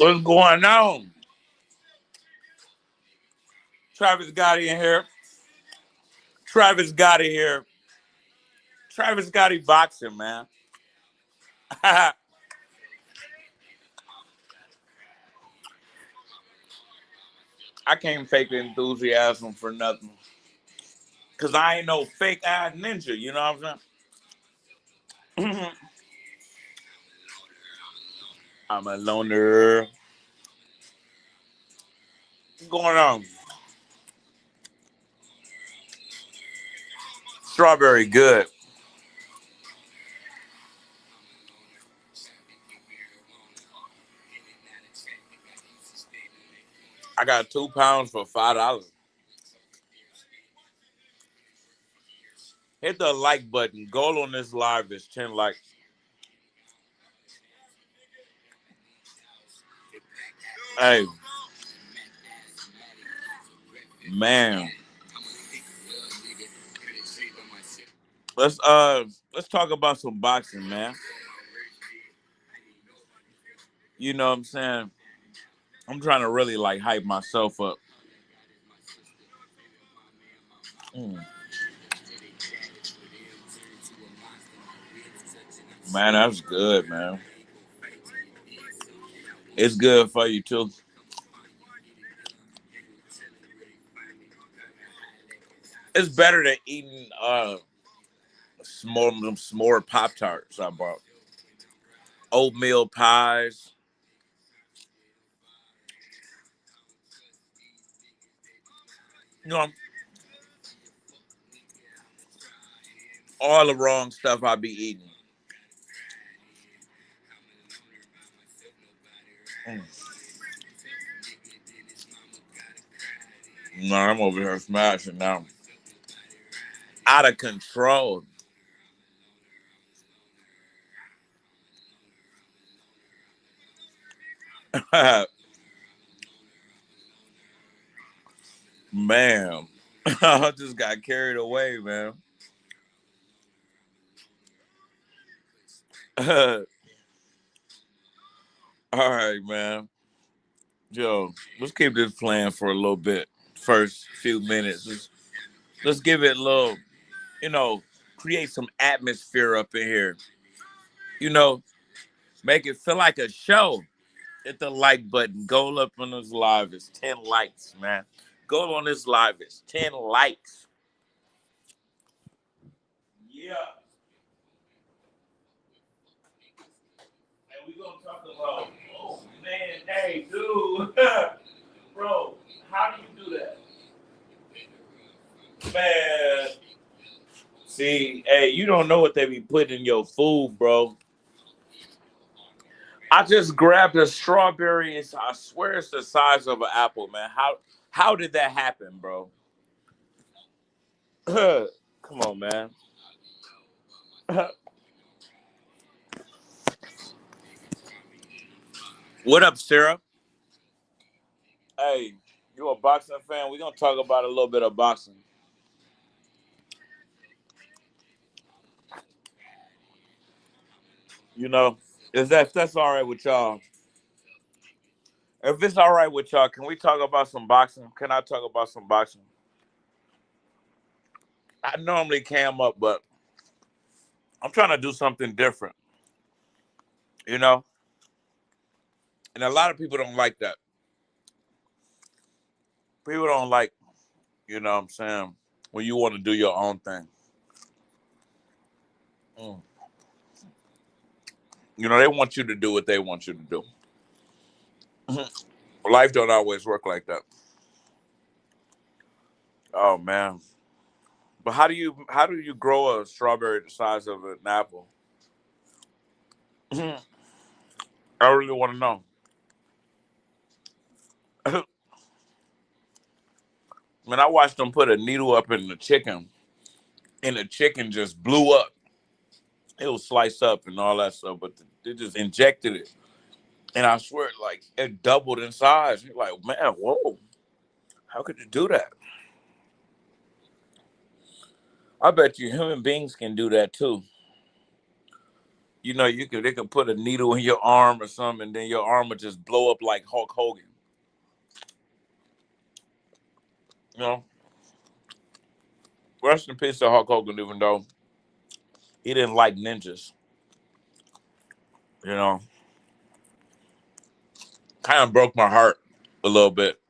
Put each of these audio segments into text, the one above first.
What's going on? Travis Gotti in here. Travis Gotti here. Travis Gotti boxing, man. I can't fake the enthusiasm for nothing. Cause I ain't no fake ass ninja, you know what I'm saying? I'm a loner. What's going on? Strawberry good. I got 2 pounds for $5. Hit the like button. Goal on this live is 10 likes. Hey, man. Let's let's talk about some boxing, man. You know what I'm saying? I'm trying to really like hype myself up. Mm. Man, that's good, man. It's good for you too. It's better than eating s'more Pop Tarts I bought. Oatmeal pies. You know, all the wrong stuff I be eating. Mm. No, I'm over here smashing now. Out of control. Man. I just got carried away, man. All right, man. Yo, let's keep this playing for a little bit. First few minutes. Let's give it a little, you know, create some atmosphere up in here. You know, make it feel like a show. Hit the like button. Goal up on this live is 10 likes, man. Goal on this live is 10 likes. Yeah. And we gonna talk about, oh man, hey dude. Bro, how do you do that? Man. See, hey, you don't know what they be putting in your food, bro. I just grabbed a strawberry and I swear it's the size of an apple, man. How did that happen, bro? Come on, man. What up, Sarah? Hey, you a boxing fan? We're gonna talk about a little bit of boxing. You know, is that's all right with y'all? If it's all right with y'all, can we talk about some boxing? Can I talk about some boxing? I normally cam up, but I'm trying to do something different. You know, and a lot of people don't like that. People don't like, you know what I'm saying, when you want to do your own thing. Mm. You know, they want you to do what they want you to do. Life don't always work like that. Oh man. But how do you grow a strawberry the size of an apple? I really want to know. When I watched them put a needle up in the chicken, and the chicken just blew up. It was sliced up and all that stuff, but they just injected it. And I swear, like, it doubled in size. You're like, man, whoa. How could you do that? I bet you human beings can do that too. You know, they could put a needle in your arm or something, and then your arm would just blow up like Hulk Hogan. You know, rest in peace to Hulk Hogan, even though he didn't like ninjas. You know, kind of broke my heart a little bit.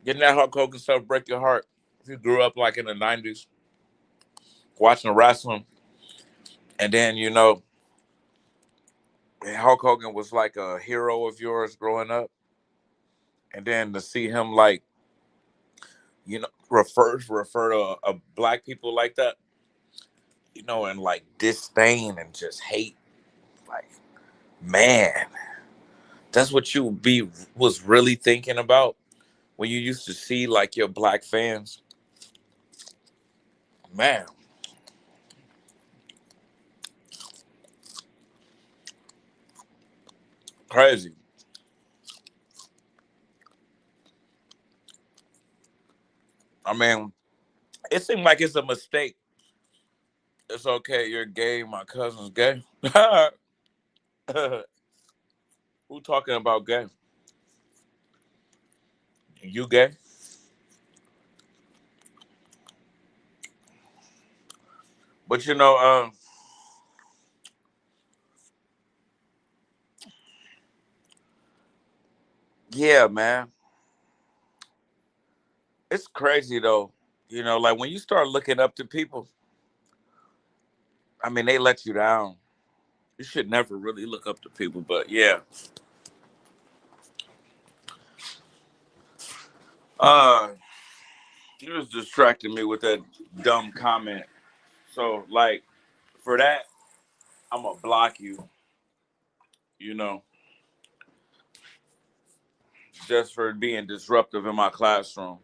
Getting that Hulk Hogan stuff break your heart. If you grew up like in the '90s, watching wrestling, and then Hulk Hogan was like a hero of yours growing up, and then to see him like refer to black people like that, and like disdain and just hate, like, man, that's what you be was really thinking about when you used to see like your black fans, man. Crazy. I mean, it seemed like it's a mistake. It's okay, you're gay, my cousin's gay. Who talking about gay? You gay? But yeah, man, it's crazy though. Like when you start looking up to people, I mean, they let you down. You should never really look up to people, but yeah. Uh, you was distracting me with that dumb comment. So, like, for that, I'm gonna block you. You know, just for being disruptive in my classroom.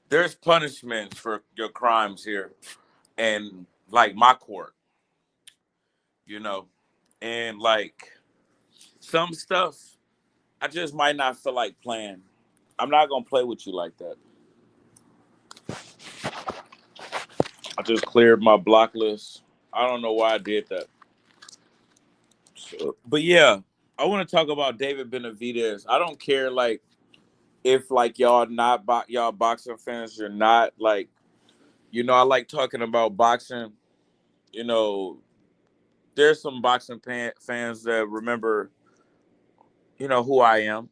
There's punishments for your crimes here, and like my court. You know, and like some stuff, I just might not feel like playing. I'm not gonna play with you like that. I just cleared my block list. I don't know why I did that. So, but yeah, I want to talk about David Benavidez. I don't care like if like y'all boxing fans, you're not like, I like talking about boxing. You know, there's some boxing fans that remember, who I am.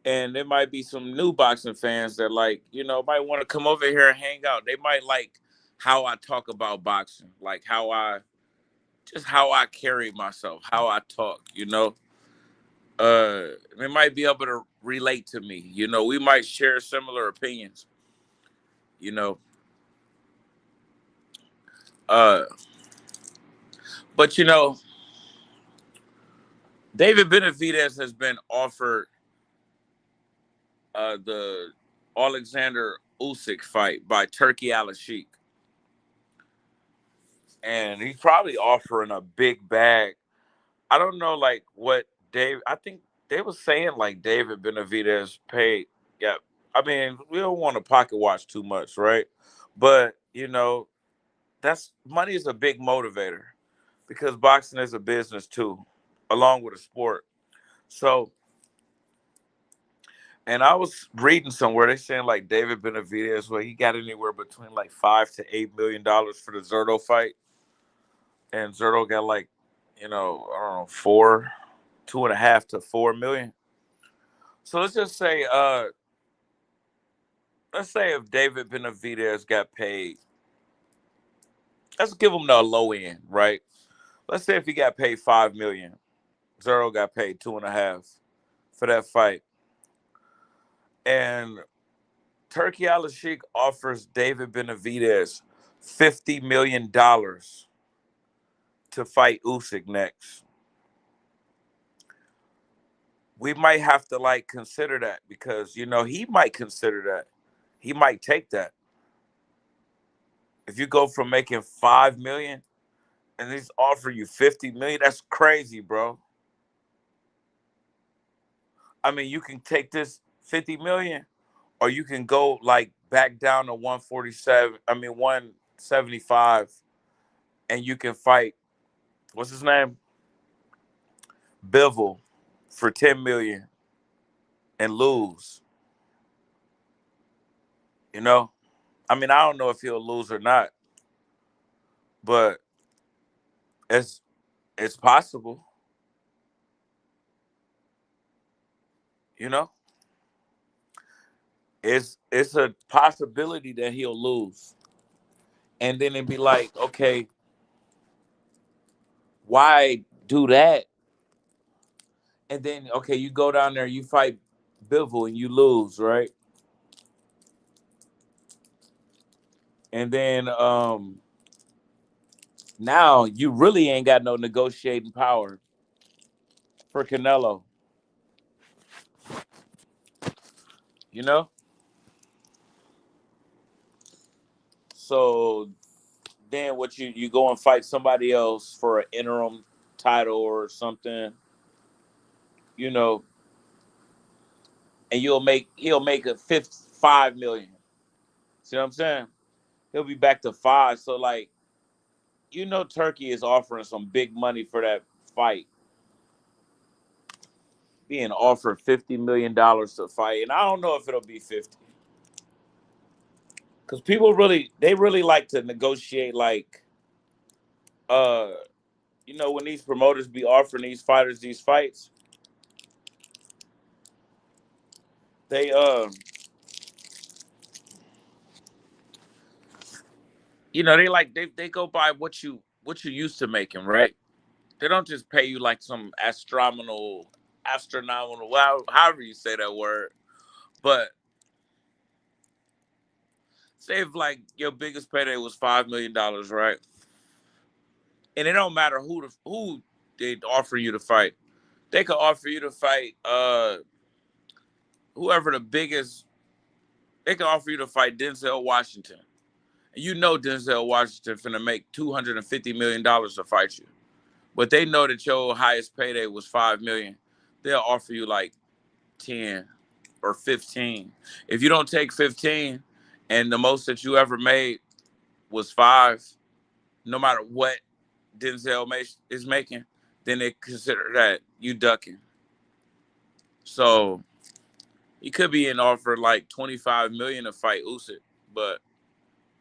And there might be some new boxing fans that like, might want to come over here and hang out. They might like how I talk about boxing, like how I carry myself, how I talk, they might be able to relate to me. We might share similar opinions, you know. Uh, but David Benavidez has been offered the Alexander Usyk fight by Turki Alalshikh, and he's probably offering a big bag. I don't know, like what Dave. I think they were saying like David Benavidez paid. Yeah, I mean we don't want to pocket watch too much, right? But that's money is a big motivator because boxing is a business too, along with a sport. So, and I was reading somewhere they saying like David Benavidez, well, he got anywhere between like $5 to $8 million for the Zerto fight, and Zerto got like, I don't know, 2.5 to 4 million. So let's say if David Benavidez got paid, let's give him the low end, right? Let's say if he got paid 5 million, Zero got paid 2.5 for that fight, and Turki Al-Sheikh offers David Benavidez $50 million to fight Usyk next. We might have to like consider that because he might consider that. He might take that. If you go from making 5 million and he's offering you 50 million, that's crazy, bro. I mean, you can take this 50 million, or you can go like back down to 147. I mean 175, and you can fight what's his name? Bivol for 10 million and lose. You know, I mean, I don't know if he'll lose or not, but it's it's possible. You know, it's a possibility that he'll lose, and then it'd be like, okay, why do that? And then okay, you go down there, you fight Bivol, and you lose, right? And then now you really ain't got no negotiating power for Canelo. You know, so then what you go and fight somebody else for an interim title or something, you know, and he'll make a fifth 5 million. See what I'm saying? He'll be back to five. So like, Turkey is offering some big money for that fight, being offered $50 million to fight, and I don't know if it'll be 50, because people really like to negotiate, like, uh, when these promoters be offering these fighters these fights, they they go by what you used to making, right? They don't just pay you like some astronomical, well, however you say that word. But say if like your biggest payday was $5 million, right? And it don't matter who they offer you to fight. They could offer you to fight whoever the biggest. They could offer you to fight Denzel Washington, and Denzel Washington finna make $250 million to fight you. But they know that your highest payday was 5 million. They'll offer you like 10 or 15. If you don't take 15, and the most that you ever made was 5, no matter what Denzel is making, then they consider that you ducking. So he could be in offer like 25 million to fight Usyk, but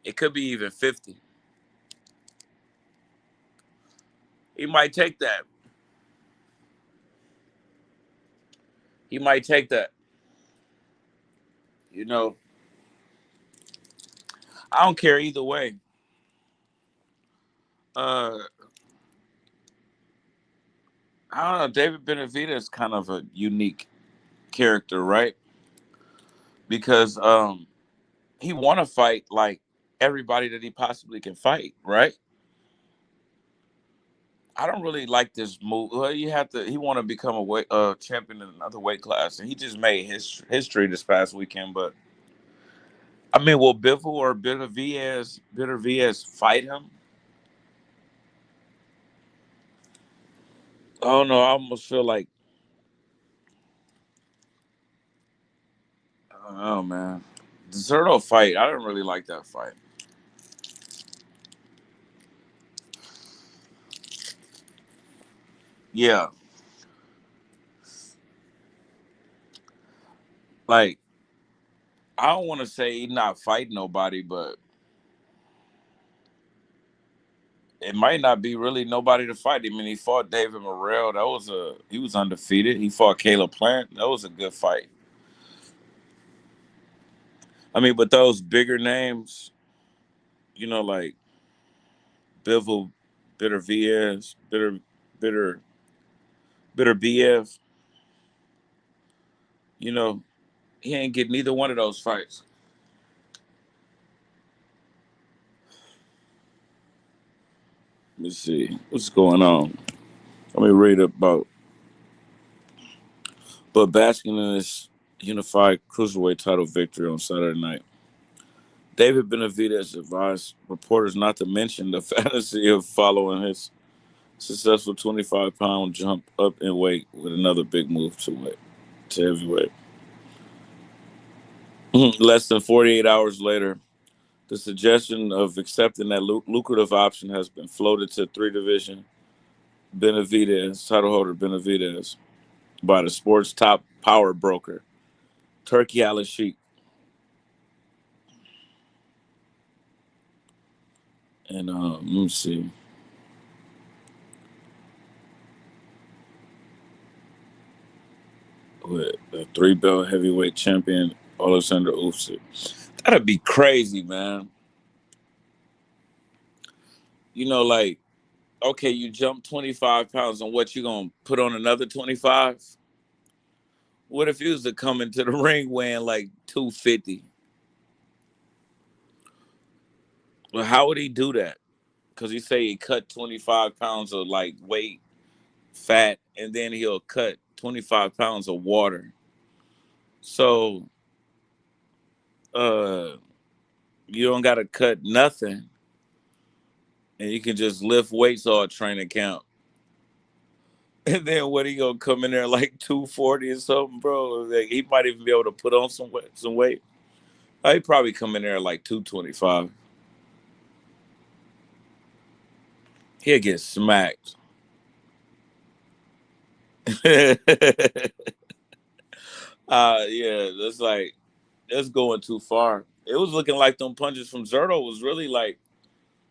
it could be even 50. He might take that. He might take that. You know, I don't care either way. Uh, I don't know. David Benavidez is kind of a unique character, right? Because he want to fight like everybody that he possibly can fight, right? I don't really like this move. Well, he want to become a champion in another weight class, and he just made his history this past weekend. But I mean, will Biffle or Benavidez fight him? I don't know. I almost feel like, I don't know, man. The Zerto fight, I didn't really like that fight. Yeah, like, I don't want to say he not fighting nobody, but it might not be really nobody to fight. I mean, he fought David Morrell. He was undefeated. He fought Caleb Plant. That was a good fight. I mean, but those bigger names, like Bivol, Bitter VS, Bitter, Bitter BF, you know, he ain't getting either one of those fights. Let me see what's going on. Let me read about, but basking in this unified cruiserweight title victory on Saturday night, David Benavidez advised reporters not to mention the fantasy of following his successful 25-pound jump up in weight with another big move to heavyweight. Less than 48 hours later, the suggestion of accepting that lucrative option has been floated to three division Benavidez, title holder Benavidez, by the sports top power broker, Turkey Alalshikh. And let me see. With a 3 belt heavyweight champion, Alexander Usyk. That'd be crazy, man. You know, like, okay, you jump 25 pounds, and what you gonna put on another 25? What if he was to come into the ring weighing like 250? Well, how would he do that? Because he say he cut 25 pounds of like weight, fat, and then he'll cut 25 pounds of water. So uh you don't gotta cut nothing, and you can just lift weights all training camp. And then what, he gonna come in there like 240 or something, bro? Like, he might even be able to put on some weight. Some weight. He probably come in there like 225. He'll get smacked. Yeah, that's going too far. It was looking like them punches from Zerto was really like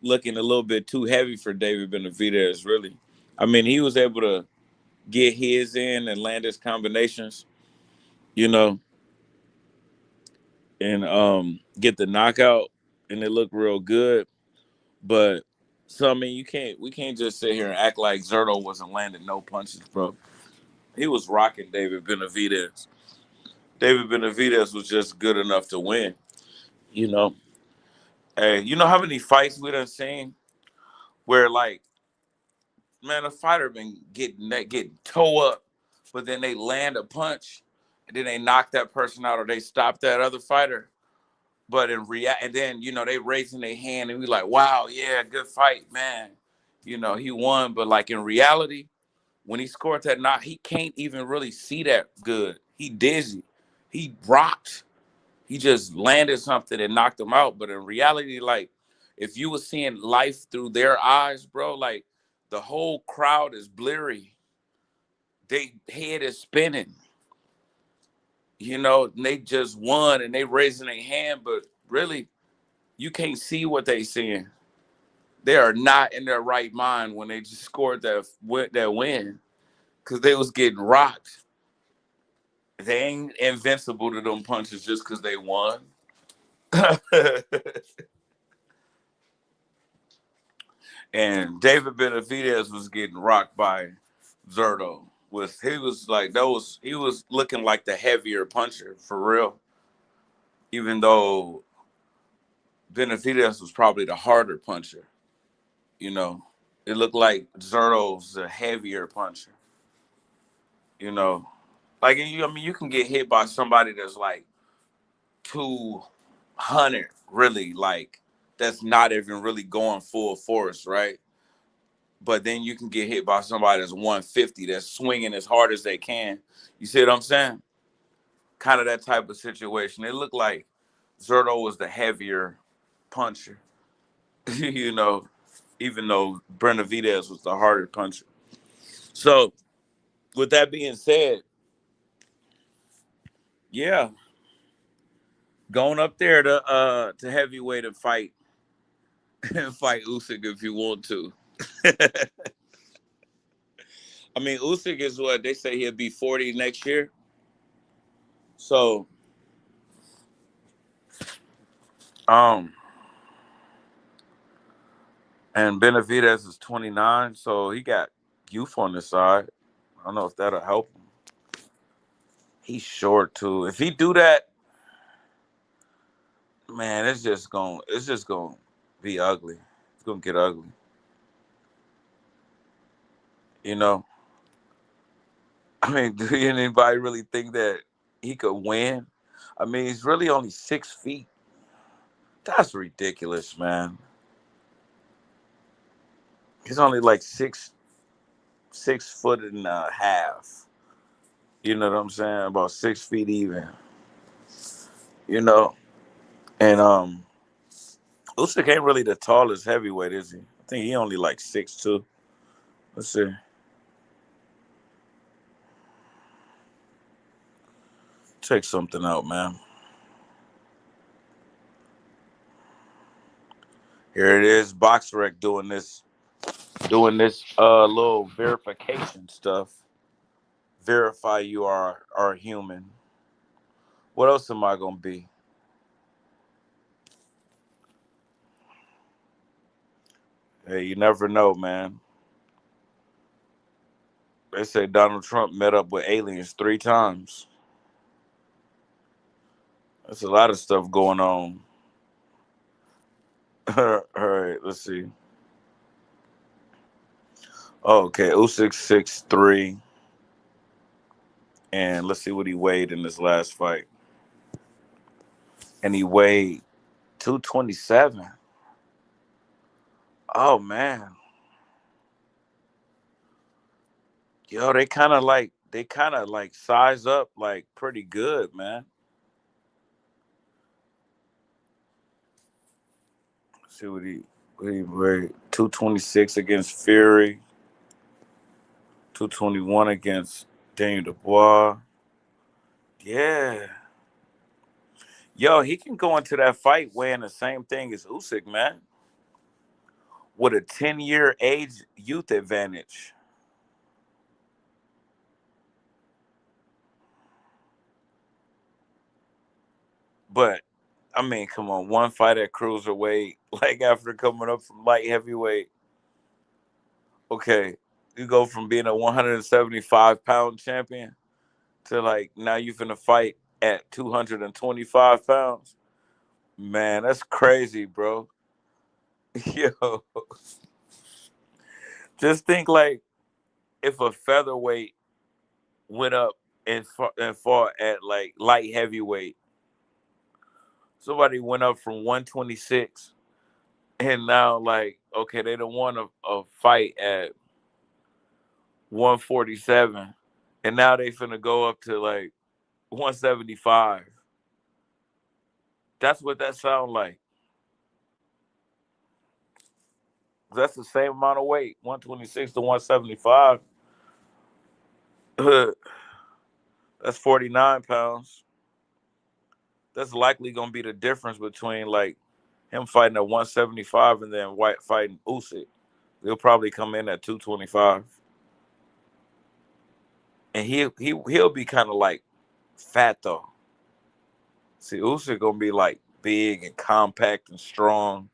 looking a little bit too heavy for David Benavidez. Really, I mean, he was able to get his in and land his combinations, you know, and get the knockout, and it looked real good. But so I mean, we can't just sit here and act like Zerto wasn't landing no punches, bro. He was rocking David Benavidez. David Benavidez was just good enough to win, you know. Hey, you know how many fights we done seen where, like, man, a fighter been getting toe up, but then they land a punch, and then they knock that person out or they stop that other fighter. But and then they raising their hand and we like, wow, yeah, good fight, man. He won, but like in reality, when he scored that knock, he can't even really see that good. He dizzy, he rocked. He just landed something and knocked him out. But in reality, like, if you were seeing life through their eyes, bro, like, the whole crowd is blurry. They head is spinning. And they just won and they raising their hand, but really, you can't see what they seeing. They are not in their right mind when they just scored that win because they was getting rocked. They ain't invincible to them punches just because they won. And David Benavidez was getting rocked by Zerto. He was looking like the heavier puncher for real. Even though Benavidez was probably the harder puncher, you know. It looked like Zerto's a heavier puncher, you know. Like, I mean, you can get hit by somebody that's like 200, really, like, that's not even really going full force, right? But then you can get hit by somebody that's 150 that's swinging as hard as they can. You see what I'm saying? Kind of that type of situation. It looked like Zerto was the heavier puncher, you know, even though Benavidez was the harder puncher. So, with that being said, yeah, going up there to heavyweight and fight and fight Usyk if you want to. I mean, Usyk is what they say he'll be 40 next year. So, um, and Benavidez is 29, so he got youth on the side. I don't know if that'll help him. He's short too. If he do that, man, it's just gonna be ugly. It's gonna get ugly. You know. I mean, do anybody really think that he could win? I mean, he's really only 6 feet. That's ridiculous, man. He's only like 6 foot and a half. You know what I'm saying? About 6 feet even. You know, and Usyk ain't really the tallest heavyweight, is he? I think he only like 6'2". Let's see. check something out, man. Here it is, BoxRec doing this little verification stuff. Verify you are human. What else am I gonna be? Hey, you never know, man. They say Donald Trump met up with aliens 3 times. There's a lot of stuff going on. All right, let's see. Oh, okay, Usyk 6'3", and let's see what he weighed in this last fight. And he weighed 227. Oh man, yo, they kind of like size up like pretty good, man. Let's see what he weighed. 226 against Fury. 221 against Daniel Dubois. Yeah. Yo, he can go into that fight weighing the same thing as Usyk, man. With a 10-year age youth advantage. But, I mean, come on. One fight at cruiserweight, like after coming up from light heavyweight. Okay, you go from being a 175-pound champion to, like, now you finna fight at 225 pounds. Man, that's crazy, bro. Yo, just think like if a featherweight went up and fought at like light heavyweight, somebody went up from 126 and now like okay they don't want a fight at 147 and now they finna go up to like 175. That's what that sound like. That's the same amount of weight, 126 to 175. That's 49 pounds. That's likely gonna be the difference between like him fighting at 175 and then White fighting Usyk. He'll probably come in at 225, and he'll be kind of like fat though. See, Usyk gonna be like big and compact and strong.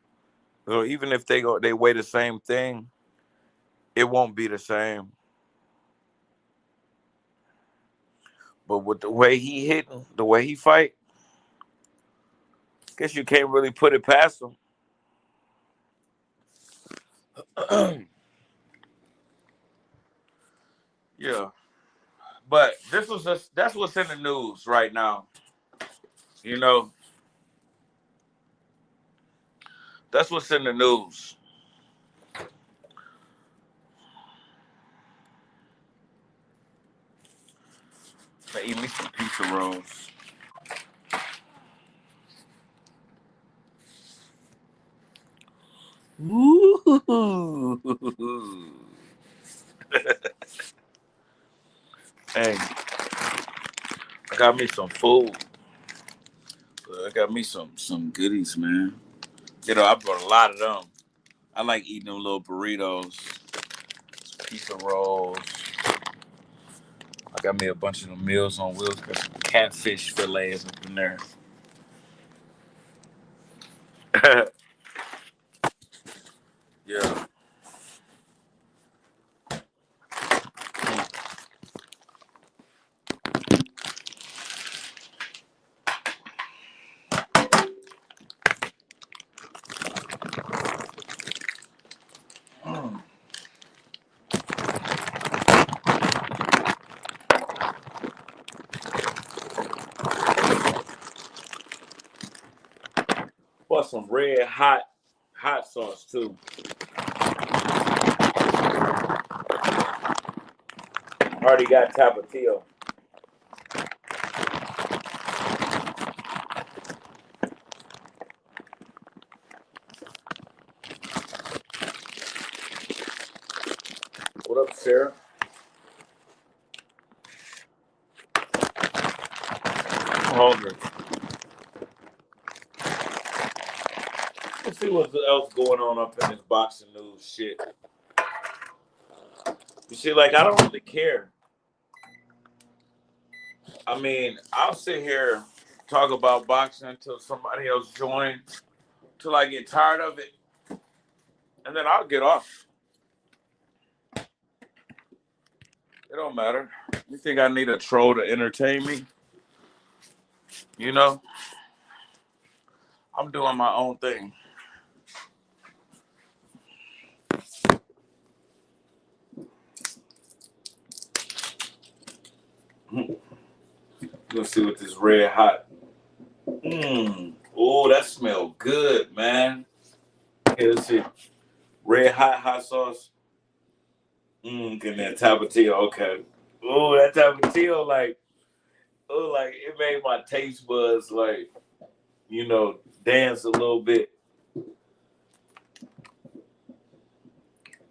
So even if they weigh the same thing, it won't be the same. But with the way he hitting, the way he fight, guess you can't really put it past him. Yeah. But that's what's in the news right now. You know, that's what's in the news. I eat me some pizza rolls. Woo! Hey, I got me some food. I got me some goodies, man. You know, I brought a lot of them. I like eating them little burritos, pizza rolls. I got me a bunch of them Meals on Wheels. Got some catfish fillets up in there. Yeah. Mm. Plus some red hot sauce too. Already got Tapatio. What up, Sarah? hungry. Let's see what else going on up in this boxing news shit. You see, like, I don't really care. I mean, I'll sit here talk about boxing until somebody else joins, till I get tired of it, and then I'll get off. It don't matter. You think I need a troll to entertain me? You know, I'm doing my own thing. Let's see what this red hot. Oh, that smells good, man. Okay, let's see. Red hot sauce. Getting that tapatio. Okay. Oh, that tapatio, like, like it made my taste buds like, dance a little bit.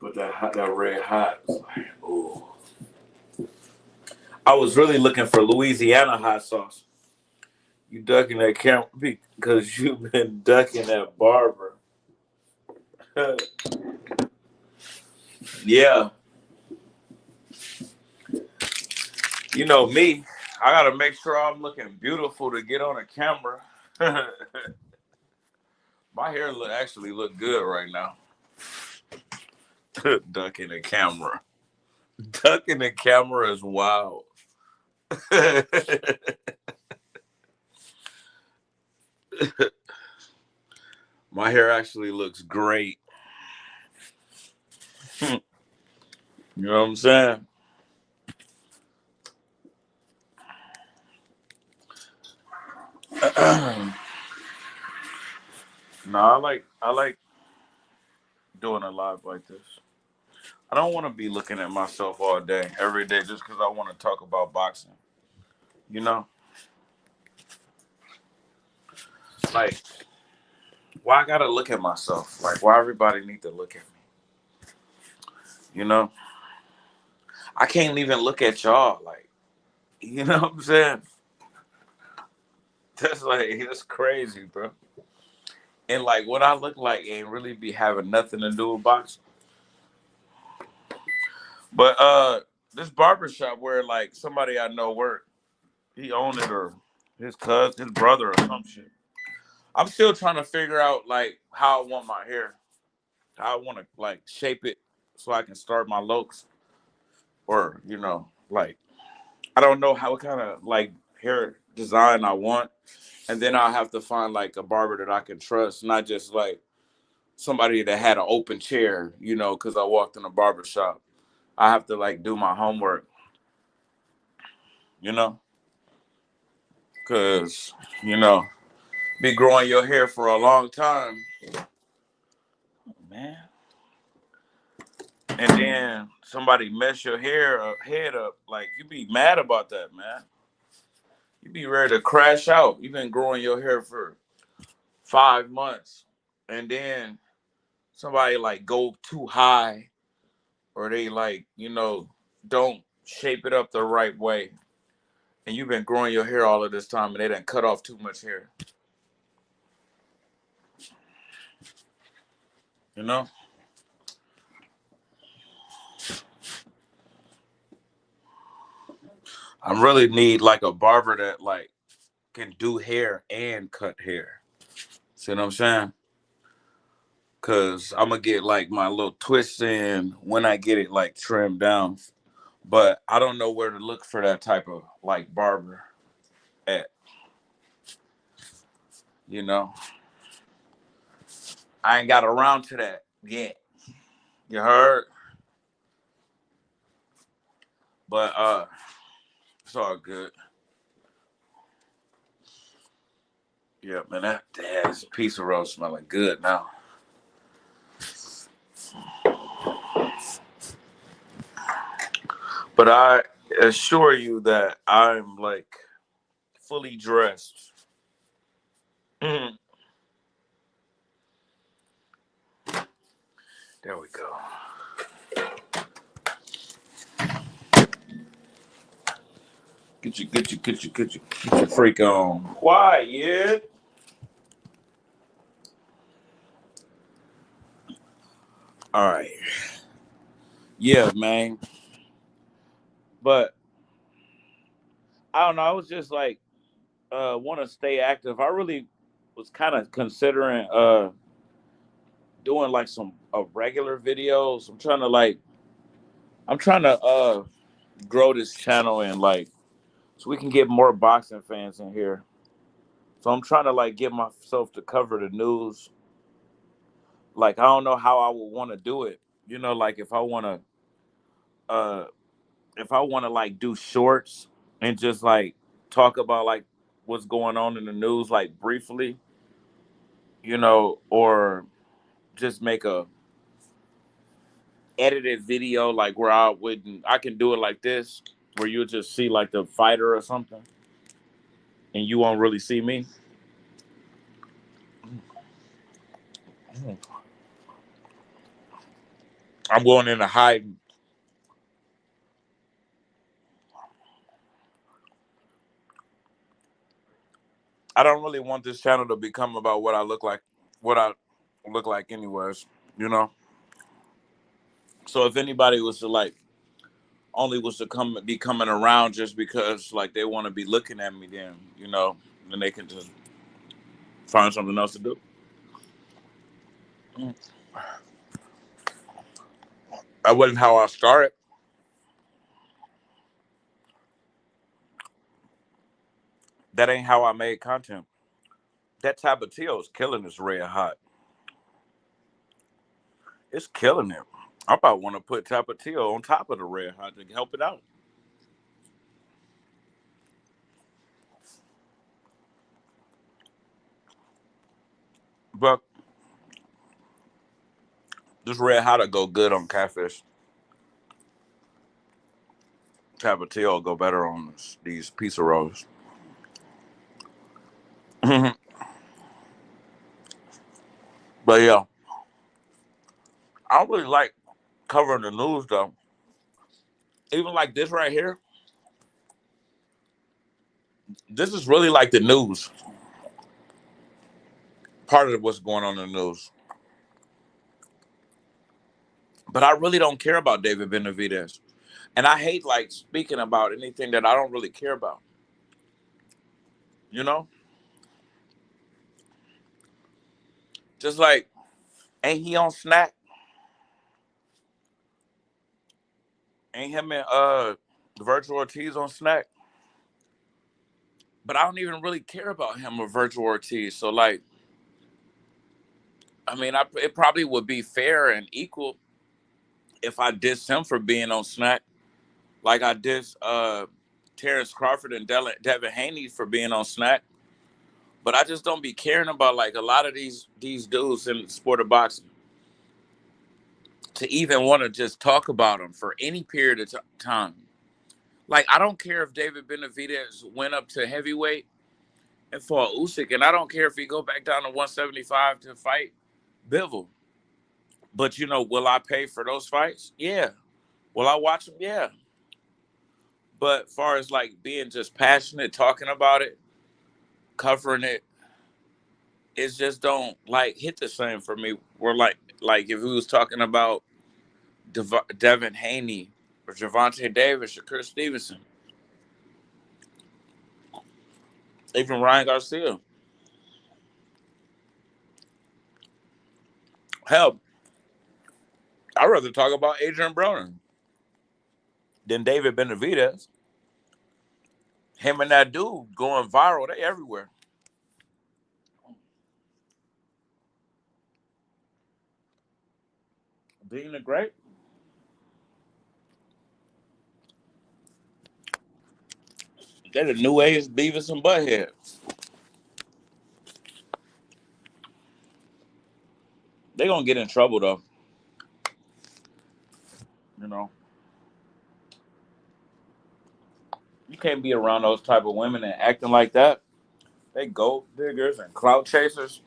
But that red hot was like, oh. I was really looking for Louisiana hot sauce. You ducking that camera because you've been ducking that barber. Yeah. You know me. I gotta make sure I'm looking beautiful to get on a camera. My hair actually look good right now. Ducking the camera. Ducking the camera is wild. My hair actually looks great. You know what I'm saying? No, I like doing a live like this. I don't want to be looking at myself all day, every day, just because I want to talk about boxing. You know, like, why I gotta look at myself? Like, why everybody need to look at me? You know, I can't even look at y'all. Like, you know what I'm saying? That's crazy, bro. And like, what I look like ain't really be having nothing to do with boxing. But this barbershop where like somebody I know work, he owned it or his brother or some shit. I'm still trying to figure out like how I want my hair. How I want to like shape it so I can start my locks. Or, like I don't know what kind of like hair design I want. And then I'll have to find like a barber that I can trust, not just like somebody that had an open chair, because I walked in a barber shop. I have to like do my homework, you know, because, be growing your hair for a long time, man. And then somebody mess your head up, like you be mad about that, man. You be ready to crash out. You've been growing your hair for 5 months, and then somebody like go too high, or they like, don't shape it up the right way. And you've been growing your hair all of this time and they done cut off too much hair. You know? I really need like a barber that like can do hair and cut hair. See what I'm saying? Cause I'm gonna get like my little twists in when I get it like trimmed down. But I don't know where to look for that type of like barber at. You know? I ain't got around to that yet. You heard? But it's all good. Yeah, man, this piece of roast smelling good now. But I assure you that I'm like fully dressed. Mhm. There we go. Get your freak on. Quiet. All right. Yeah, man. But I don't know. I was just like, want to stay active. I really was kind of considering doing like some regular videos. I'm trying to grow this channel and like so we can get more boxing fans in here. So I'm trying to like get myself to cover the news. Like I don't know how I would want to do it. You know, like uh if I want to like do shorts and just like talk about like what's going on in the news like briefly, you know, or just make a edited video like where I can do it like this where you'll just see like the fighter or something and you won't really see me. I'm going into hiding. I don't really want this channel to become about what I look like anyways, you know. So if anybody was to like only was to be coming around just because like they want to be looking at me, then you know, then they can just find something else to do. That wasn't how I started. That ain't how I made content. That Tapatio is killing this red hot. It's killing it. I about want to put Tapatio on top of the red hot to help it out. But this red hot will go good on catfish. Tapatio will go better on these pizza rolls. But yeah, I don't really like covering the news though. Even like this right here, this is really like the news. Part of what's going on in the news. But I really don't care about David Benavidez. And I hate like speaking about anything that I don't really care about. You know? Just like, ain't he on Snack? Ain't him and Virtual Ortiz on Snack? But I don't even really care about him or Virtual Ortiz. So like, I mean, it probably would be fair and equal if I diss him for being on Snack, like I diss Terrence Crawford and Devin Haney for being on Snack. But I just don't be caring about like a lot of these dudes in the sport of boxing to even want to just talk about them for any period of time. Like I don't care if David Benavidez went up to heavyweight and fought Usyk, and I don't care if he go back down to 175 to fight Bivol. But you know, will I pay for those fights? Yeah. Will I watch them? Yeah. But far as like being just passionate, talking about it, covering it, it's just don't like hit the same for me. We're like if we was talking about Devin Haney or Javante Davis or Chris Stevenson, even Ryan Garcia. Hell, I'd rather talk about Adrian Broner than David Benavidez. Him and that dude going viral. They everywhere. Being the great. They're the new age Beavis and Butthead. They gonna get in trouble though. You know, you can't be around those type of women and acting like that. They gold diggers and clout chasers,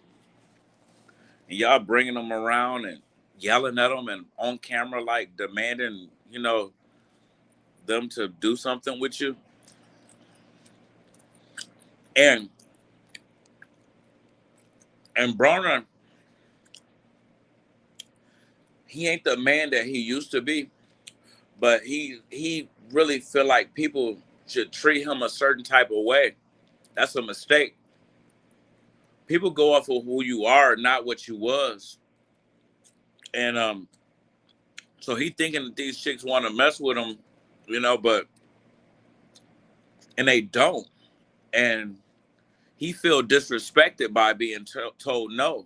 and y'all bringing them around and yelling at them and on camera like demanding, you know, them to do something with you. And Broner, he ain't the man that he used to be, but he really feel like people should treat him a certain type of way. That's a mistake. People go off of who you are, not what you was. And so he thinking that these chicks want to mess with him, but and they don't. And he feel disrespected by being told no.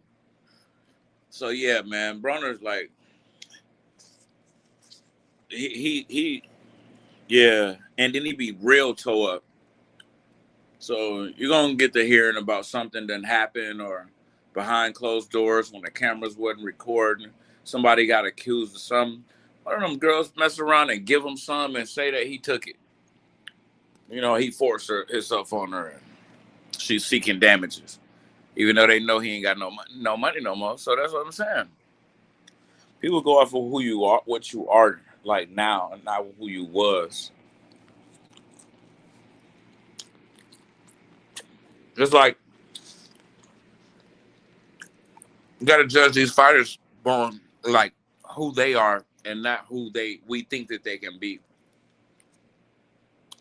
So yeah, man, Bronner's like he yeah, and then he be real toe up. So you're gonna get to hearing about something that happened or behind closed doors when the cameras wasn't recording. Somebody got accused of something. One of them girls mess around and give him some and say that he took it. He forced himself on her. And she's seeking damages, even though they know he ain't got no money no more. So that's what I'm saying. People go off of who you are, what you are like now, and not who you was. Just like you got to judge these fighters on like who they are and not who we think that they can be.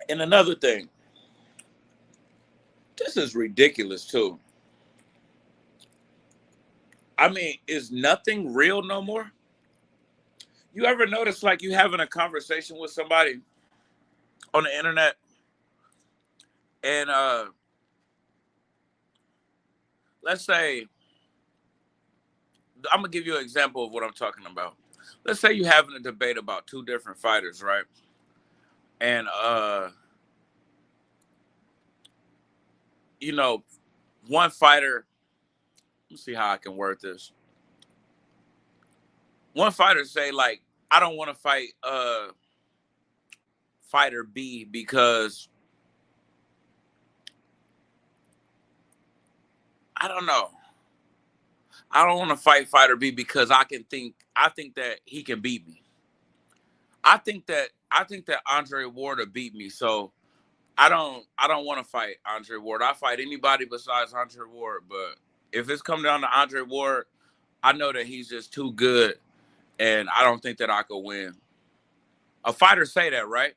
And another thing, this is ridiculous too. I mean, is nothing real no more? You ever notice like you having a conversation with somebody on the internet and let's say I'm gonna give you an example of what I'm talking about. Let's say you're having a debate about two different fighters, right? And one fighter, let's see how I can word this. One fighter say like, I don't want to fight fighter B because I don't know. I don't want to fight fighter B because I think that he can beat me. I think that Andre Ward will beat me. So I don't want to fight Andre Ward. I fight anybody besides Andre Ward. But if it's come down to Andre Ward, I know that he's just too good, and I don't think that I could win. A fighter say that, right?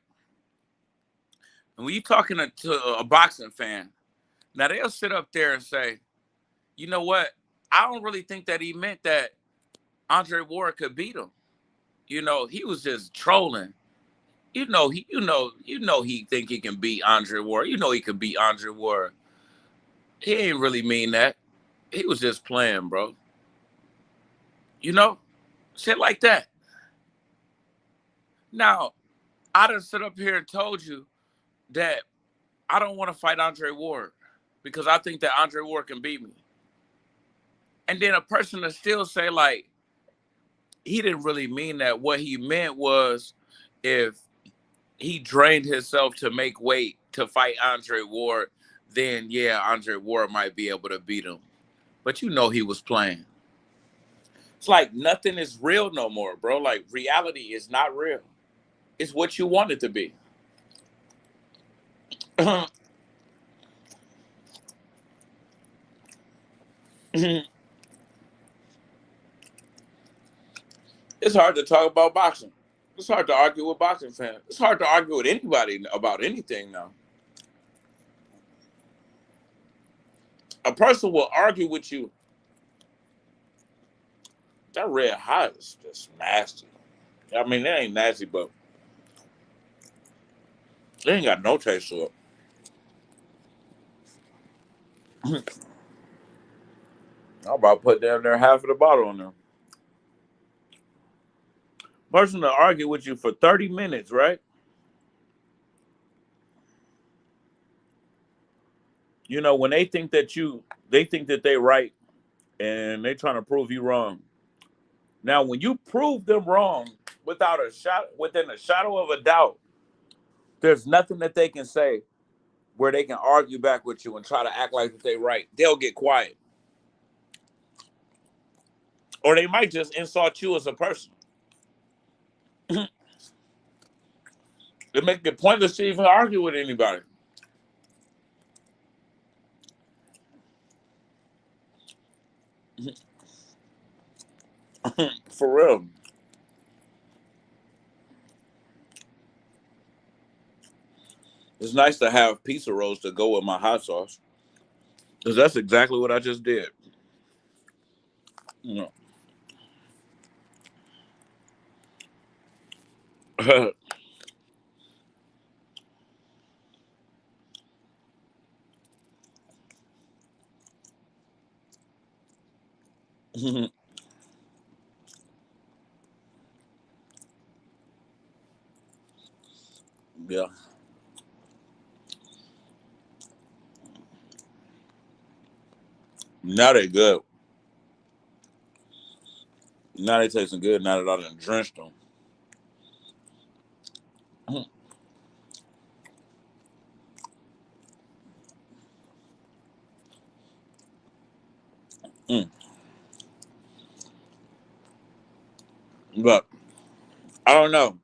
And when you're talking to a boxing fan, now they'll sit up there and say, you know what? I don't really think that he meant that Andre Ward could beat him. He was just trolling. He think he can beat Andre Ward. He can beat Andre Ward. He ain't really mean that. He was just playing, bro. Shit like that. Now, I done sit up here and told you that I don't want to fight Andre Ward because I think that Andre Ward can beat me. And then a person to still say like, he didn't really mean that. What he meant was if he drained himself to make weight to fight Andre Ward, then yeah, Andre Ward might be able to beat him. But he was playing. It's like nothing is real no more, bro. Like reality is not real. It's what you want it to be. It's hard to talk about boxing. It's hard to argue with boxing fans. It's hard to argue with anybody about anything now. A person will argue with you. That red hot is just nasty. I mean, it ain't nasty, but it ain't got no taste to it. I'm about to put down there half of the bottle on there. Person to argue with you for 30 minutes, right? When they think that they right and they trying to prove you wrong. Now, when you prove them wrong within a shadow of a doubt, there's nothing that they can say where they can argue back with you and try to act like that they right. They'll get quiet. Or they might just insult you as a person. It make it pointless to even argue with anybody. For real. It's nice to have pizza rolls to go with my hot sauce. Because that's exactly what I just did. You know. Yeah. Now they good. Now they tasting good now that I done drenched them. Mm. But I don't know.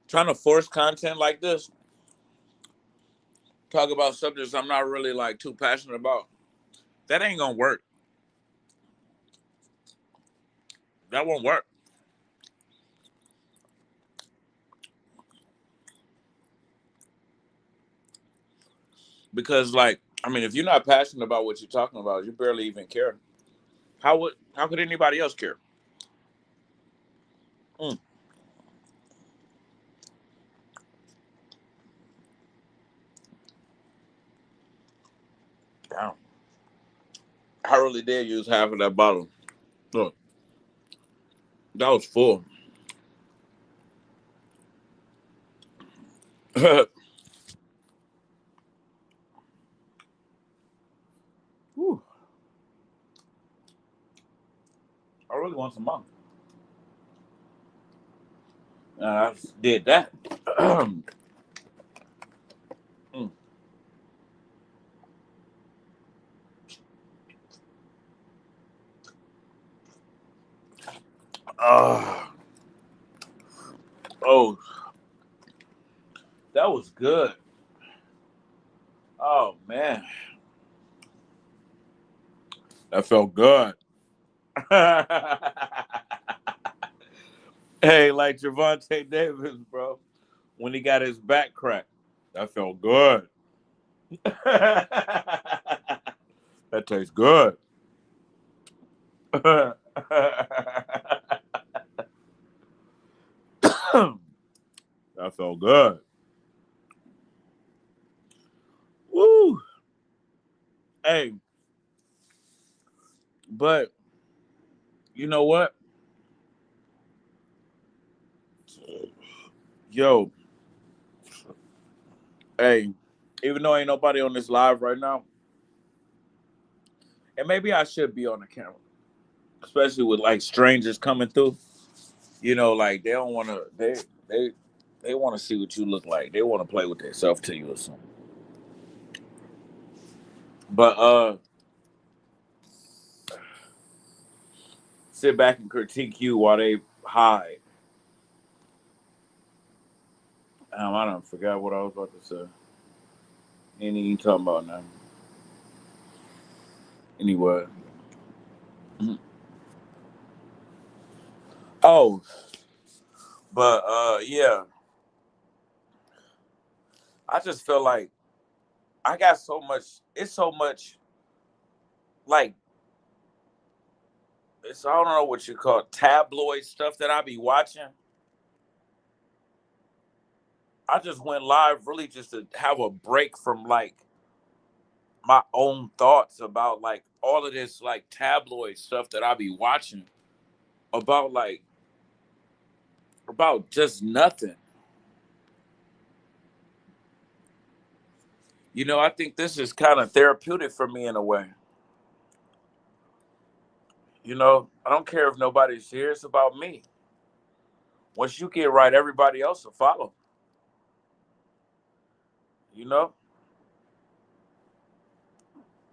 Trying to force content like this, talk about subjects I'm not really like too passionate about. That ain't gonna work. That won't work. Because like, I mean, if you're not passionate about what you're talking about, you barely even care. How could anybody else care? Mm. Damn. I really did use half of that bottle. Look, that was full. Whew. I really want some more. I did that. Mm. Ah. Oh, that was good. Oh man, that felt good. Hey, like Javante Davis, bro, when he got his back cracked, that felt good. That tastes good. That felt good. Woo. Hey, but you know what? Yo, hey, even though ain't nobody on this live right now, and maybe I should be on the camera, especially with like strangers coming through. You know, like they don't want to. They they want to see what you look like. They want to play with themselves to you or something. But sit back and critique you while they hide. I don't forgot what I was about to say. Ain't even talking about now. Anyway. Oh, but yeah, I just feel like I got so much. It's so much like it's I don't know what you call it, tabloid stuff that I be watching. I just went live really just to have a break from like my own thoughts about like all of this like tabloid stuff that I be watching about like about just nothing. You know, I think this is kind of therapeutic for me in a way. You know, I don't care if nobody's here. It's about me. Once you get right, everybody else will follow. You know,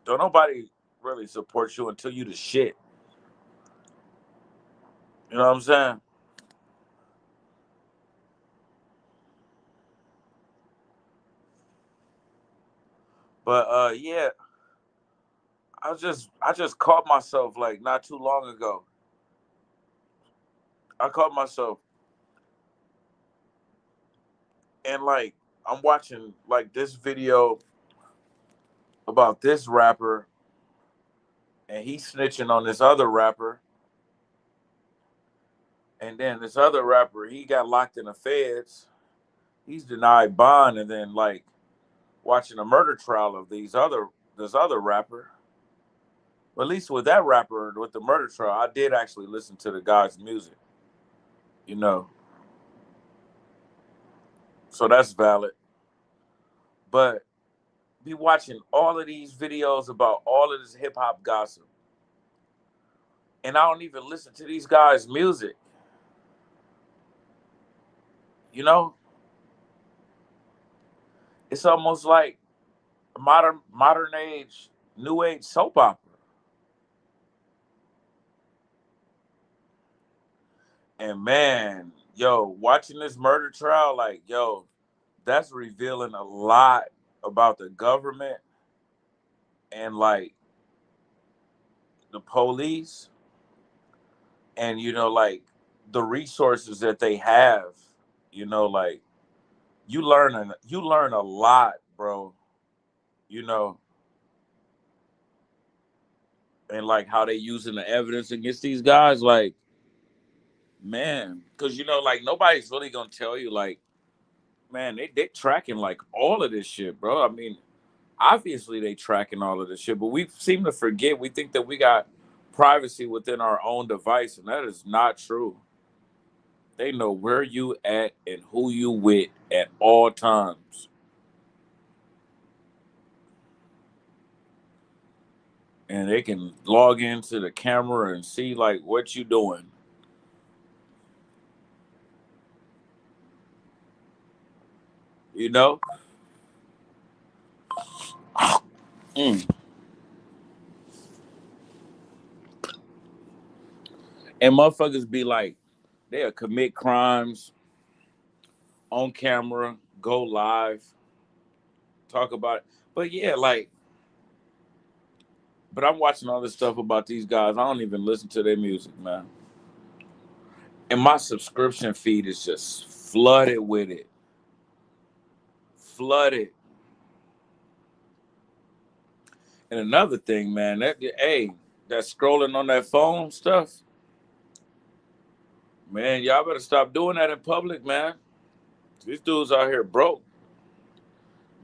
don't nobody really support you until you the shit. You know what I'm saying? But yeah, I just caught myself like not too long ago. I caught myself and like I'm watching like this video about this rapper and he's snitching on this other rapper. And then this other rapper, he got locked in the feds. He's denied bond, and then like watching a murder trial of this other rapper. But at least with that rapper, with the murder trial, I did actually listen to the guy's music, you know. So that's valid. But be watching all of these videos about all of this hip hop gossip. And I don't even listen to these guys' music. You know? It's almost like modern age, new age soap opera. And man, yo, watching this murder trial, like, yo, that's revealing a lot about the government and like the police and like the resources that they have, like you learn a lot, bro, you know, and like how they using the evidence against these guys, like, man, because like nobody's really gonna tell you, like, man, they tracking like all of this shit, bro. I mean, obviously they tracking all of this shit, but we seem to forget. We think that we got privacy within our own device, and that is not true. They know where you at and who you with at all times. And they can log into the camera and see like what you doing. You know? Mm. And motherfuckers be like, they'll commit crimes on camera, go live, talk about it. But yeah, like, but I'm watching all this stuff about these guys. I don't even listen to their music, man. And my subscription feed is just flooded with it. Flooded. And another thing, man, that scrolling on that phone stuff, man, y'all better stop doing that in public, man. These dudes out here broke.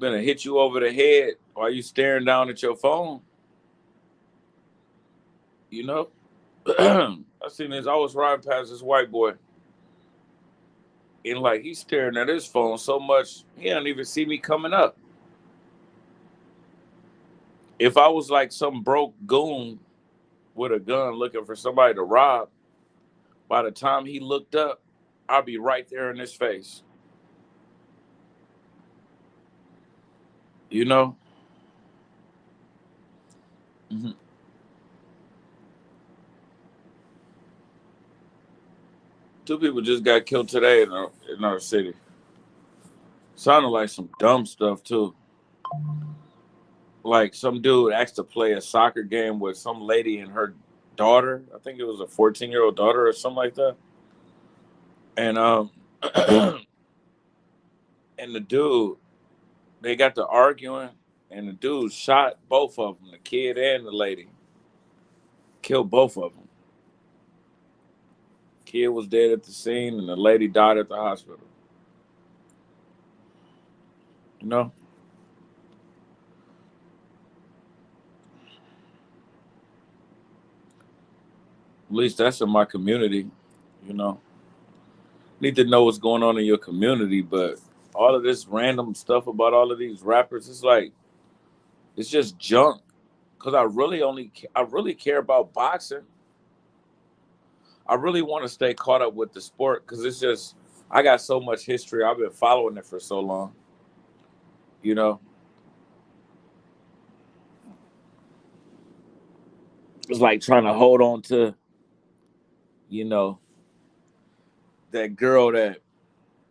Gonna hit you over the head while you staring down at your phone. You know? I seen this, I was riding past this white boy. And like he's staring at his phone so much, he don't even see me coming up. If I was like some broke goon with a gun looking for somebody to rob, by the time he looked up, I'll be right there in his face. You know? Mm-hmm. Two people just got killed today in our city. Sounded like some dumb stuff too. Like some dude asked to play a soccer game with some lady and her daughter. I think it was a 14-year-old daughter or something like that. And and the dude, they got to arguing, and the dude shot both of them, the kid and the lady. Killed both of them. Kid was dead at the scene, and the lady died at the hospital. You know? At least that's in my community, you know. Need to know what's going on in your community, but all of this random stuff about all of these rappers, it's like it's just junk. Cause I really care about boxing. I really want to stay caught up with the sport because it's just I got so much history. I've been following it for so long. You know, it's like trying to hold on to you know that girl that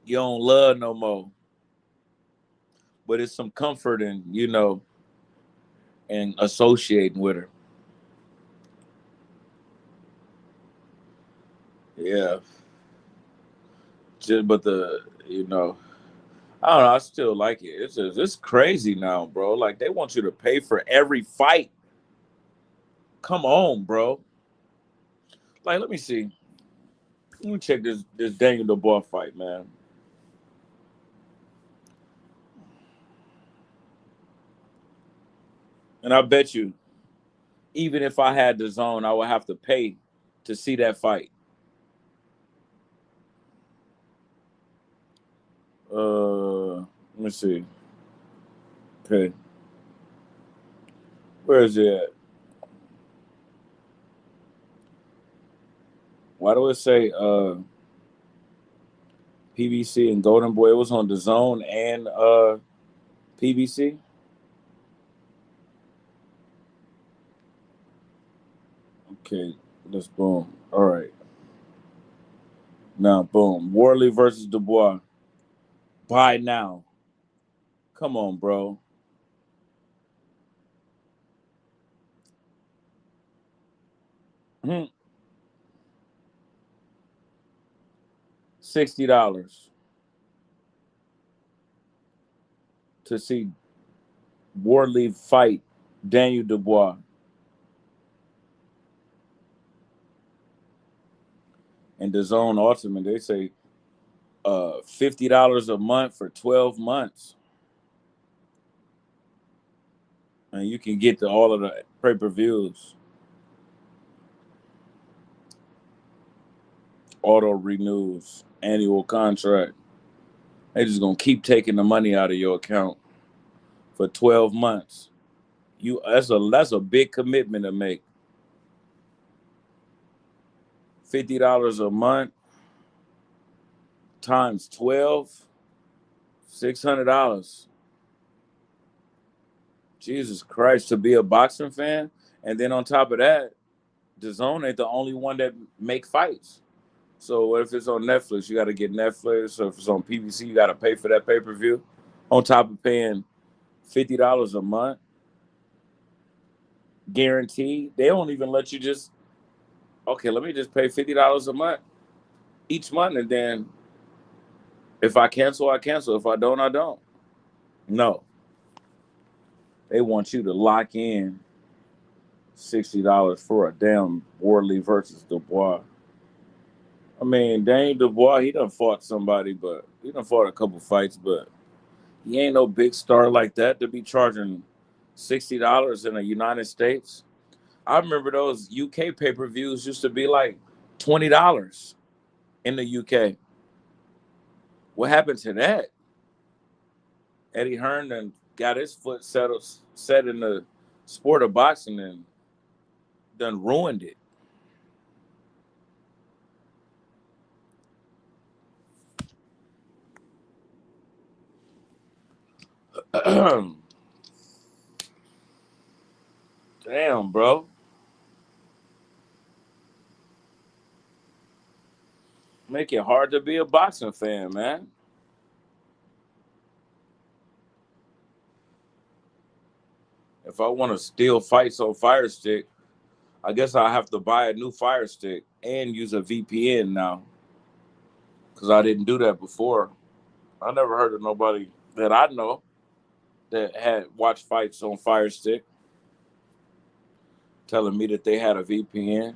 you don't love no more, but it's some comfort in and associating with her. Yeah, just, but I don't know. I still like it. It's crazy now, bro. Like they want you to pay for every fight. Come on, bro. Like let me see. Let me check this Daniel Dubois fight, man. And I bet you, even if I had the zone, I would have to pay to see that fight. Let me see. Okay, where is it at? Why do it say PBC and Golden Boy? It was on the zone and PBC. Okay, let's boom. All right, now boom. Worley versus Dubois. Buy now. Come on, bro. Hmm. $60 to see Worley fight Daniel Dubois. And the zone ultimate, they say $50 a month for 12 months. And you can get to all of the pay-per-views. Auto renews, annual contract. They just gonna keep taking the money out of your account for 12 months. That's a big commitment to make. $50 a month times 12, $600. Jesus Christ, to be a boxing fan. And then on top of that, the zone ain't the only one that make fights. So if it's on Netflix, you got to get Netflix. So if it's on PBC, you got to pay for that pay-per-view. On top of paying $50 a month, guaranteed. They don't even let you just, okay, let me just pay $50 a month each month. And then if I cancel, I cancel. If I don't, I don't. No. They want you to lock in $60 for a damn Worley versus Dubois. I mean, Dane Dubois, he done fought somebody, but he done fought a couple fights, but he ain't no big star like that to be charging $60 in the United States. I remember those UK pay-per-views used to be like $20 in the UK. What happened to that? Eddie Hearn done got his foot set in the sport of boxing and done ruined it. Damn, bro. Make it hard to be a boxing fan, man. If I want to steal fights on Fire Stick, I guess I have to buy a new Fire Stick and use a VPN now because I didn't do that before. I never heard of nobody that I know that had watched fights on Fire Stick telling me that they had a VPN.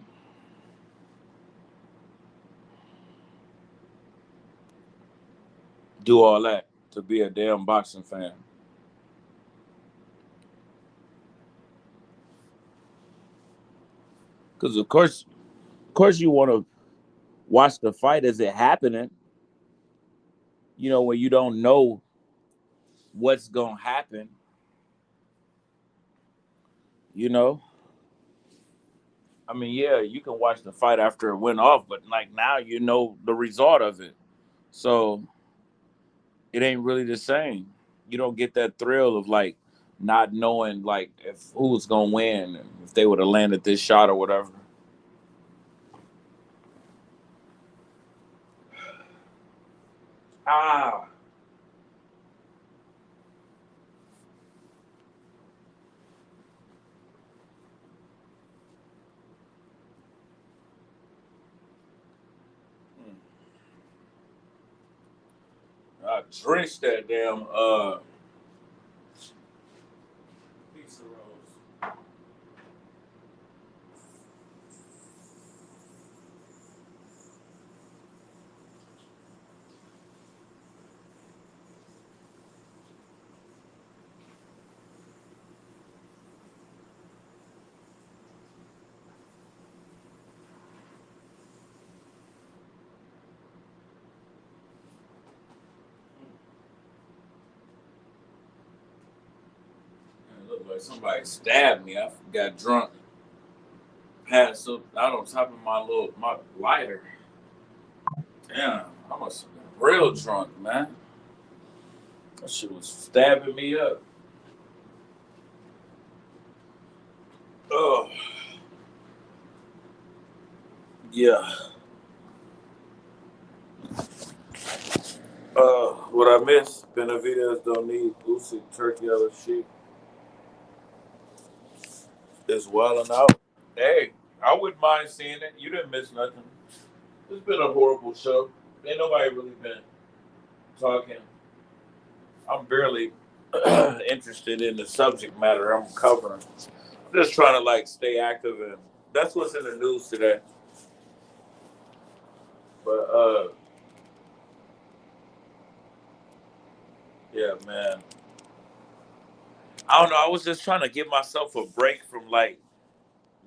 Do all that to be a damn boxing fan. Because of course, you want to watch the fight as it happening. When you don't know what's gonna happen. You know, I mean, yeah, you can watch the fight after it went off, but like now you know the result of it, so it ain't really the same. You don't get that thrill of like not knowing like if who was gonna win, and if they would have landed this shot or whatever. Ah, drenched that damn pizza rolls. It looked like somebody stabbed me. I got drunk, passed out on top of my lighter. Damn, I must have been real drunk, man. That shit was stabbing me up. Oh, yeah. What I missed, Benavidez don't need Usyk, Turkey, Alalshikh is wilding out. Hey, I wouldn't mind seeing it. You didn't miss nothing. It's been a horrible show. Ain't nobody really been talking. I'm barely interested in the subject matter I'm covering. I'm just trying to like stay active, and that's what's in the news today. But yeah, man. I don't know. I was just trying to give myself a break from like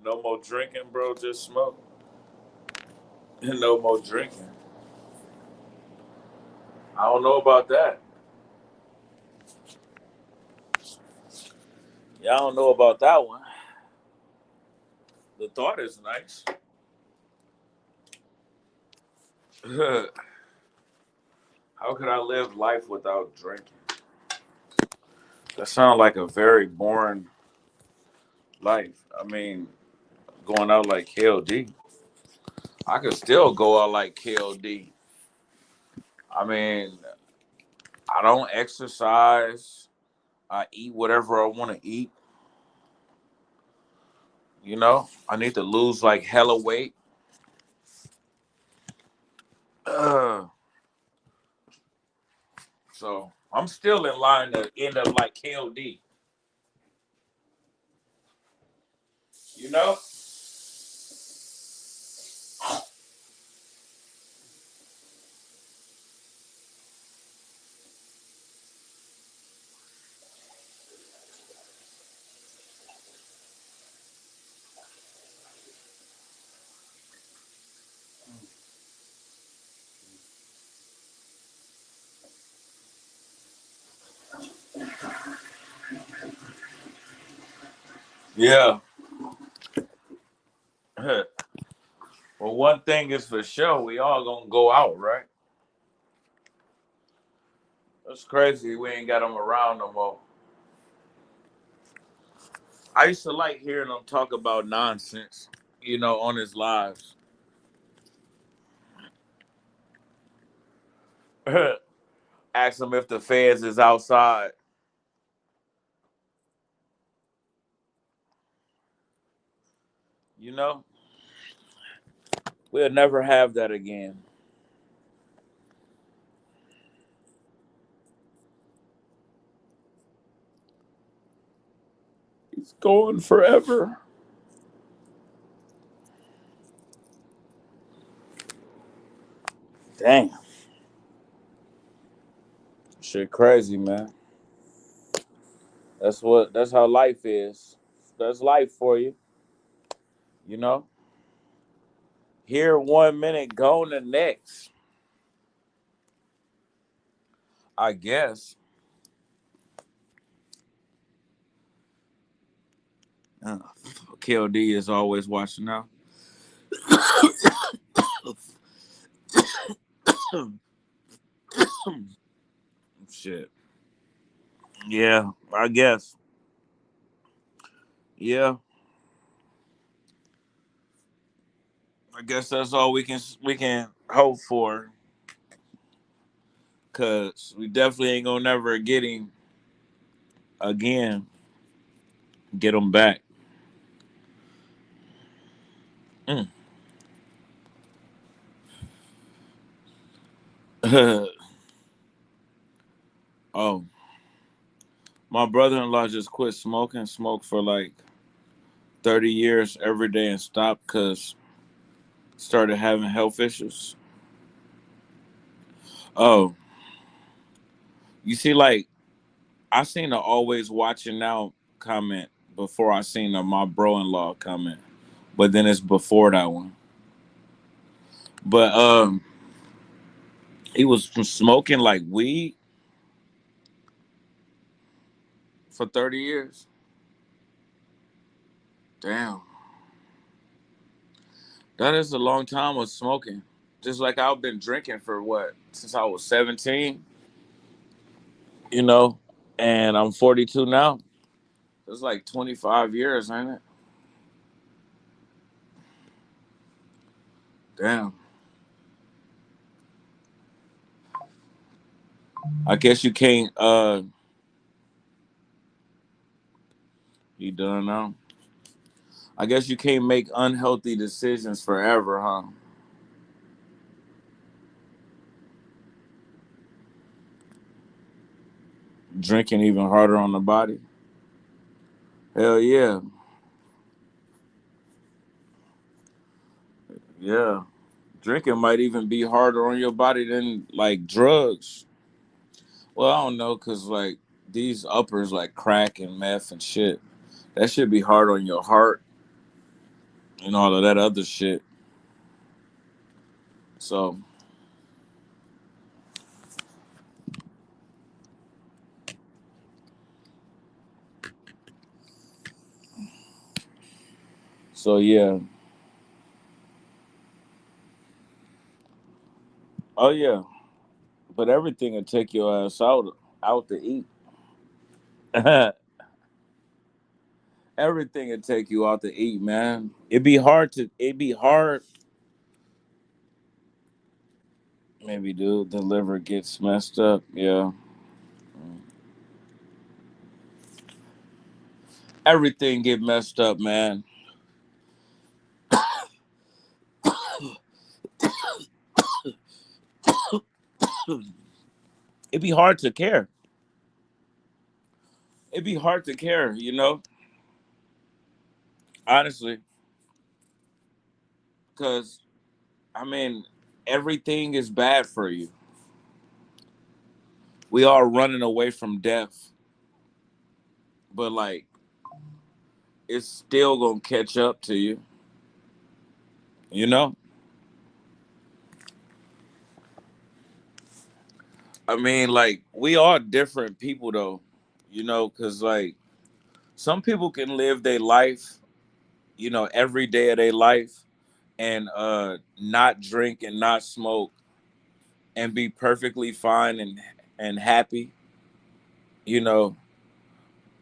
no more drinking, bro. Just smoke and no more drinking. I don't know about that. Yeah, I don't know about that one. The thought is nice. How could I live life without drinking? That sounds like a very boring life. I mean, going out like KLD. I could still go out like KLD. I mean, I don't exercise. I eat whatever I want to eat. You know, I need to lose like hella weight. Uh, so I'm still in line to end up like KLD. You know? Yeah. Well, one thing is for sure, we all gonna go out, right? That's crazy. We ain't got them around no more. I used to like hearing him talk about nonsense, on his lives. Ask him if the feds is outside. You know, we'll never have that again. He's going forever. Damn, shit, crazy, man. That's how life is. That's life for you. You know, here 1 minute, gone the next. I guess. Uh, KLD is always watching out. Shit. Yeah, I guess. Yeah, I guess that's all we can hope for. Cause we definitely ain't gonna never get him again. Get him back. Mm. My brother-in-law just quit smoking, smoked for like 30 years every day and stopped because started having health issues. Oh, you see, like, I seen the always watching now comment before I seen the my bro-in-law comment, but then it's before that one. But he was smoking like weed for 30 years. Damn, that is a long time of smoking. Just like I've been drinking for what since I was 17, you know, and I'm 42 now. It's like 25 years, ain't it? Damn. I guess you can't. You done now. I guess you can't make unhealthy decisions forever, huh? Drinking even harder on the body. Hell yeah, yeah. Drinking might even be harder on your body than like drugs. Well, I don't know, cause like these uppers like crack and meth and shit, that should be hard on your heart and all of that other shit. So, so yeah. Oh yeah, but everything will take your ass out to eat. Everything will take you out to eat, man. It'd be hard to. It'd be hard. Maybe, dude, the liver gets messed up. Yeah, everything get messed up, man. It'd be hard to care. It'd be hard to care, you know. Honestly, because I mean, everything is bad for you. We are running away from death, but like it's still gonna catch up to you. You know. I mean, like we are different people, though. You know, because like some people can live their life, you know, every day of their life and not drink and not smoke and be perfectly fine and happy, you know,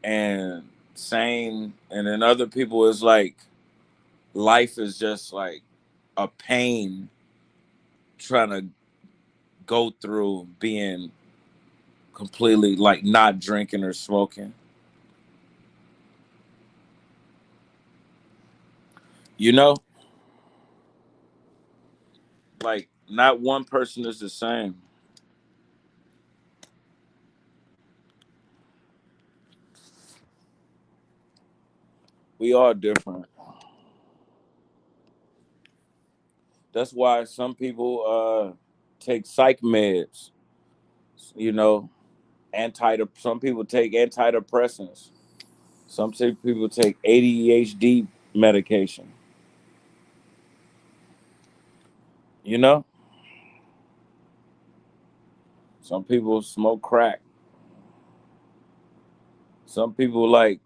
and sane. And then other people is like life is just like a pain trying to go through being completely like not drinking or smoking. You know, like not one person is the same. We all different. That's why some people take psych meds. You know, some people take antidepressants. Some people take ADHD medication. You know, some people smoke crack. Some people like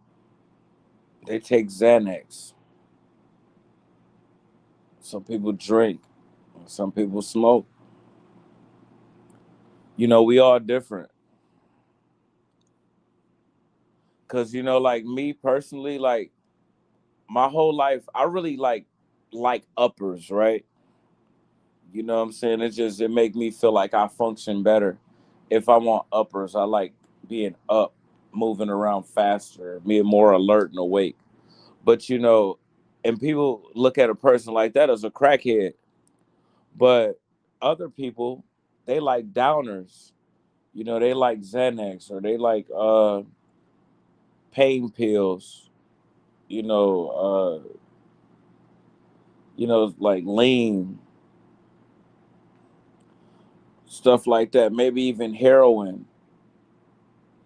they take Xanax. Some people drink. Some people smoke. You know, we all different. Cause you know, like me personally, like my whole life, I really like uppers, right? You know what I'm saying? It make me feel like I function better if I'm on uppers. I like being up, moving around faster, being more alert and awake. But you know, and people look at a person like that as a crackhead. But other people, they like downers. You know, they like Xanax or they like pain pills, you know, like lean, stuff like that. Maybe even heroin,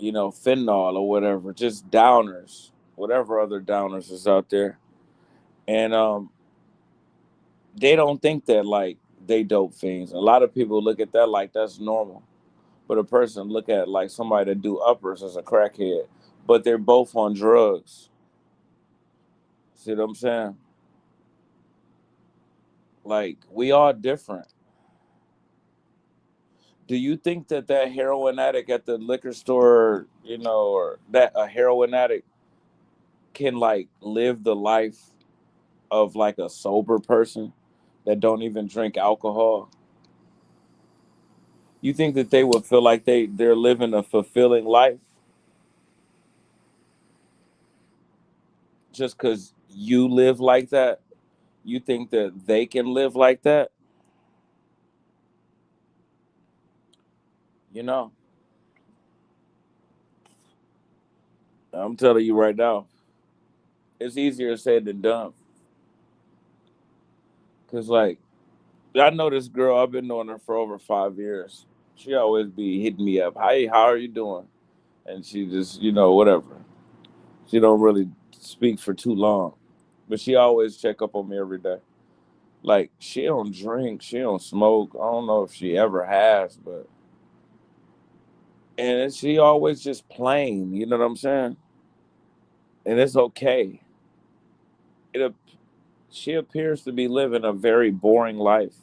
fentanyl or whatever, just downers, whatever other downers is out there. And they don't think that like they dope fiends. A lot of people look at that like that's normal. But a person look at like somebody that do uppers as a crackhead, but they're both on drugs. See what I'm saying? Like we all different. Do you think that heroin addict at the liquor store, or that a heroin addict can like live the life of like a sober person that don't even drink alcohol? You think that they would feel like they're living a fulfilling life just because you live like that? You think that they can live like that? You know, I'm telling you right now, it's easier said than done. Cause like I know this girl, I've been knowing her for over 5 years. She always be hitting me up. Hey, how are you doing? And she just, whatever. She don't really speak for too long, but she always check up on me every day. Like she don't drink, she don't smoke. I don't know if she ever has, but and she always just plain. You know what I'm saying? And it's okay. It she appears to be living a very boring life,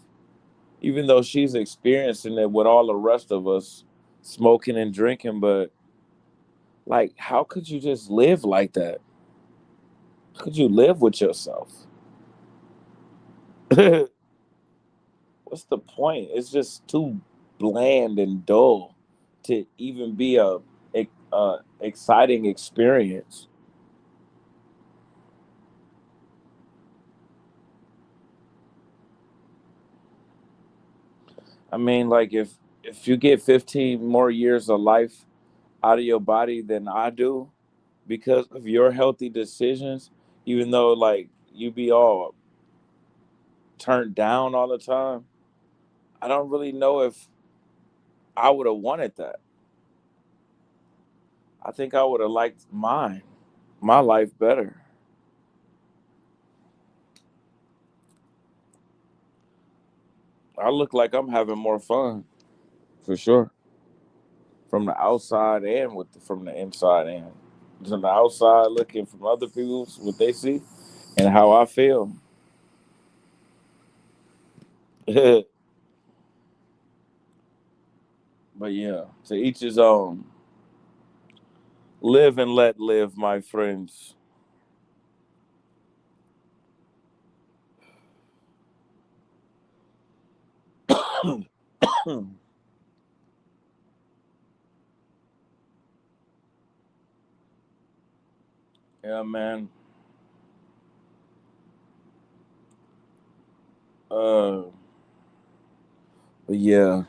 even though she's experiencing it with all the rest of us smoking and drinking. But like, how could you just live like that? How could you live with yourself? What's the point? It's just too bland and dull to even be a exciting experience. I mean, like if you get 15 more years of life out of your body than I do because of your healthy decisions, even though like you be all turned down all the time, I don't really know if I would have wanted that. I think I would have liked my life better. I look like I'm having more fun for sure, from the outside and from the inside and from the outside looking from other people's what they see and how I feel. But yeah, to each his own. Live and let live, my friends. Yeah, man. Uh, but yeah,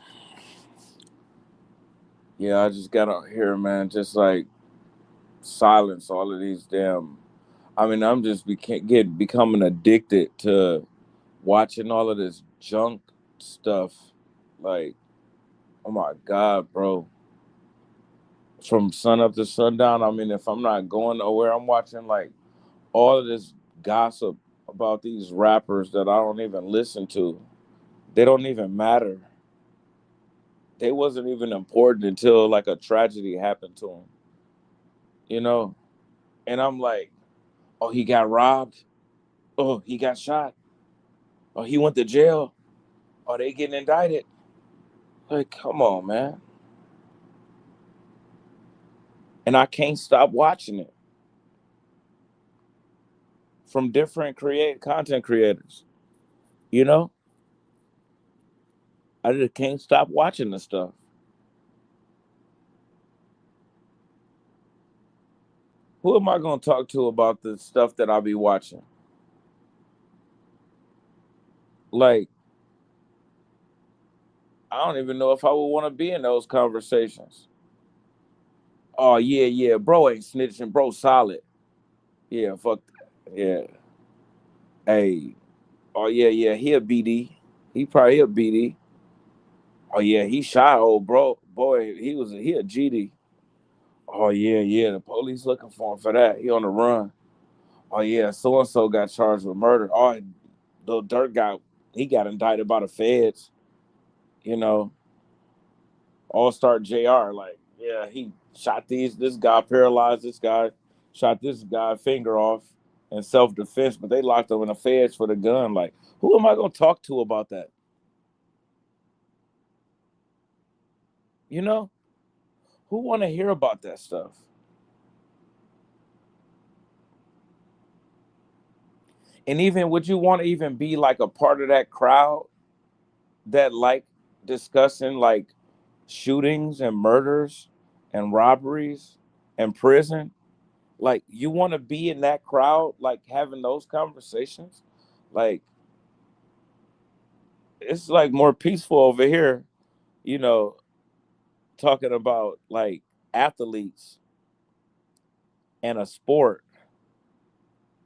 I just got out here, man. Just like silence all of these damn. I mean, I'm just becoming addicted to watching all of this junk stuff. Like, oh my god, bro! From sun up to sundown. I mean, if I'm not going nowhere, I'm watching like all of this gossip about these rappers that I don't even listen to. They don't even matter. They wasn't even important until like a tragedy happened to them, you know. And I'm like, oh, he got robbed. Oh, he got shot. Oh, he went to jail. Oh, they getting indicted. Like, come on, man. And I can't stop watching it from different create content creators. You know, I just can't stop watching the stuff. Who am I going to talk to about the stuff that I'll be watching? Like, I don't even know if I would want to be in those conversations. Oh yeah, bro ain't snitching, bro solid. Yeah, fuck that. Yeah. Hey. Oh yeah, he a BD. He probably a BD. Oh yeah, he shot old bro. Boy, he a GD. Oh yeah. The police looking for him for that. He on the run. Oh yeah, so and so got charged with murder. Oh, the Dirt he got indicted by the feds. You know, All Star Jr. Like, yeah, he shot this guy, paralyzed this guy, shot this guy finger off in self defense, but they locked him in the feds for the gun. Like, who am I gonna talk to about that? You know, who want to hear about that stuff? And even would you want to even be like a part of that crowd that like discussing like shootings and murders and robberies and prison? Like you want to be in that crowd, like having those conversations? Like it's like more peaceful over here, you know, talking about like athletes and a sport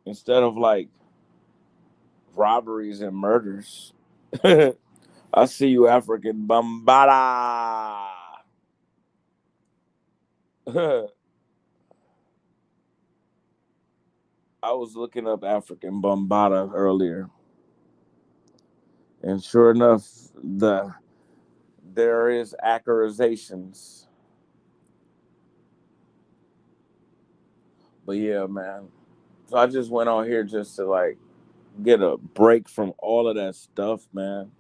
instead of like robberies and murders. I see you, African Bambada. I was looking up African Bombata earlier, and sure enough, there is accusations. But yeah, man. So I just went on here just to like get a break from all of that stuff, man.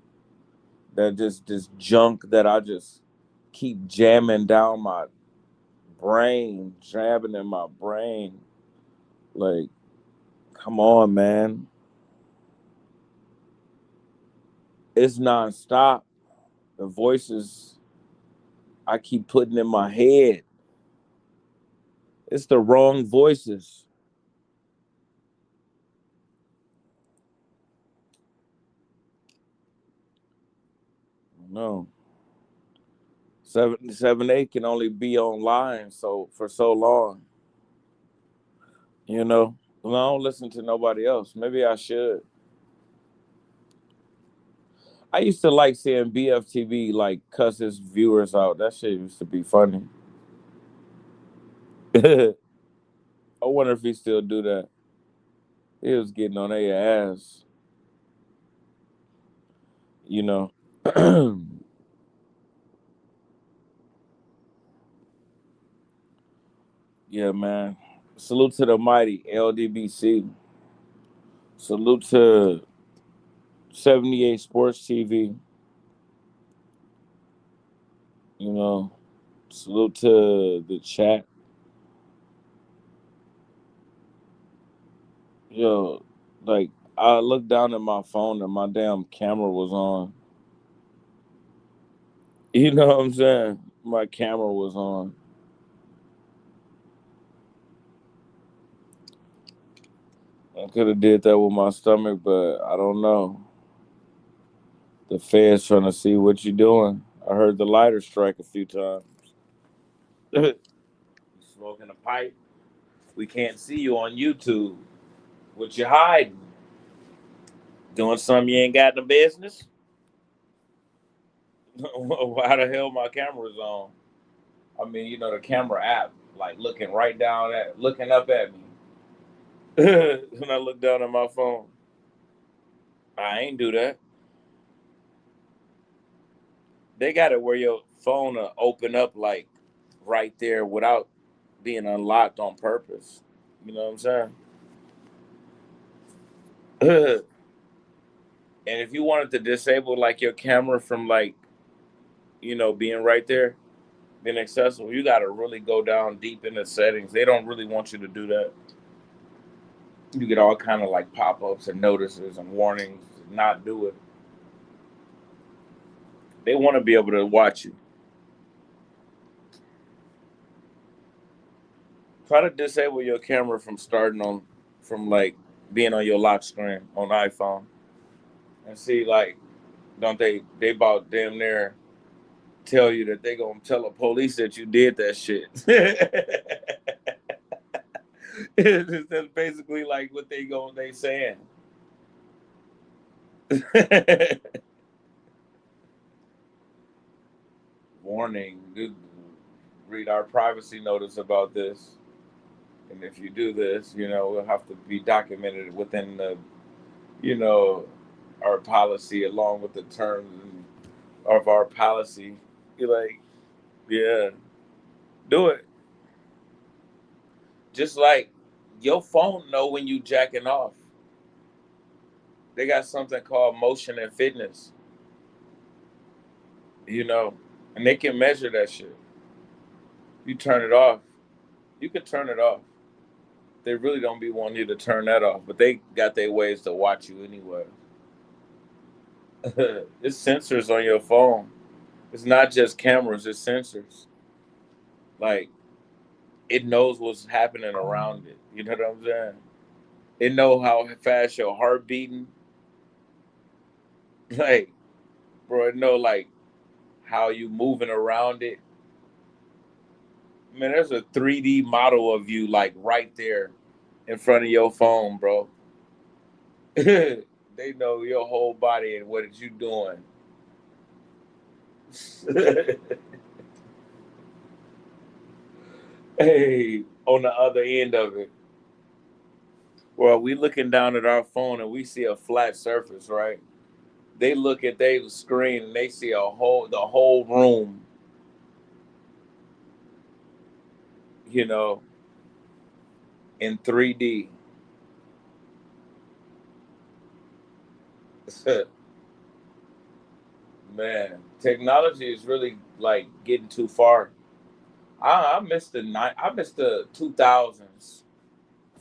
That just this junk that I just keep jamming down my brain, jabbing in my brain. Like, come on, man. It's nonstop. The voices I keep putting in my head. It's the wrong voices. No. 7 8 can only be online so for so long. You know? Well, I don't listen to nobody else. Maybe I should. I used to like seeing BFTV like cuss his viewers out. That shit used to be funny. I wonder if he still do that. He was getting on their ass, you know. Yeah, man. Salute to the mighty LDBC. Salute to 78 Sports TV. You know, salute to the chat. Yo, like I looked down at my phone and my damn camera was on. You know what I'm saying? My camera was on. I could have did that with my stomach, but I don't know. The feds trying to see what you doing. I heard the lighter strike a few times. Smoking a pipe. We can't see you on YouTube. What you hiding? Doing something you ain't got no business? Why the hell my camera's on? I mean, you know the camera app, like looking up at me. When I look down at my phone, I ain't do that. They got it where your phone will open up like right there without being unlocked on purpose. You know what I'm saying? And if you wanted to disable like your camera from like being right there, being accessible, you got to really go down deep in the settings. They don't really want you to do that. You get all kind of like pop-ups and notices and warnings to not do it. They want to be able to watch you. Try to disable your camera from starting on from like being on your lock screen on iPhone and see like don't they about damn near tell you that they gonna tell the police that you did that shit. That's basically like what they saying. Warning, read our privacy notice about this. And if you do this, we'll have to be documented within you know, our policy along with the terms of our policy. You're like, yeah, do it. Just like your phone know when you jacking off. They got something called motion and fitness, and they can measure that shit. You turn it off. You can turn it off. They really don't be wanting you to turn that off, but they got their ways to watch you anyway. It's sensors on your phone. It's not just cameras, it's sensors. Like, it knows what's happening around it. You know what I'm saying? It know how fast your heart beating. Like, bro, it know like how you moving around it. Man, there's a 3D model of you like right there in front of your phone, bro. They know your whole body and what you doing. Hey, on the other end of it. Well, we looking down at our phone and we see a flat surface, right? They look at their screen and they see the whole room, you know, in 3D. Man, technology is really like getting too far. I missed I missed the 2000s.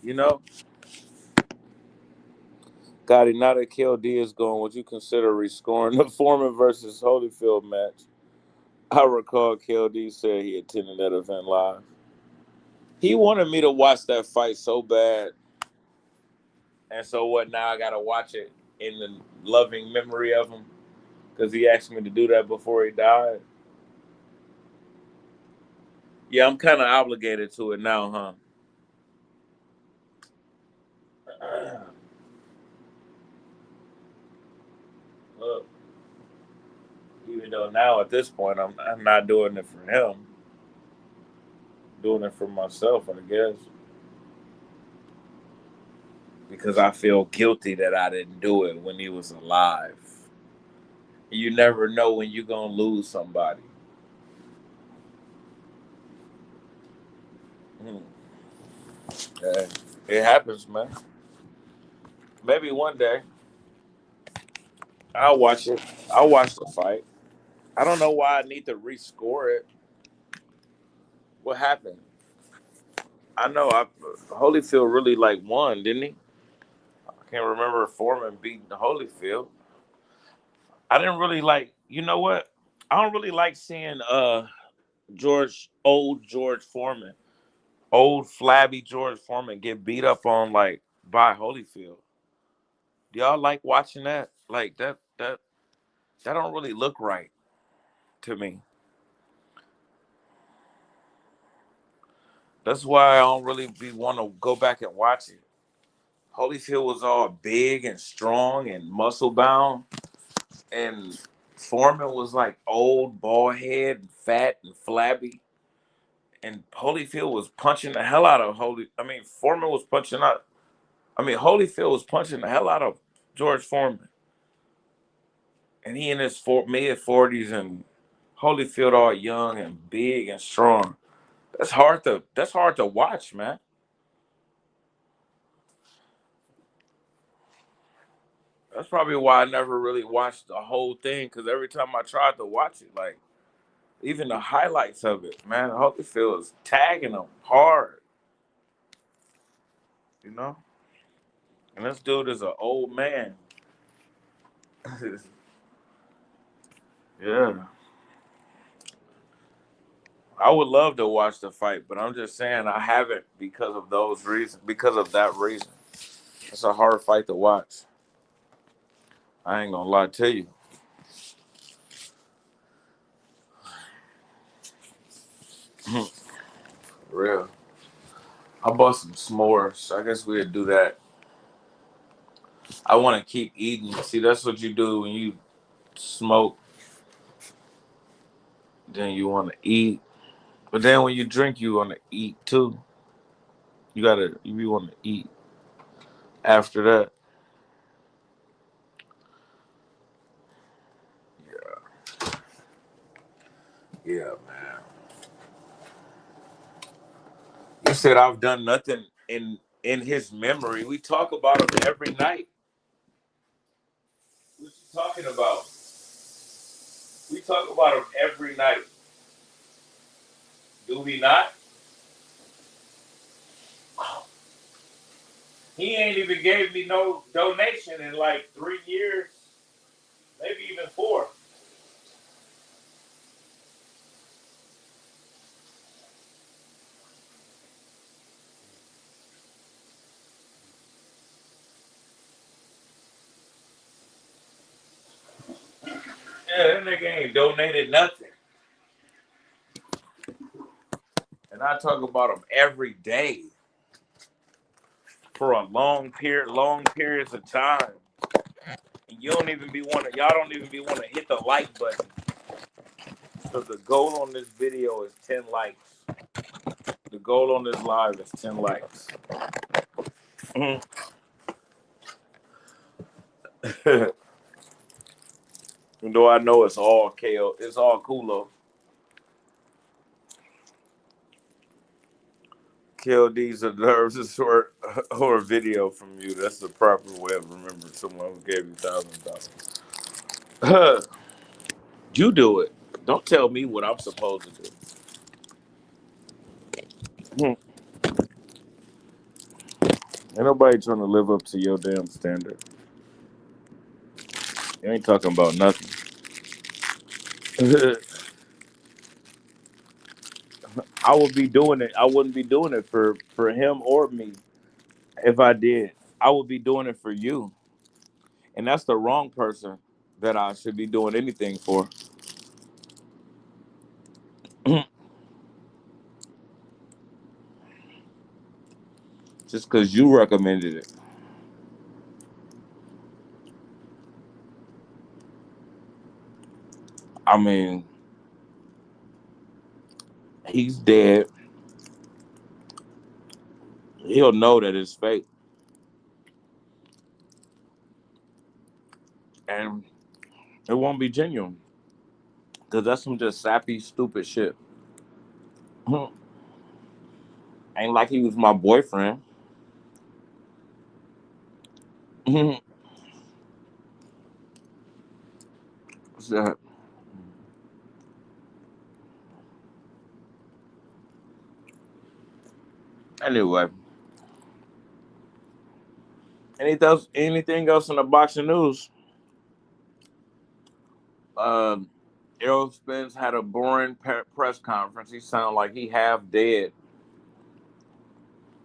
You know, Gotti, now that KLD is gone, would you consider rescoring the Foreman versus Holyfield match? I recall KLD said he attended that event live. He wanted me to watch that fight so bad, and so what? Now I gotta watch it in the loving memory of him because he asked me to do that before he died. Yeah, I'm kind of obligated to it now, huh? Look, even though now at this point I'm not doing it for him, doing it for myself, I guess, because I feel guilty that I didn't do it when he was alive. You never know when you're gonna lose somebody. Hmm. Yeah, it happens, man. Maybe one day I'll watch it. I'll watch the fight. I don't know why I need to rescore it. What happened? I know Holyfield really like won, didn't he? I can't remember if Foreman beating Holyfield. I didn't really like. You know what? I don't really like seeing old George Foreman, old flabby George Foreman get beat up on like by Holyfield. Do y'all like watching that? Like that don't really look right to me. That's why I don't really be want to go back and watch it. Holyfield was all big and strong and muscle bound, and Foreman was like old, bald head, and fat and flabby. And Holyfield was punching the hell out of Foreman was punching out. Holyfield was punching the hell out of George Foreman, and he in his mid 40s, and Holyfield all young and big and strong. That's hard to watch, man. That's probably why I never really watched the whole thing, because every time I tried to watch it, like even the highlights of it, man, Holyfield is tagging him hard, you know. And this dude is an old man. Yeah, I would love to watch the fight, but I'm just saying I haven't because of those reasons. Because of that reason, it's a hard fight to watch. I ain't gonna lie to you. For real. I bought some s'mores. I guess we'll do that. I want to keep eating. See, that's what you do when you smoke. Then you want to eat. But then when you drink, you want to eat too. You want to eat after that. Yeah, man. You said I've done nothing in his memory. We talk about him every night. What you talking about? We talk about him every night. Do we not? He ain't even gave me no donation in like 3 years, maybe even 4. Yeah, that nigga ain't donated nothing. And I talk about him every day for a long periods of time. And you don't even be wanting, y'all don't even be want to hit the like button. So the goal on this video is 10 likes. The goal on this live is 10 likes. Even though I know it's all KO, it's all cool. KOD deserves a short or a video from you. That's the proper way of remembering someone who gave you $1,000. You do it. Don't tell me what I'm supposed to do. Ain't nobody trying to live up to your damn standard. You ain't talking about nothing. I would be doing it. I wouldn't be doing it for him or me. If I did, I would be doing it for you. And that's the wrong person that I should be doing anything for. Just because you recommended it. I mean, he's dead. He'll know that it's fake. And it won't be genuine. Because that's some just sappy, stupid shit. Ain't like he was my boyfriend. So, anyway, anything else in the boxing news? Um, Errol Spence had a boring press conference. He sounded like he half dead.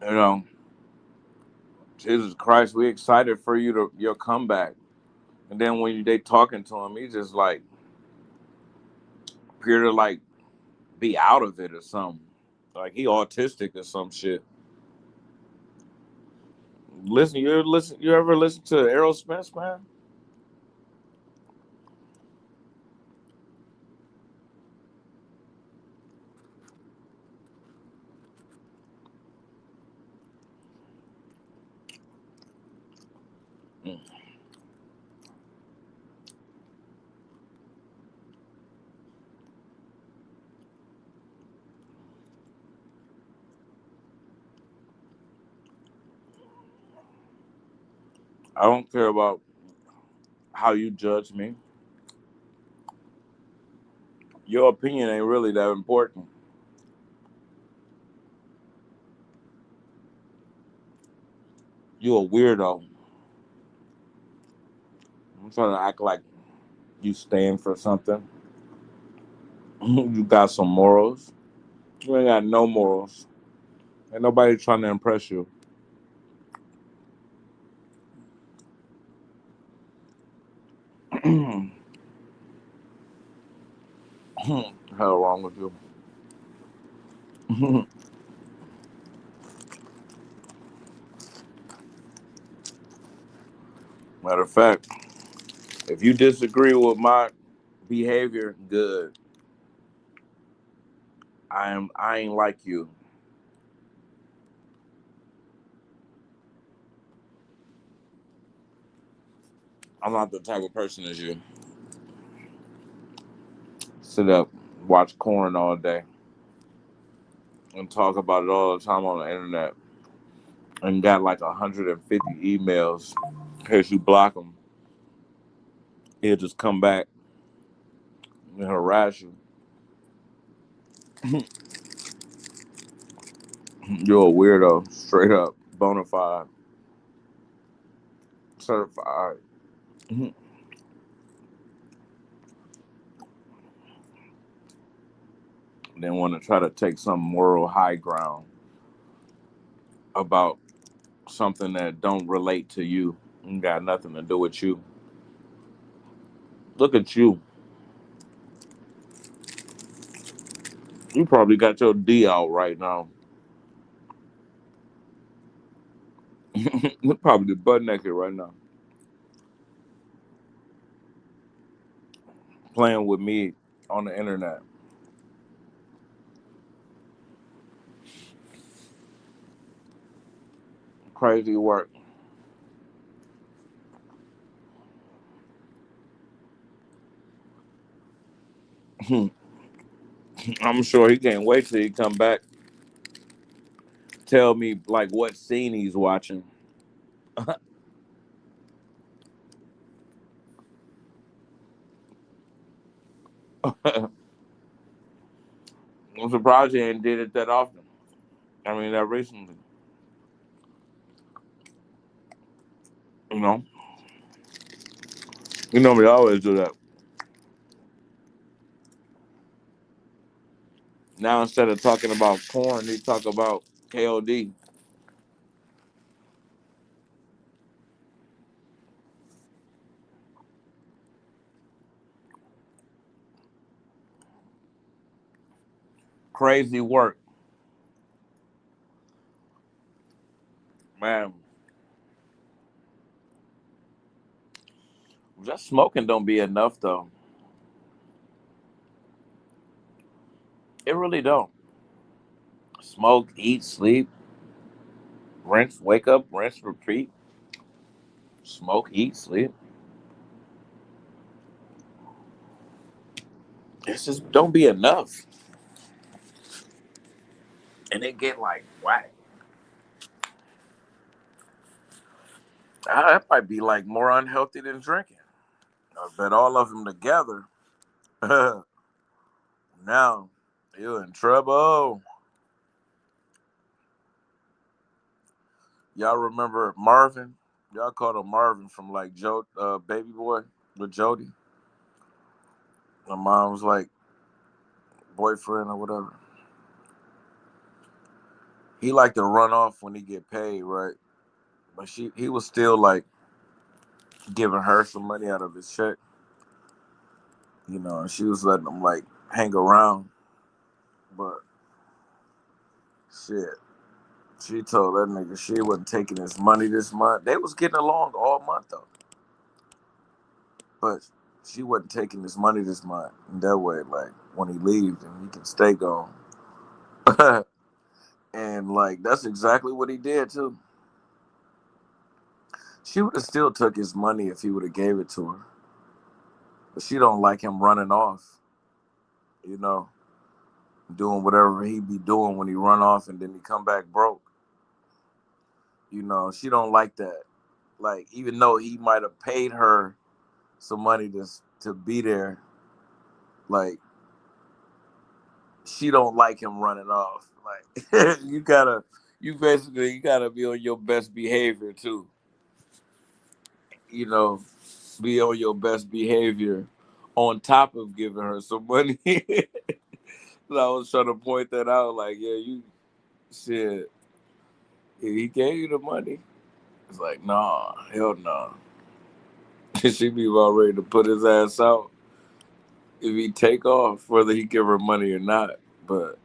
You know, Jesus Christ, we excited for your comeback. And then when they talking to him, he just like appear to like be out of it or something. Like he autistic or some shit. You ever listen to Errol Spence, man? Mm. I don't care about how you judge me. Your opinion ain't really that important. You a weirdo. I'm trying to act like you stand for something. You got some morals. You ain't got no morals. Ain't nobody trying to impress you. Hell wrong with you? Matter of fact, if you disagree with my behavior, good. I ain't like you. I'm not the type of person as you. Sit up, watch corn all day, and talk about it all the time on the internet, and got like 150 emails. In case you block them, he'll just come back and harass you. You're a weirdo, straight up, bona fide, certified. Then want to try to take some moral high ground about something that don't relate to you and got nothing to do with you. Look at you. You probably got your D out right now. You're probably butt naked right now, playing with me on the internet. Crazy work. I'm sure he can't wait till he come back. Tell me like what scene he's watching. I'm surprised he ain't did it that often. I mean that recently. You know, we always do that. Now instead of talking about porn, he talk about KOD. Crazy work, man. Just smoking don't be enough though. It really don't. Smoke, eat, sleep, rinse, wake up, rinse, repeat. Smoke, eat, sleep. It's just don't be enough, and it get like whack. That might be like more unhealthy than drinking. I bet all of them together. Now you're in trouble. Y'all remember Marvin? Y'all called him Marvin from like Joe, Baby Boy with Jody. My mom was like boyfriend or whatever. He liked to run off when he get paid, right? But he was still like giving her some money out of his check, and she was letting him like hang around. But shit, she told that nigga she wasn't taking his money this month. They was getting along all month though, but she wasn't taking his money this month. And that way, like when he leaves, and he can stay gone. And like that's exactly what he did too. She would have still took his money if he would have gave it to her, but she don't like him running off. You know, doing whatever he be doing when he run off and then he come back broke. She don't like that. Like even though he might have paid her some money to be there, like she don't like him running off. Like you basically gotta be on your best behavior too. You know, be on your best behavior on top of giving her some money. So I was trying to point that out, like, yeah, you shit. He gave you the money. It's like, nah, hell no. She be about ready to put his ass out if he take off, whether he give her money or not. But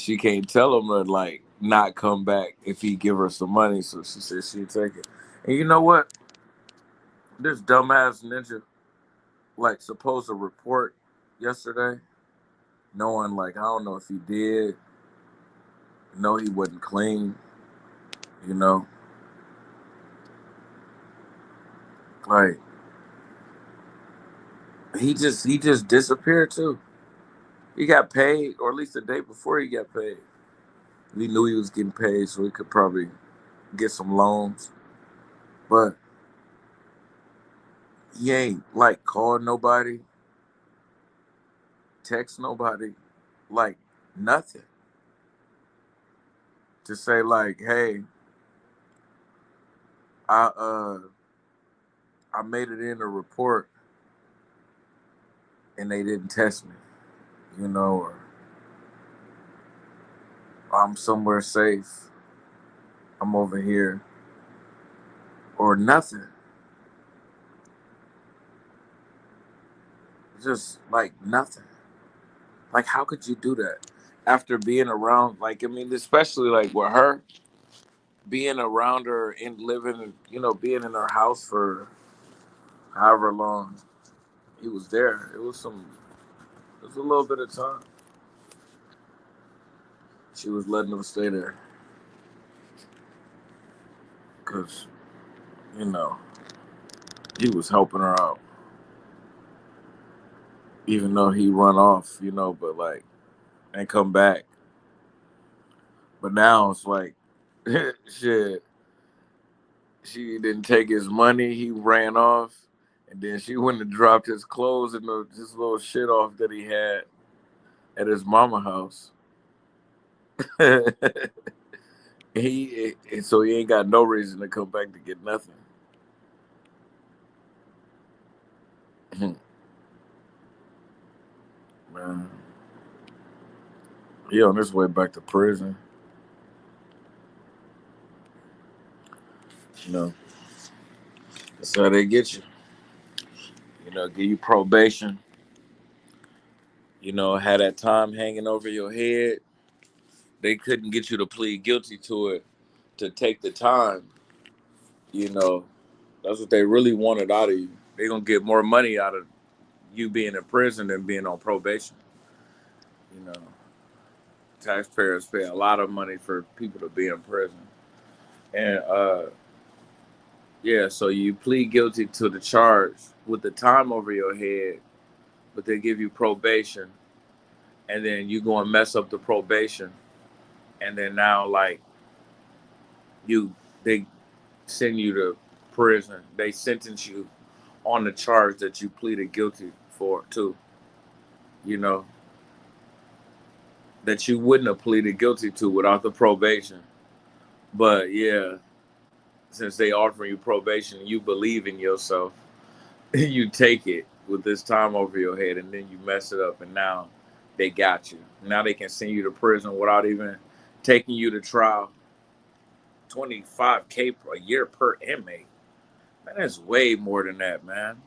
she can't tell him to like not come back if he give her some money. So she said she'd take it. And you know what? This dumbass ninja like supposed to report yesterday, knowing like I don't know if he did, know he wasn't clean, you know, like he just disappeared too. He got paid, or at least the day before he got paid. We knew he was getting paid, so he could probably get some loans. But he ain't like called nobody, text nobody, like nothing to say like, hey, I uh I made it in a report and they didn't test me, you know, or I'm somewhere safe. I'm over here or nothing. Just like nothing. Like how could you do that after being around? Like I mean, especially like with her being around her and living, you know, being in her house for however long he was there. It was a little bit of time. She was letting him stay there because you know he was helping her out, even though he run off, you know, but like and come back. But now it's like shit. She didn't take his money. He ran off, and then she went and dropped his clothes and this little shit off that he had at his mama house. So he ain't got no reason to come back to get nothing. Man, he on his way back to prison. You know, that's how they get you. You know, give you probation. You know, had that time hanging over your head. They couldn't get you to plead guilty to it to take the time. You know, that's what they really wanted out of you. They gonna get more money out of you being in prison than being on probation. You know, taxpayers pay a lot of money for people to be in prison. And yeah, so you plead guilty to the charge with the time over your head, but they give you probation, and then you go and mess up the probation, and then now like you they send you to prison. They sentence you on the charge that you pleaded guilty for too. You know, that you wouldn't have pleaded guilty to without the probation. But yeah, since they offer you probation, you believe in yourself, you take it with this time over your head, and then you mess it up, and now they got you. Now they can send you to prison without even taking you to trial. 25K a year per inmate. Man, that's way more than that, man.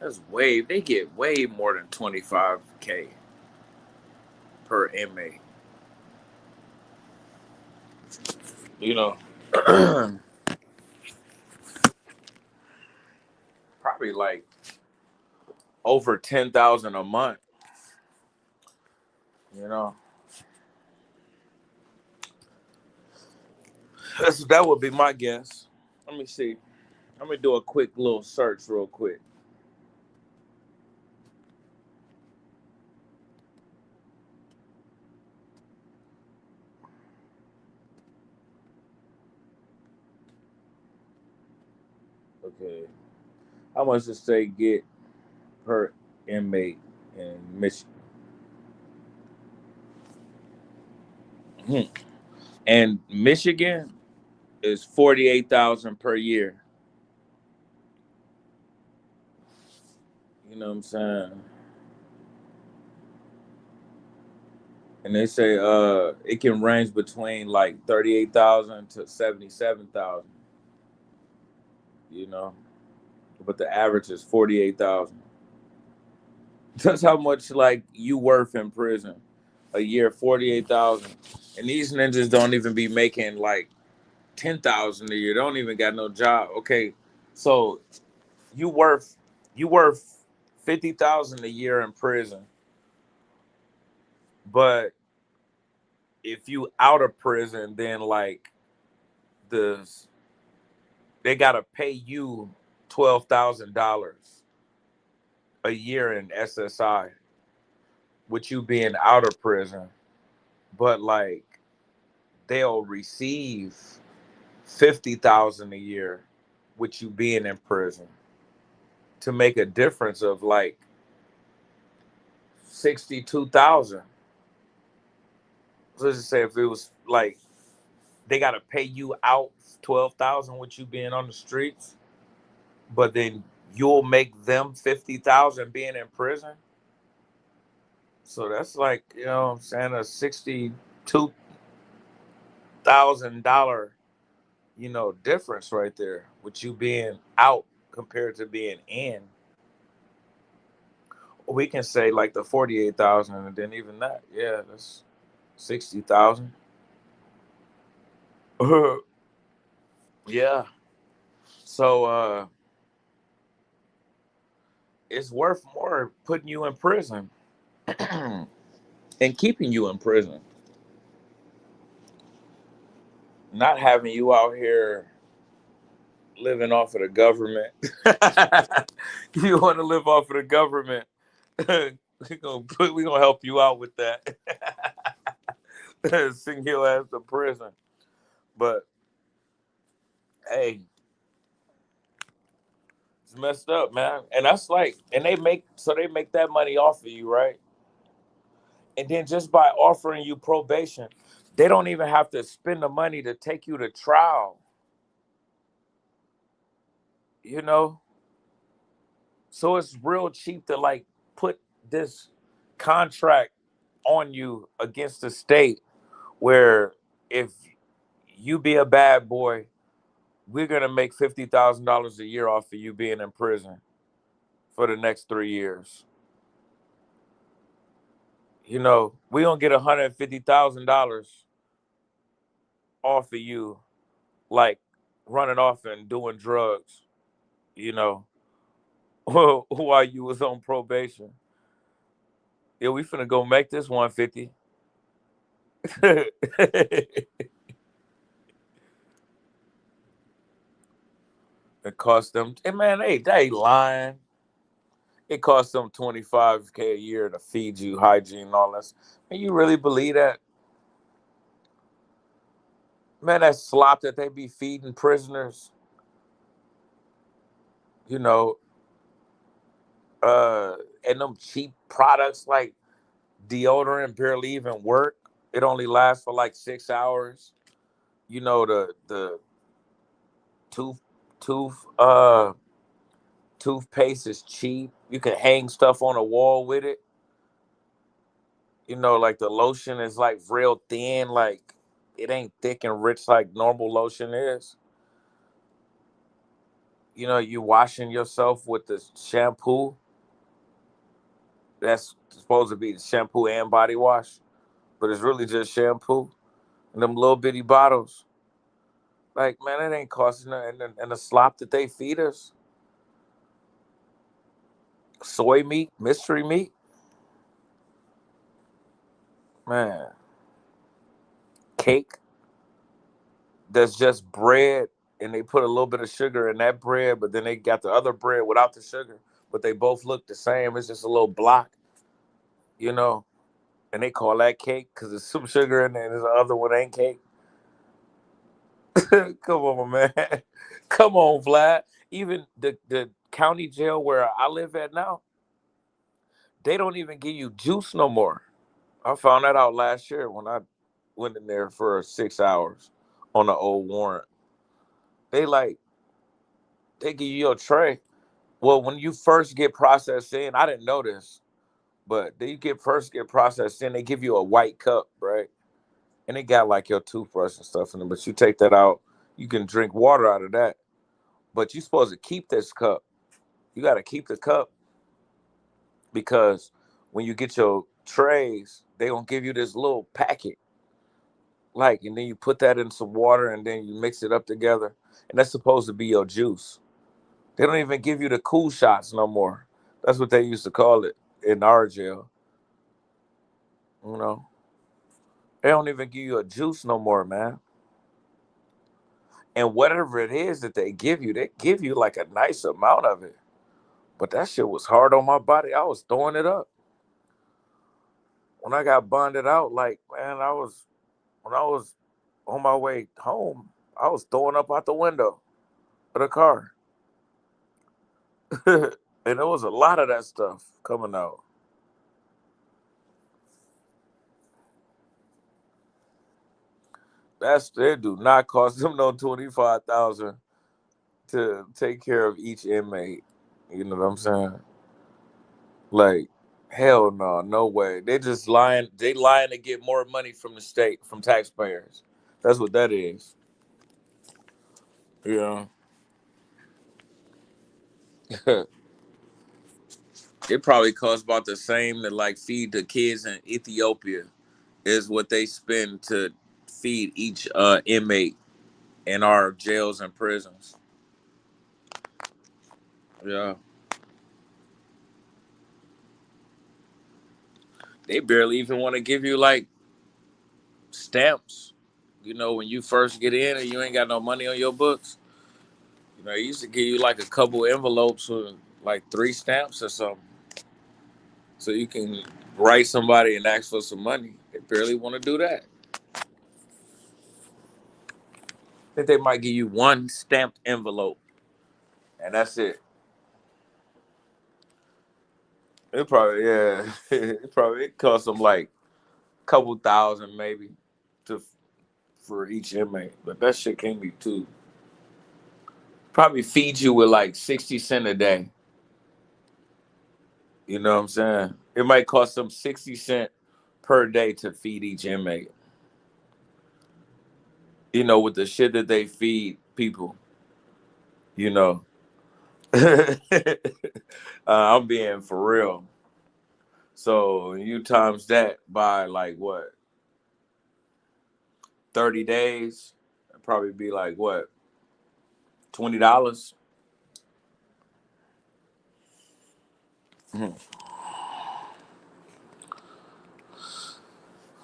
They get way more than 25K per inmate. You know, probably like over 10,000 a month. You know, that would be my guess. Let me see. Let me do a quick little search, real quick. Okay, how much does they get per inmate in Michigan? And Michigan is 48,000 per year. You know what I'm saying? And they say it can range between like 38,000 to 77,000. You know, but the average is 48,000. That's how much like you worth in prison. a year, 48,000, and these ninjas don't even be making like 10,000 a year. They don't even got no job. Okay, so you worth you worth 50,000 a year in prison, but if you out of prison, then like the they gotta pay you $12,000 a year in SSI with you being out of prison, but like they'll receive 50,000 a year with you being in prison to make a difference of like 62,000. So let's just say if it was like they gotta pay you out 12,000 with you being on the streets, but then you'll make them 50,000 being in prison. So that's like, you know what I'm saying, a $62,000, difference right there with you being out compared to being in. We can say like the 48,000, and then even that, yeah, that's 60,000. Yeah. So it's worth more putting you in prison and keeping you in prison, not having you out here living off of the government. You want to live off of the government? We're gonna help you out with that. Send your ass to prison. But hey, it's messed up, man. And that's like, and they make that money off of you, right? And then just by offering you probation, they don't even have to spend the money to take you to trial. You know, so it's real cheap to like put this contract on you against the state where if you be a bad boy, we're gonna make $50,000 a year off of you being in prison for the next 3 years. We gonna get $150,000 off of you, like running off and doing drugs, you know, while you was on probation. Yeah, we finna go make this 150. It cost them, and man, they lying. It costs them 25K a year to feed you, hygiene, and all that. And you really believe that? Man, that slop that they be feeding prisoners, you know, and them cheap products like deodorant barely even work. It only lasts for like 6 hours. The tooth tooth toothpaste is cheap. You can hang stuff on a wall with it. Like the lotion is like real thin, like it ain't thick and rich like normal lotion is. You washing yourself with the shampoo. That's supposed to be the shampoo and body wash, but it's really just shampoo and them little bitty bottles. Like, man, it ain't costing nothing. And the slop that they feed us, soy meat, mystery meat, man, cake that's just bread, and they put a little bit of sugar in that bread, but then they got the other bread without the sugar, but they both look the same. It's just a little block, you know, and they call that cake because there's some sugar in there, and the other one ain't cake. Come on, man. Come on, Vlad. Even the county jail where I live at now, they don't even give you juice no more. I found that out last year when I went in there for 6 hours on the old warrant. They like they give you your tray. Well, when you first get processed in, I didn't know this, but they get processed in, they give you a white cup, right? And it got like your toothbrush and stuff in it. But you take that out, you can drink water out of that. But you're supposed to keep this cup. You got to keep the cup because when you get your trays, they gonna give you this little packet, like, and then you put that in some water and then you mix it up together, and that's supposed to be your juice. They don't even give you the cool shots no more. That's what they used to call it in our jail. You know, they don't even give you a juice no more, man. And whatever it is that they give you like a nice amount of it. But that shit was hard on my body. I was throwing it up. When I got bonded out, like, man, when I was on my way home, I was throwing up out the window of the car. And there was a lot of that stuff coming out. They do not cost them no 25,000 to take care of each inmate. You know what I'm saying? Like, hell no, no way. They just lying. They lying to get more money from the state, from taxpayers. That's what that is. Yeah. It probably costs about the same to like feed the kids in Ethiopia is what they spend to feed each inmate in our jails and prisons. Yeah. They barely even want to give you like stamps. You know, when you first get in and you ain't got no money on your books, you know, they used to give you like a couple envelopes with like 3 stamps or something. So you can write somebody and ask for some money. They barely want to do that. I think they might give you 1 stamped envelope and that's it. It probably, yeah, it costs them like a couple thousand maybe to for each inmate. But that shit can't be too. Probably feed you with like 60 cents a day. You know what I'm saying? It might cost them 60 cents per day to feed each inmate. You know, with the shit that they feed people. You know, I'm being for real. So you times that by like what, 30 days? It'd probably be like what, $20.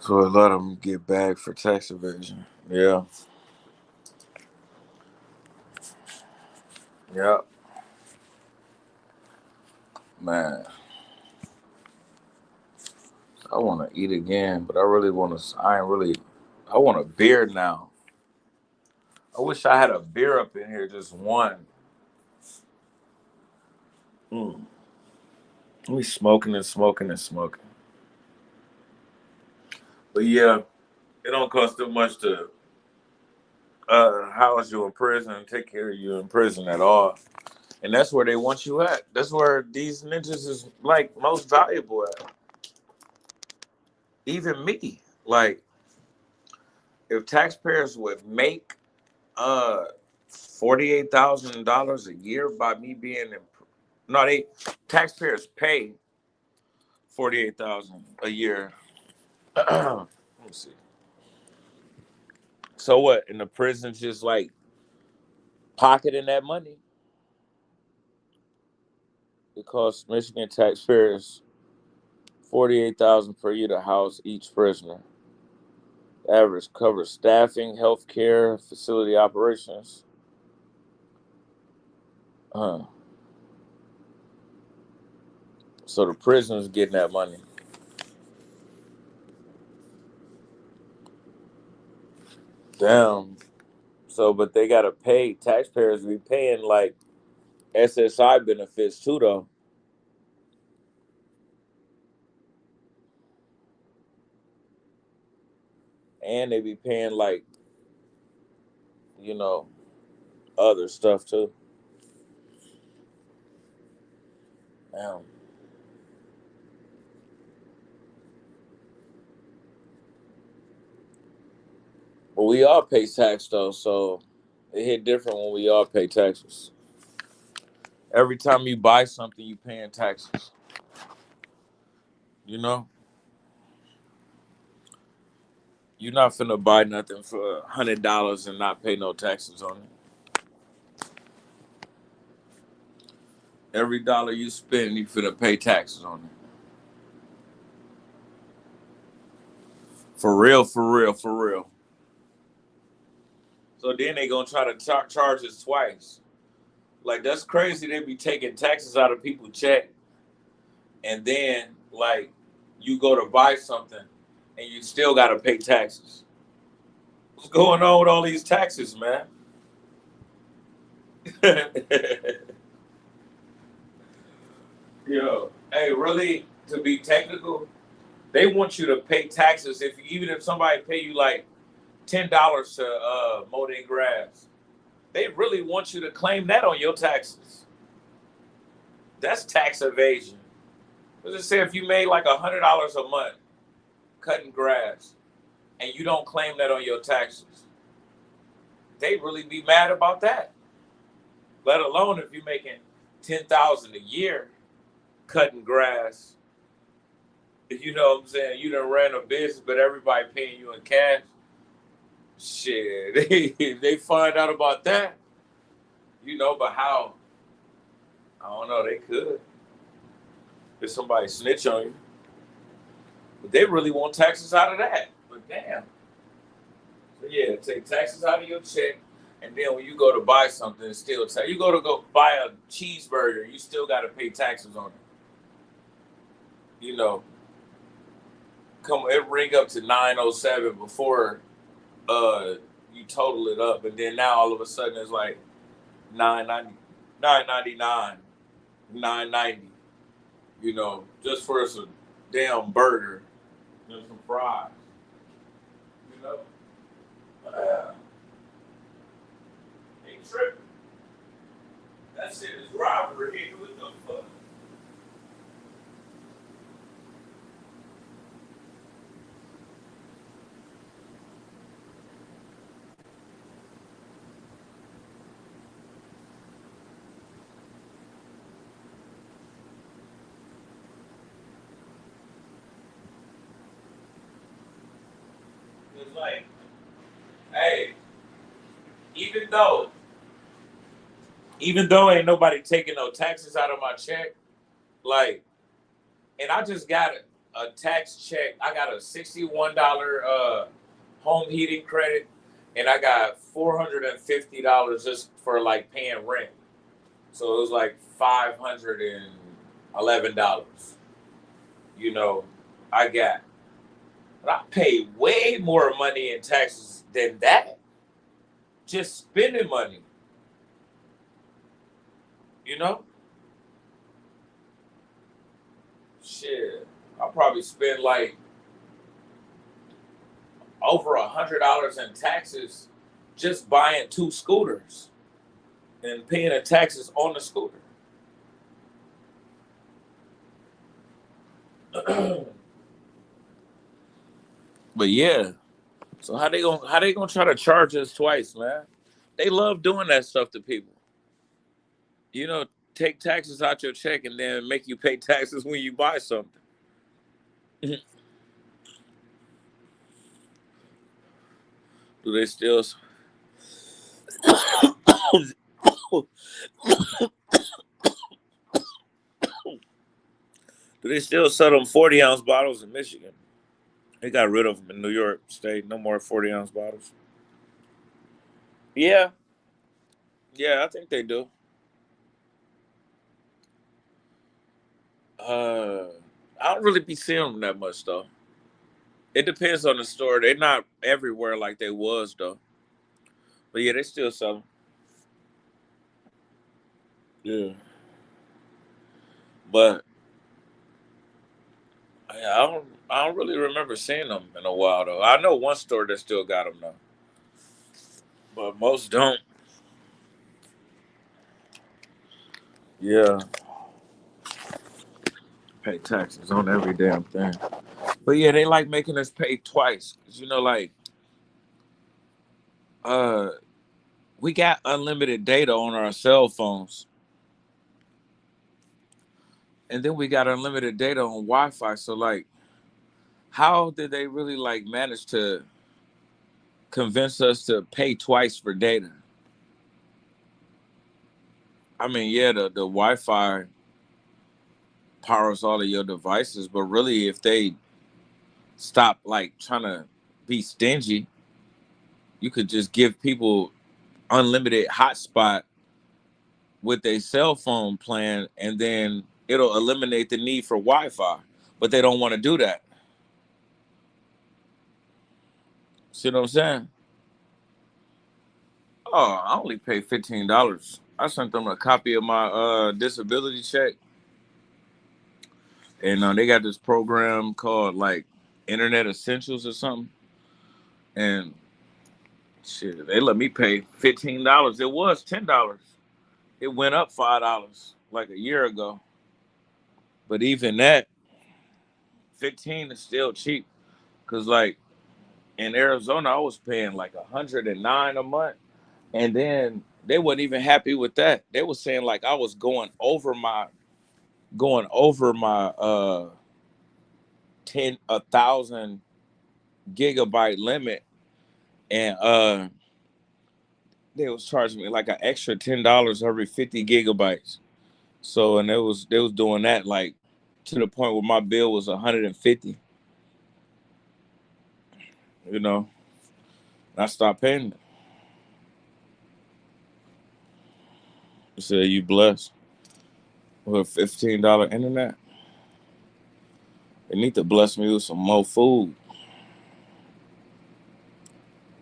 So let them get back for tax evasion. Yeah, yeah, man. I want to eat again, but I really want to. I ain't really. I want a beer now. I wish I had a beer up in here, just one. Mm. We smoking and smoking and smoking. But yeah, it don't cost too much to house you in prison and take care of you in prison at all. And that's where they want you at. That's where these ninjas is like most valuable at. Even me. Like, if taxpayers would make uh $48,000 a year by me being in, no, they taxpayers pay 48,000 a year. Let me see. So what? And the prison's just like pocketing that money. It costs Michigan taxpayers 48,000 per year to house each prisoner. The average covers staffing, health care, facility operations. Uh, so the prison's getting that money. Damn. So, but they gotta pay taxpayers be paying like SSI benefits too, though, and they be paying like, you know, other stuff too. Damn. But we all pay tax though, so it hit different when we all pay taxes. Every time you buy something, you paying taxes. You know, You're not finna buy nothing for $100 and not pay no taxes on it. Every dollar you spend, you finna pay taxes on it. For real, for real, for real. So then they gonna try to charge us twice. Like, that's crazy. They be taking taxes out of people's check, and then like you go to buy something, and you still gotta pay taxes. What's going on with all these taxes, man? Yo, hey, really, to be technical, they want you to pay taxes even if somebody pay you like $10 to mow their grass. They really want you to claim that on your taxes. That's tax evasion. Let's just say if you made like $100 a month cutting grass and you don't claim that on your taxes, they really be mad about that. Let alone if you're making $10,000 a year cutting grass. You know what I'm saying? You done ran a business, but everybody paying you in cash. Shit, they find out about that. You know, but how? I don't know. They could. If somebody snitch on you. But they really want taxes out of that. But damn. So yeah, take taxes out of your check. And then when you go to buy something, it's still tax. You go buy a cheeseburger, you still got to pay taxes on it. You know, it ring up to 907 before you total it up, and then now all of a sudden it's like 990, 999, 990. You know, just for some damn burger and some fries. You know, ain't tripping. That shit is robbery. What the fuck? It's like, hey, even though ain't nobody taking no taxes out of my check, like, and I just got a tax check. I got a $61 home heating credit, and I got $450 just for like paying rent. So it was like $511. You know, I got. But I paid way more money in taxes than that. Just spending money. You know? Shit. I'll probably spend like over $100 in taxes just buying 2 scooters and paying the taxes on the scooter. But yeah, so how they gonna try to charge us twice, man? They love doing that stuff to people. You know, take taxes out your check and then make you pay taxes when you buy something. Do they still? Do they still sell them 40-ounce bottles in Michigan? They got rid of them in New York State. No more 40-ounce bottles. Yeah, yeah, I think they do. Uh, I don't really be seeing them that much though. It depends on the store. They're not everywhere like they was though. But yeah, they still sell them. Yeah, but yeah, I don't really remember seeing them in a while though. I know one store that still got them though, but most don't. Yeah, pay taxes on every damn thing. But yeah, they like making us pay twice. 'Cause, you know, like uh, we got unlimited data on our cell phones, and then we got unlimited data on Wi-Fi. So like, how did they really like manage to? convince us to pay twice for data. I mean, yeah, the Wi-Fi powers all of your devices, but really, if they stop like trying to be stingy, you could just give people unlimited hotspot with a cell phone plan, and then it'll eliminate the need for Wi-Fi. But they don't want to do that. See what I'm saying? Oh, I only paid $15. I sent them a copy of my disability check, and they got this program called like Internet Essentials or something. And shit, they let me pay $15. It was $10. It went up $5 like a year ago. But even that, 15 is still cheap. Cause like in Arizona, I was paying like 109 a month. And then they weren't even happy with that. They were saying like I was going over my 1,000 gigabyte limit, and they was charging me like an extra $10 every 50 gigabytes. So, and they was doing that like to the point where my bill was 150. You know, I stopped paying it. I said, "You blessed with $15 internet. They need to bless me with some more food."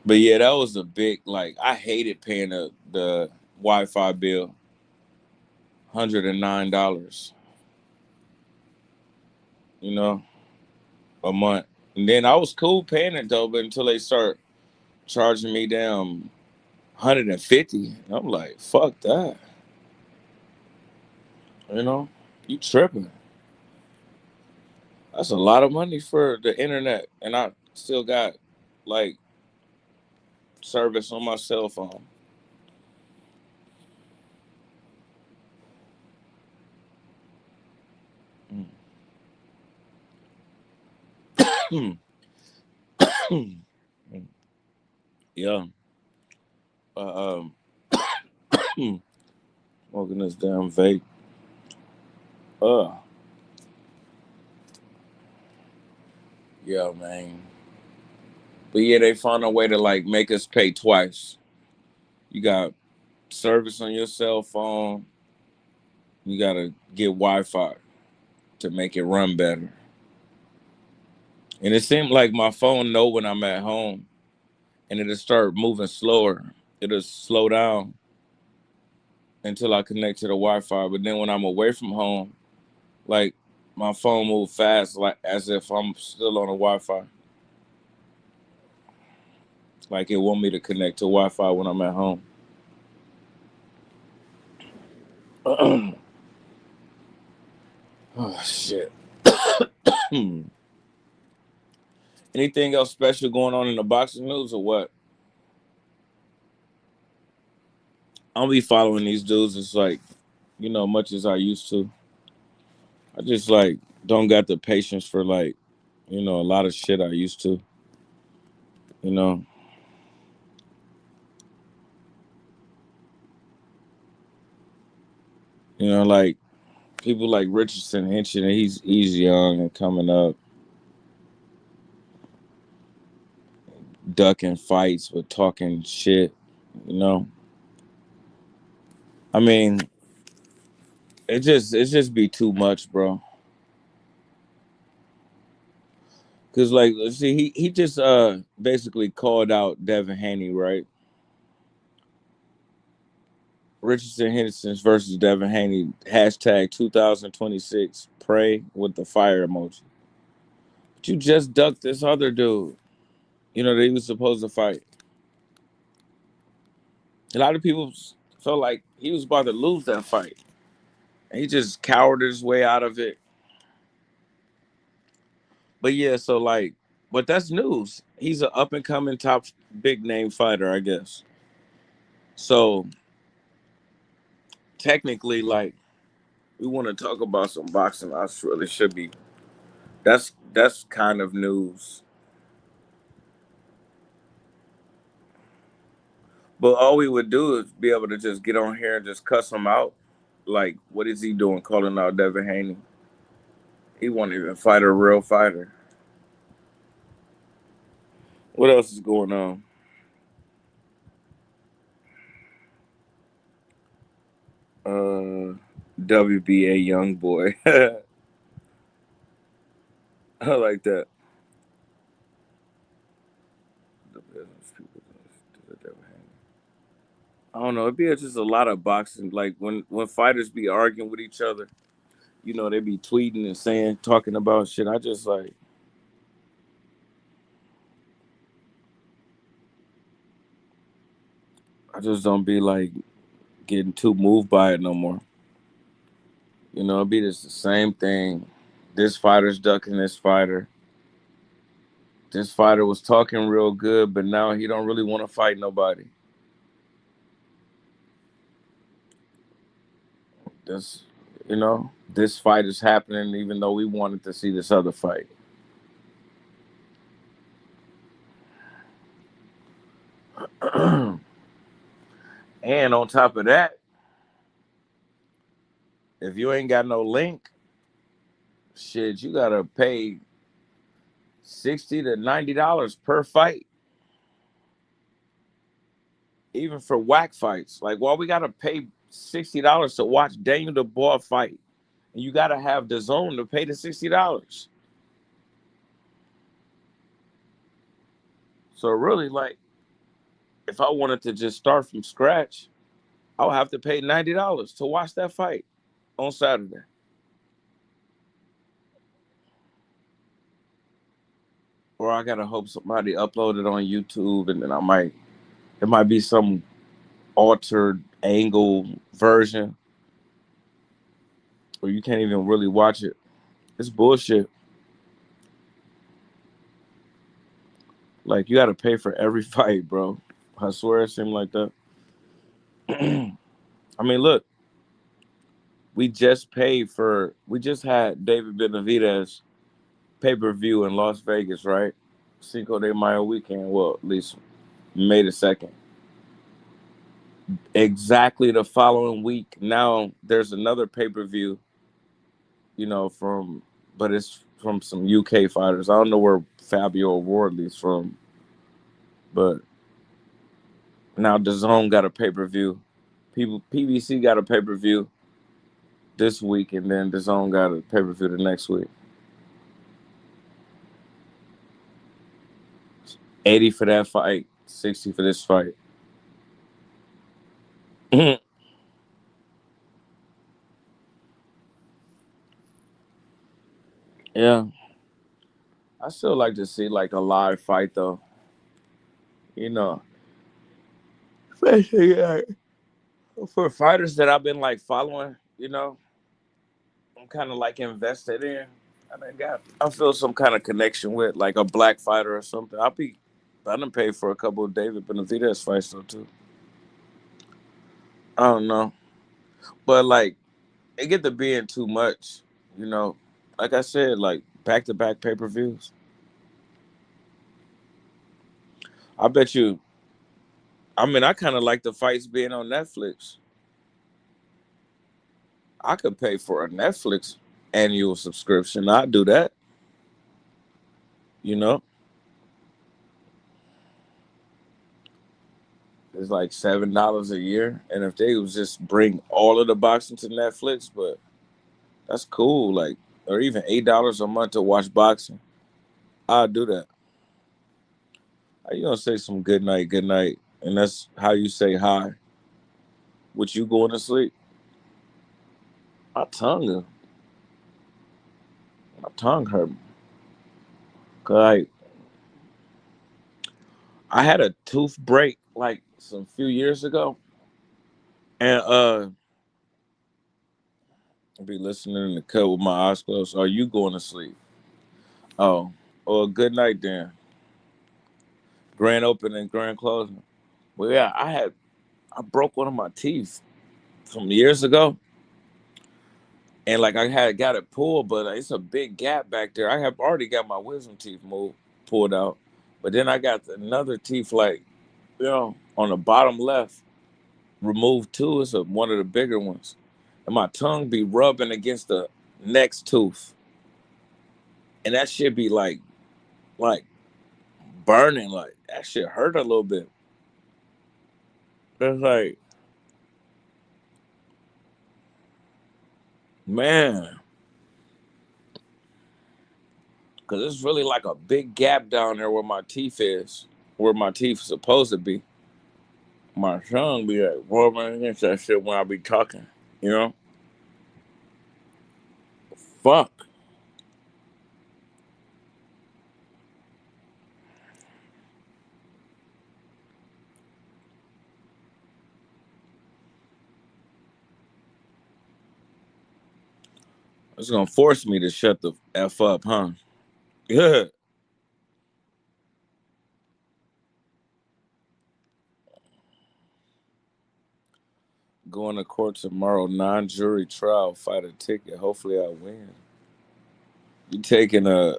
But yeah, that was a big like. I hated paying the Wi-Fi bill, $109. You know, a month. And then I was cool paying it though, but until they start charging me down 150, I'm like, fuck that. You know, you tripping. That's a lot of money for the internet, and I still got like service on my cell phone. Yeah. Uh, smoking this damn vape. Uh, yeah, man. But yeah, they found a way to like make us pay twice. You got service on your cell phone. You gotta get Wi-Fi to make it run better. And it seemed like my phone know when I'm at home, and it'll start moving slower. It'll slow down until I connect to the Wi-Fi. But then when I'm away from home, like my phone move fast, like as if I'm still on the Wi-Fi. Like it want me to connect to Wi-Fi when I'm at home. Oh shit. Anything else special going on in the boxing news or what? I'll be following these dudes. It's like, much as I used to. I just like don't got the patience for like, a lot of shit I used to. You know, like people like Richardson Henson, and he's young and coming up, ducking fights but talking shit. You know, I mean, it just be too much, bro. Cause like, let's see, he just basically called out Devin Haney, right? Richardson Henderson's versus Devin Haney hashtag 2026 pray with the fire emoji. But you just ducked this other dude. That he was supposed to fight. A lot of people felt like he was about to lose that fight. And he just cowered his way out of it. But yeah, so like, but that's news. He's an up and coming top big name fighter, I guess. So technically, like, we want to talk about some boxing. I really should be. That's kind of news. But all we would do is be able to just get on here and just cuss him out. Like, what is he doing calling out Devin Haney? He won't even fight a real fighter. What else is going on? WBA young boy. I like that. I don't know. It'd be just a lot of boxing. Like when fighters be arguing with each other, they be tweeting and saying, talking about shit. I just don't be like getting too moved by it no more. It'd be just the same thing. This fighter's ducking this fighter. This fighter was talking real good, but now he don't really want to fight nobody. This, this fight is happening even though we wanted to see this other fight. And on top of that, if you ain't got no link, shit, you gotta pay $60 to $90 per fight, even for whack fights. Like, well, we gotta pay $60 to watch Daniel Dubois fight, and you gotta have the zone to pay the $60. So really, like, if I wanted to just start from scratch, I would have to pay $90 to watch that fight on Saturday. Or I gotta hope somebody upload it on YouTube, and then it might be some altered angle version, or you can't even really watch it. It's bullshit. Like, you gotta pay for every fight, bro. I swear it seemed like that. I mean, look, we just had David Benavidez pay-per-view in Las Vegas, right? Cinco de Mayo weekend. Well, at least May the 2nd. Exactly the following week, now there's another pay-per-view, but it's from some UK fighters. I don't know where Fabio Wardley's from, but now DAZN got a pay-per-view. PBC got a pay-per-view this week, and then DAZN got a pay-per-view the next week. 80 for that fight, 60 for this fight. Yeah. I still like to see like a live fight though. You know. Especially for fighters that I've been like following, I'm kind of like invested in. I feel some kind of connection with like a black fighter or something. I done paid for a couple of David Benavidez fights though too. I don't know. But like it get to being too much, you know. Like I said, like back to back pay-per-views. I bet you I kind of like the fights being on Netflix. I could pay for a Netflix annual subscription. I'd do that, you know. It's like $7 a year. And if they would just bring all of the boxing to Netflix, but that's cool. Like, or even $8 a month to watch boxing. I'll do that. How you gonna say some good night, and that's how you say hi. With you going to sleep? My tongue, my tongue hurt. Like, I had a tooth break like some few years ago, and I'll be listening in the cut with my eyes closed. Are you going to sleep? Oh, well, good night then. Grand opening, grand closing. Well, yeah, I broke one of my teeth from years ago, and like I had got it pulled, but it's a big gap back there. I have already got my wisdom teeth pulled out, but then I got another teeth like on the bottom left. Remove two is one of the bigger ones. And my tongue be rubbing against the next tooth. And that shit be like burning. Like that shit hurt a little bit. It's like, man, because it's really like a big gap down there where my teeth is, where my teeth supposed to be. My tongue be like rubbing against that shit when I be talking, you know? Fuck. It's gonna force me to shut the F up, huh? Yeah. Going to court tomorrow, non-jury trial, fight a ticket. Hopefully I win. You taking a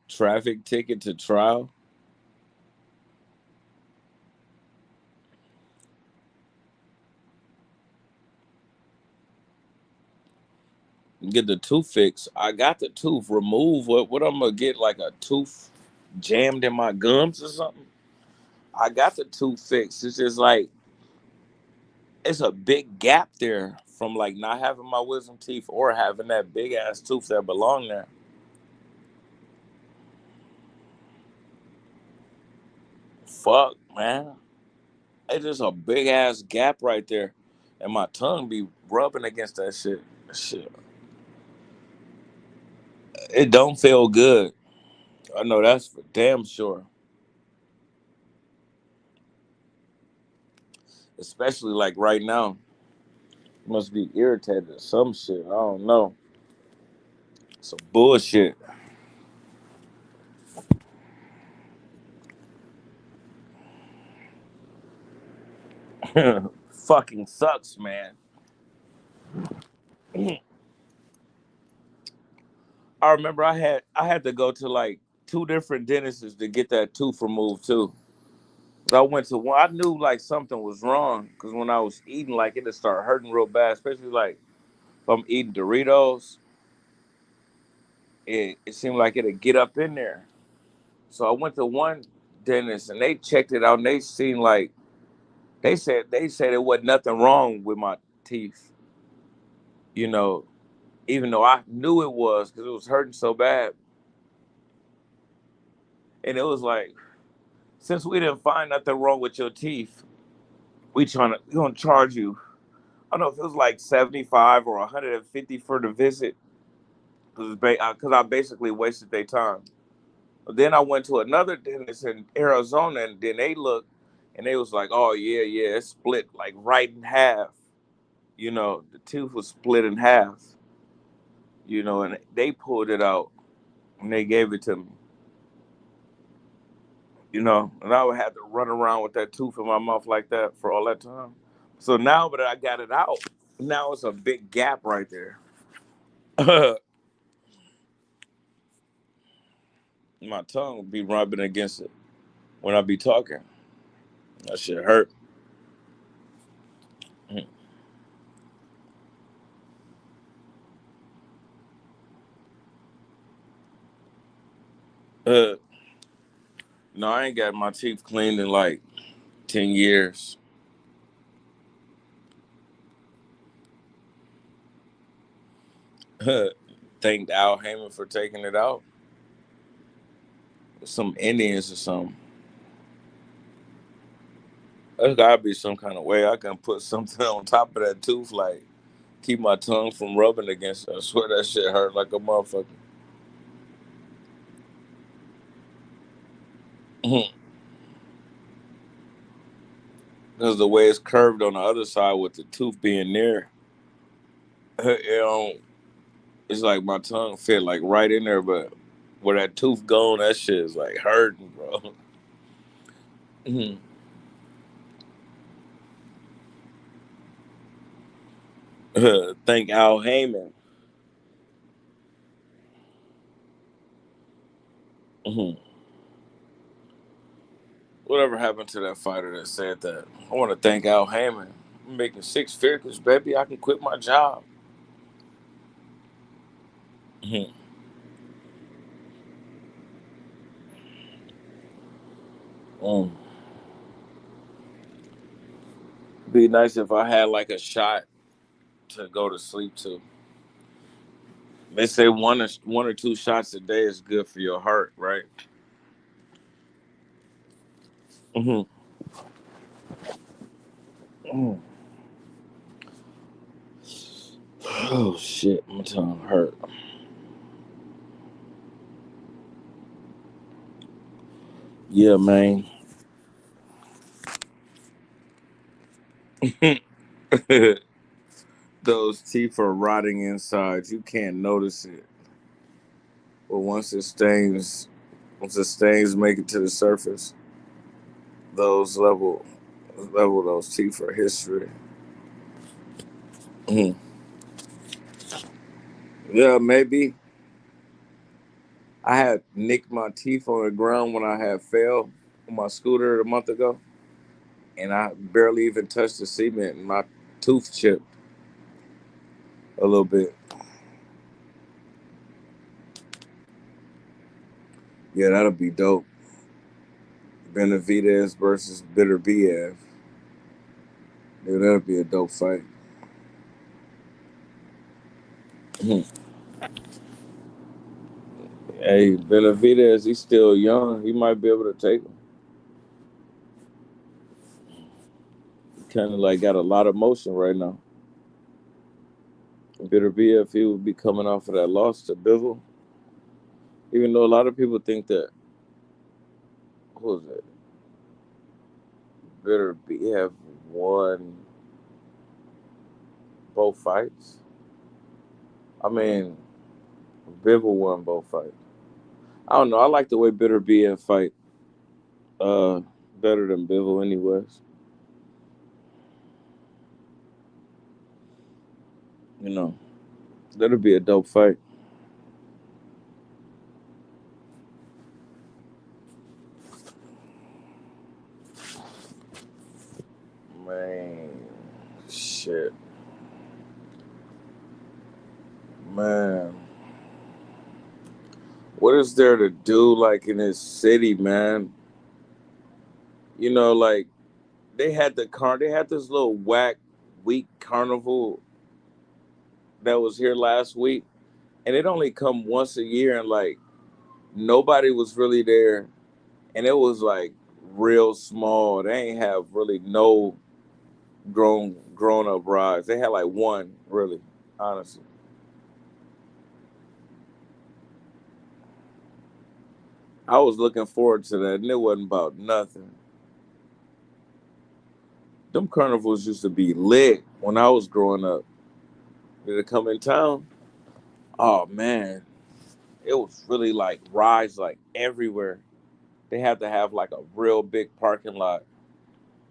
traffic ticket to trial? Get the tooth fixed. I got the tooth removed. What I'm gonna get, like a tooth jammed in my gums or something? I got the tooth fixed. It's just like it's a big gap there from like not having my wisdom teeth or having that big ass tooth that belong there. Fuck, man. It's just a big ass gap right there. And my tongue be rubbing against that shit. Shit. It don't feel good. I know that's for damn sure. Especially like right now. Must be irritated or some shit. I don't know. Some bullshit. Fucking sucks, man. I remember I had to go to like two different dentists to get that tooth removed too. I went to one. I knew like something was wrong because when I was eating, like it'd start hurting real bad, especially like if I'm eating Doritos. It seemed like it'd get up in there. So I went to one dentist and they checked it out and they seemed like they said there wasn't nothing wrong with my teeth. You know, even though I knew it was because it was hurting so bad. And it was like, since we didn't find nothing wrong with your teeth, we gonna charge you. I don't know if it was like 75 or 150 for the visit because I basically wasted their time. But then I went to another dentist in Arizona, and then they looked and they was like, "Oh yeah, yeah, it's split like right in half." The tooth was split in half. And they pulled it out and they gave it to me. And I would have to run around with that tooth in my mouth like that for all that time. So now that I got it out, now it's a big gap right there. My tongue would be rubbing against it when I be talking. That shit hurt. Uh, no, I ain't got my teeth cleaned in like 10 years. Thanked Al Heyman for taking it out. Some Indians or something. There's gotta be some kind of way I can put something on top of that tooth, like keep my tongue from rubbing against it. I swear that shit hurt like a motherfucker. Because the way it's curved on the other side with the tooth being near, it's like my tongue fit like right in there, but where that tooth gone, that shit is like hurting, bro. Thank Al Heyman. Whatever happened to that fighter that said that? I want to thank Al Heyman. I'm making six figures, baby. I can quit my job. Mhm. Mm. Be nice if I had like a shot to go to sleep to. They say one or two shots a day is good for your heart, right? Hmm. Mm. Oh shit, my tongue hurt. Yeah, man. Those teeth are rotting inside. You can't notice it, but once the stains make it to the surface, those level those teeth are history. Mhm. Yeah, maybe. I had nicked my teeth on the ground when I had fell on my scooter a month ago, and I barely even touched the cement, and my tooth chipped a little bit. Yeah, that'll be dope. Benavidez versus Bitter BF. Yeah, that'll be a dope fight. Mhm. Hey, Benavidez, he's still young. He might be able to take him. Kind of like got a lot of motion right now. Bitter BF, he would be coming off of that loss to Bivol. Even though a lot of people think that, who was it? Bitter BF won both fights. I mean, Bivol won both fights. I don't know. I like the way Bitter BF fight uh, better than Bivol, anyways. You know, that'll be a dope fight. Man, shit. Man, what is there to do like in this city, man? You know, like they had this little whack week carnival that was here last week, and it only come once a year, and like nobody was really there, and it was like real small. They ain't have really no grown up rides. They had like one really, honestly. I was looking forward to that, and it wasn't about nothing. Them carnivals used to be lit when I was growing up. Did it come in town? Oh man, it was really like rides like everywhere. They had to have like a real big parking lot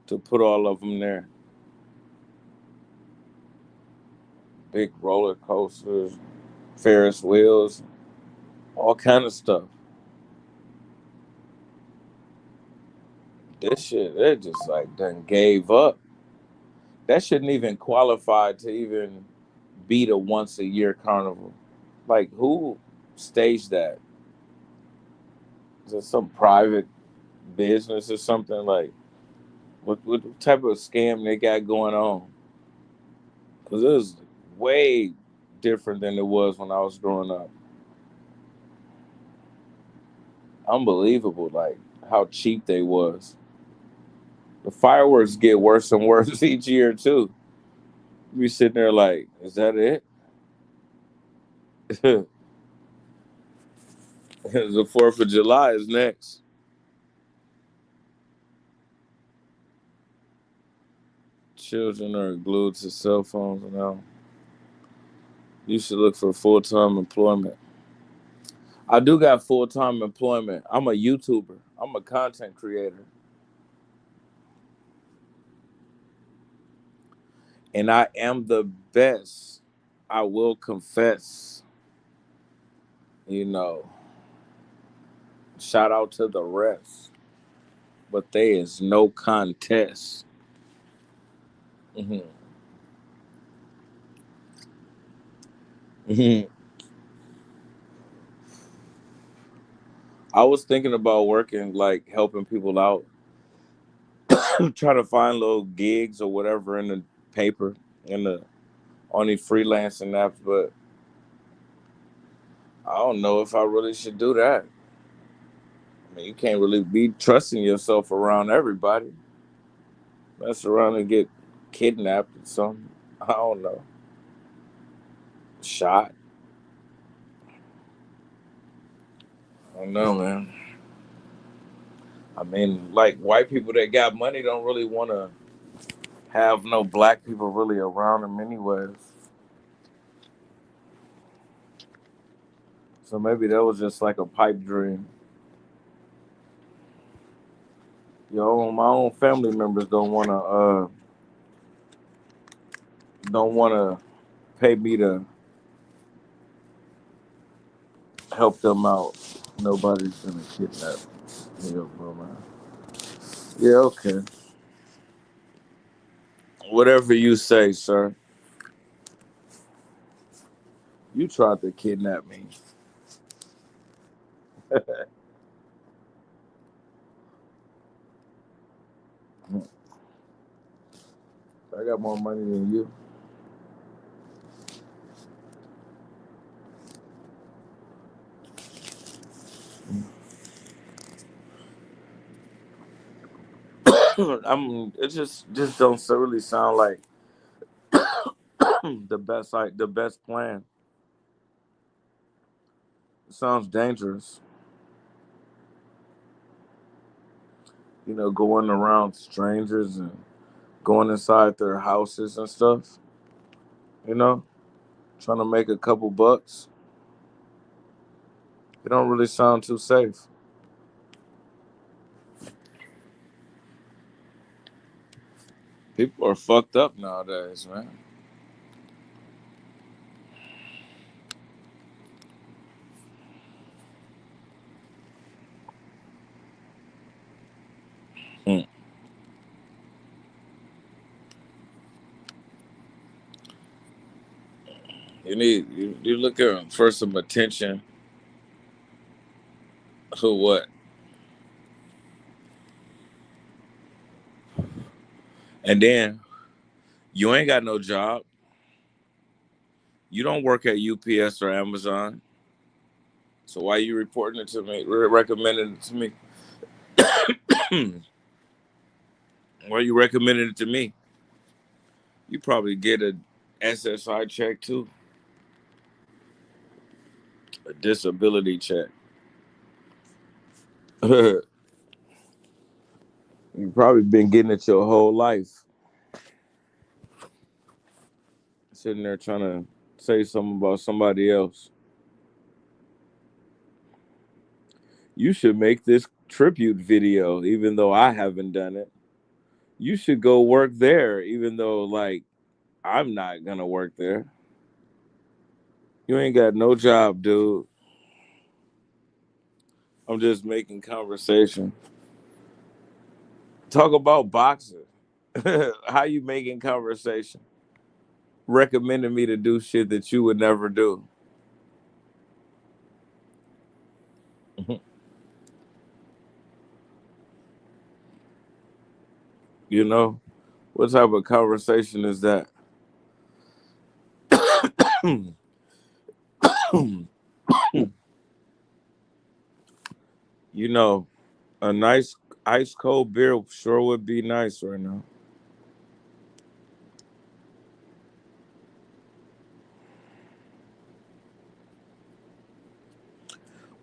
to put all of them there. Big roller coasters, Ferris wheels, all kind of stuff. This shit, it just like done gave up. That shouldn't even qualify to even be the once a year carnival. Like who staged that? Is it some private business or something? Like what type of scam they got going on? Because it was way different than it was when I was growing up. Unbelievable, like how cheap they was. The fireworks get worse and worse each year too. You be sitting there like, is that it? The 4th of July is next. Children are glued to cell phones now. You should look for full time employment. I do got full time employment. I'm a YouTuber. I'm a content creator. And I am the best. I will confess. You know, shout out to the rest. but there is no contest. Mhm. Mhm. I was thinking about working, like helping people out, trying to find little gigs or whatever in the paper, in the on these freelancing apps, but I don't know if I really should do that. I mean, you can't really be trusting yourself around everybody. Mess around and get kidnapped or something. I don't know. Shot. I don't know, man. I mean, like white people that got money don't really want to have no black people really around them anyways. So maybe that was just like a pipe dream. My own family members don't wanna pay me to help them out. Nobody's gonna kidnap me, bro, man. Yeah, okay. Whatever you say, sir. You tried to kidnap me. I got more money than you. It just don't really sound like the best plan. It sounds dangerous. Going around strangers and going inside their houses and stuff. You know, trying to make a couple bucks. It don't really sound too safe. People are fucked up nowadays, man. Hmm. You looking for some attention. Who what? And then you ain't got no job. You don't work at UPS or Amazon. So why you reporting it to me? Recommending it to me? Why you recommending it to me? You probably get a SSI check too, a disability check. You probably been getting it your whole life, sitting there trying to say something about somebody else. You should make this tribute video, even though I haven't done it. You should go work there, even though like I'm not gonna work there. You ain't got no job, dude. I'm just making conversation. Talk about boxing. How you making conversation? Recommending me to do shit that you would never do. You know? What type of conversation is that? you know, a nice ice cold beer sure would be nice right now.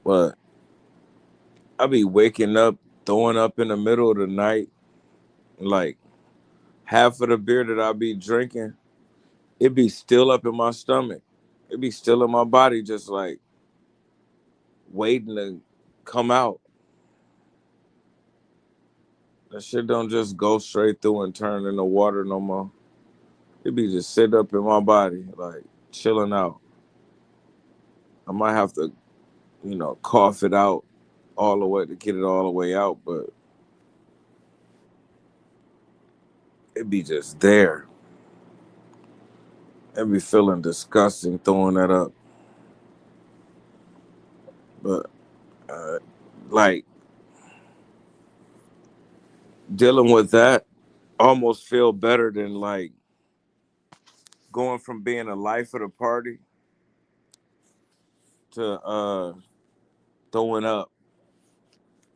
But I be waking up, throwing up in the middle of the night, like half of the beer that I be drinking, it be still up in my stomach. It be still in my body, just like waiting to come out. That shit don't just go straight through and turn into water no more. It be just sitting up in my body, like chilling out. I might have to, cough it out all the way to get it all the way out, but It be just there. It be feeling disgusting throwing that up. But uh, like dealing with that almost feel better than like going from being a life of the party to throwing up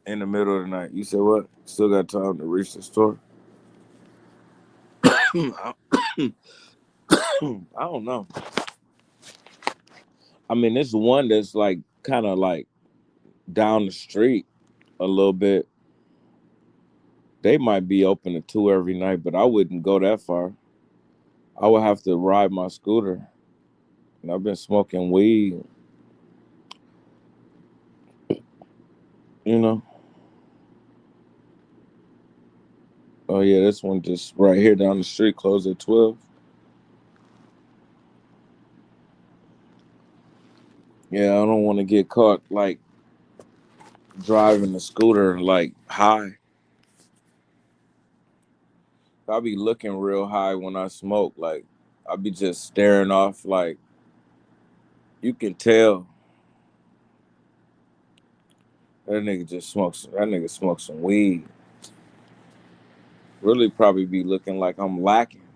in the middle of the night. You said what? Still got time to reach the store? I don't know. I mean, this one that's like kind of like down the street a little bit. They might be open at 2 every night, but I wouldn't go that far. I would have to ride my scooter. And I've been smoking weed, you know. Oh yeah, this one just right here down the street, closed at 12. Yeah, I don't want to get caught like driving the scooter like high. I be looking real high when I smoke. Like I be just staring off. Like you can tell that nigga just smokes. That nigga smokes some weed. Really, probably be looking like I'm lacking.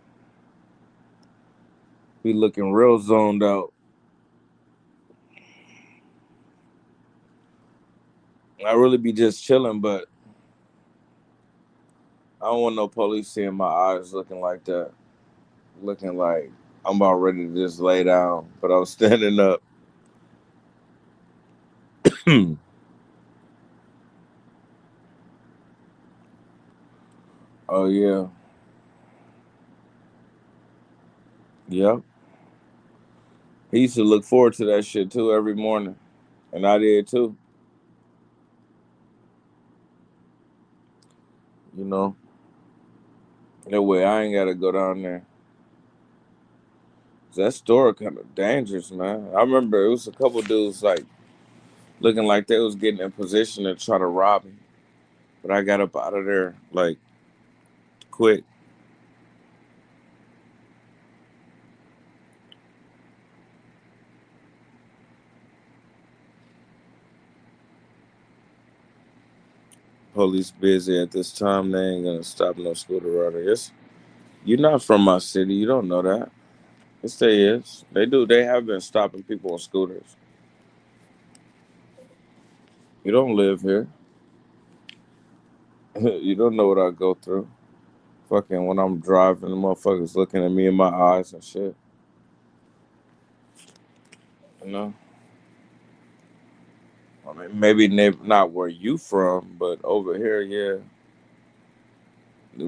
Be looking real zoned out. I really be just chilling, but I don't want no police seeing my eyes looking like that. Looking like I'm about ready to just lay down, but I'm standing up. Oh yeah, yep. He used to look forward to that shit too every morning, and I did too. You know, that way I ain't gotta go down there. That store kind of dangerous, man. I remember it was a couple dudes like looking like they was getting in position to try to rob me, but I got up out of there like quick. Police busy at this time. They ain't gonna stop no scooter rider. You're not from my city. You don't know that. Yes, they is. They do. They have been stopping people on scooters. You don't live here. You don't know what I go through. Fucking when I'm driving, the motherfuckers looking at me in my eyes and shit. You know. I mean, maybe not where you from, but over here, yeah.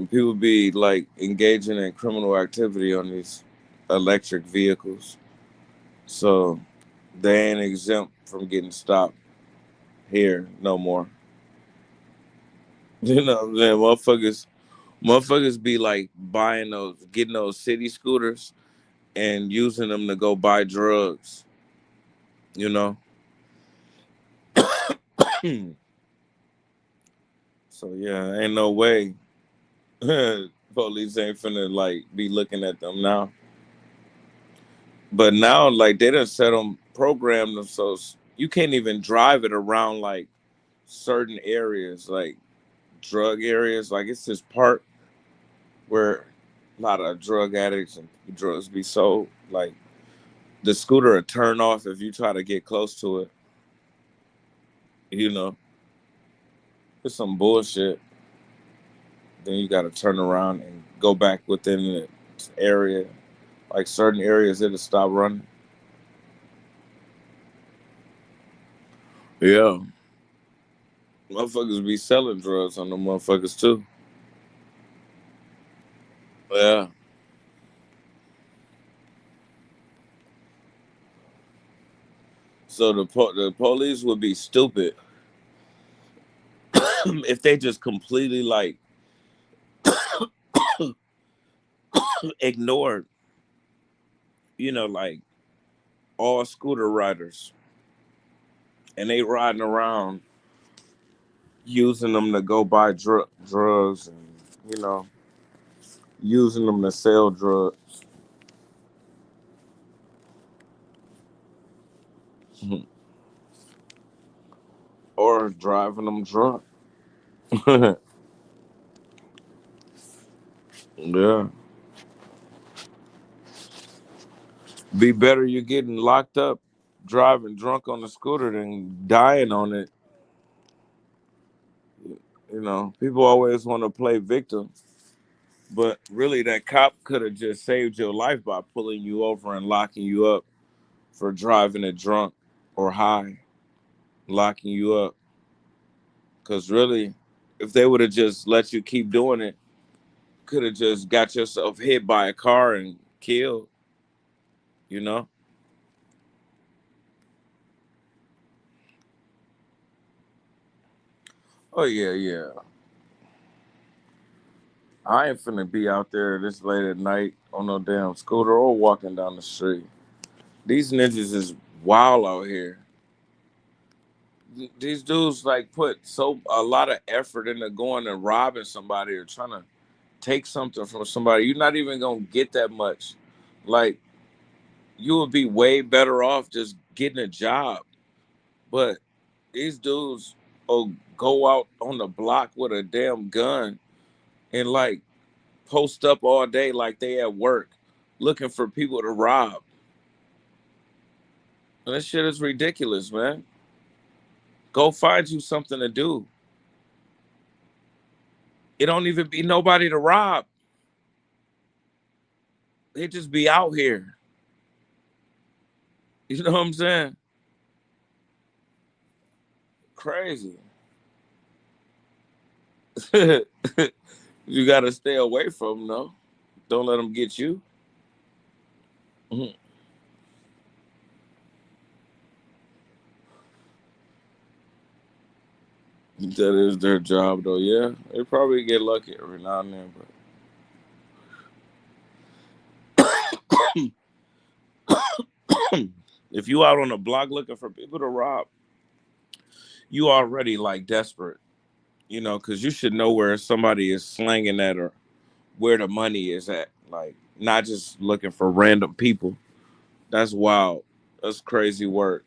People be like engaging in criminal activity on these electric vehicles, so they ain't exempt from getting stopped here no more. You know what I'm saying? Motherfuckers be like buying those, getting those city scooters and using them to go buy drugs. You know. So yeah, ain't no way police ain't finna like be looking at them now. But now, like they done set them, program them so you can't even drive it around like certain areas, like drug areas. Like it's this part where a lot of drug addicts and drugs be sold. Like the scooter will turn off if you try to get close to it. You know, it's some bullshit. Then you got to turn around and go back within the area. Like certain areas, it'll stop running. Yeah, motherfuckers be selling drugs on the motherfuckers too. Yeah. So the police would be stupid if they just completely like ignored, like all scooter riders, and they riding around using them to go buy drugs and you know using them to sell drugs. Mhm. Or driving them drunk. Yeah. Be better you getting locked up driving drunk on the scooter than dying on it. You know, people always want to play victim, but really that cop could have just saved your life by pulling you over and locking you up for driving it drunk or high, locking you up. Because really, if they would have just let you keep doing it, could have just got yourself hit by a car and killed, you know? Oh, yeah, yeah. I ain't finna be out there this late at night on no damn scooter or walking down the street. These ninjas is wild out here. These dudes like put so a lot of effort into going and robbing somebody or trying to take something from somebody. You're not even gonna get that much. Like you would be way better off just getting a job. But these dudes will go out on the block with a damn gun and like post up all day like they at work looking for people to rob. And this shit is ridiculous, man. Go find you something to do. It don't even be nobody to rob. They just be out here. You know what I'm saying? Crazy. You gotta stay away from them, though. Don't let them get you. Mhm. That is their job, though. Yeah, they probably get lucky every now and then, but if you out on the block looking for people to rob, you already like desperate, you know, because you should know where somebody is slanging at or where the money is at. Like, not just looking for random people. That's wild. That's crazy work.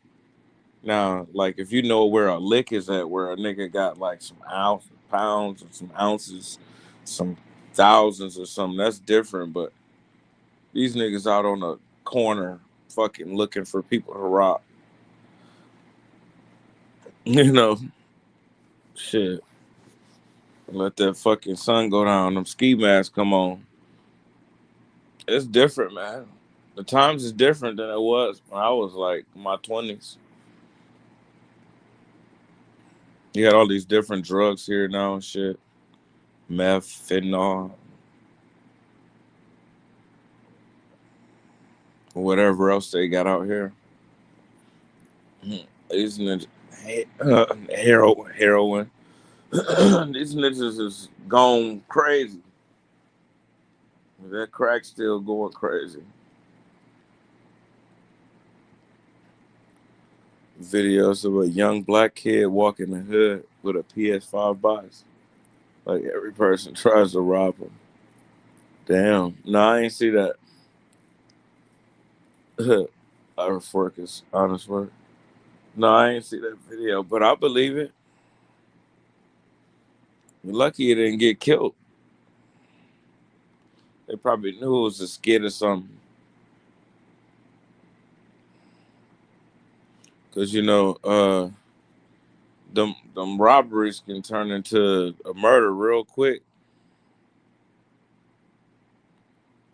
Now, like, if you know where a lick is at, where a nigga got like some pounds or some ounces, some thousands or something, that's different. But these niggas out on the corner fucking looking for people to rob. You know, shit. Let that fucking sun go down, them ski masks come on. It's different, man. The times is different than it was when I was like in my 20s. You got all these different drugs here now and shit. Meth, fentanyl, whatever else they got out here. These ninjas, heroin. These ninjas is gone crazy. That crack still going crazy. Videos of a young black kid walking the hood with a PS5 box. Like every person tries to rob him. Damn. No, I ain't see that. Our work is honest work. No, I ain't see that video, but I believe it. Lucky it didn't get killed. They probably knew it was a skit or something. Cause you know, them robberies can turn into a murder real quick.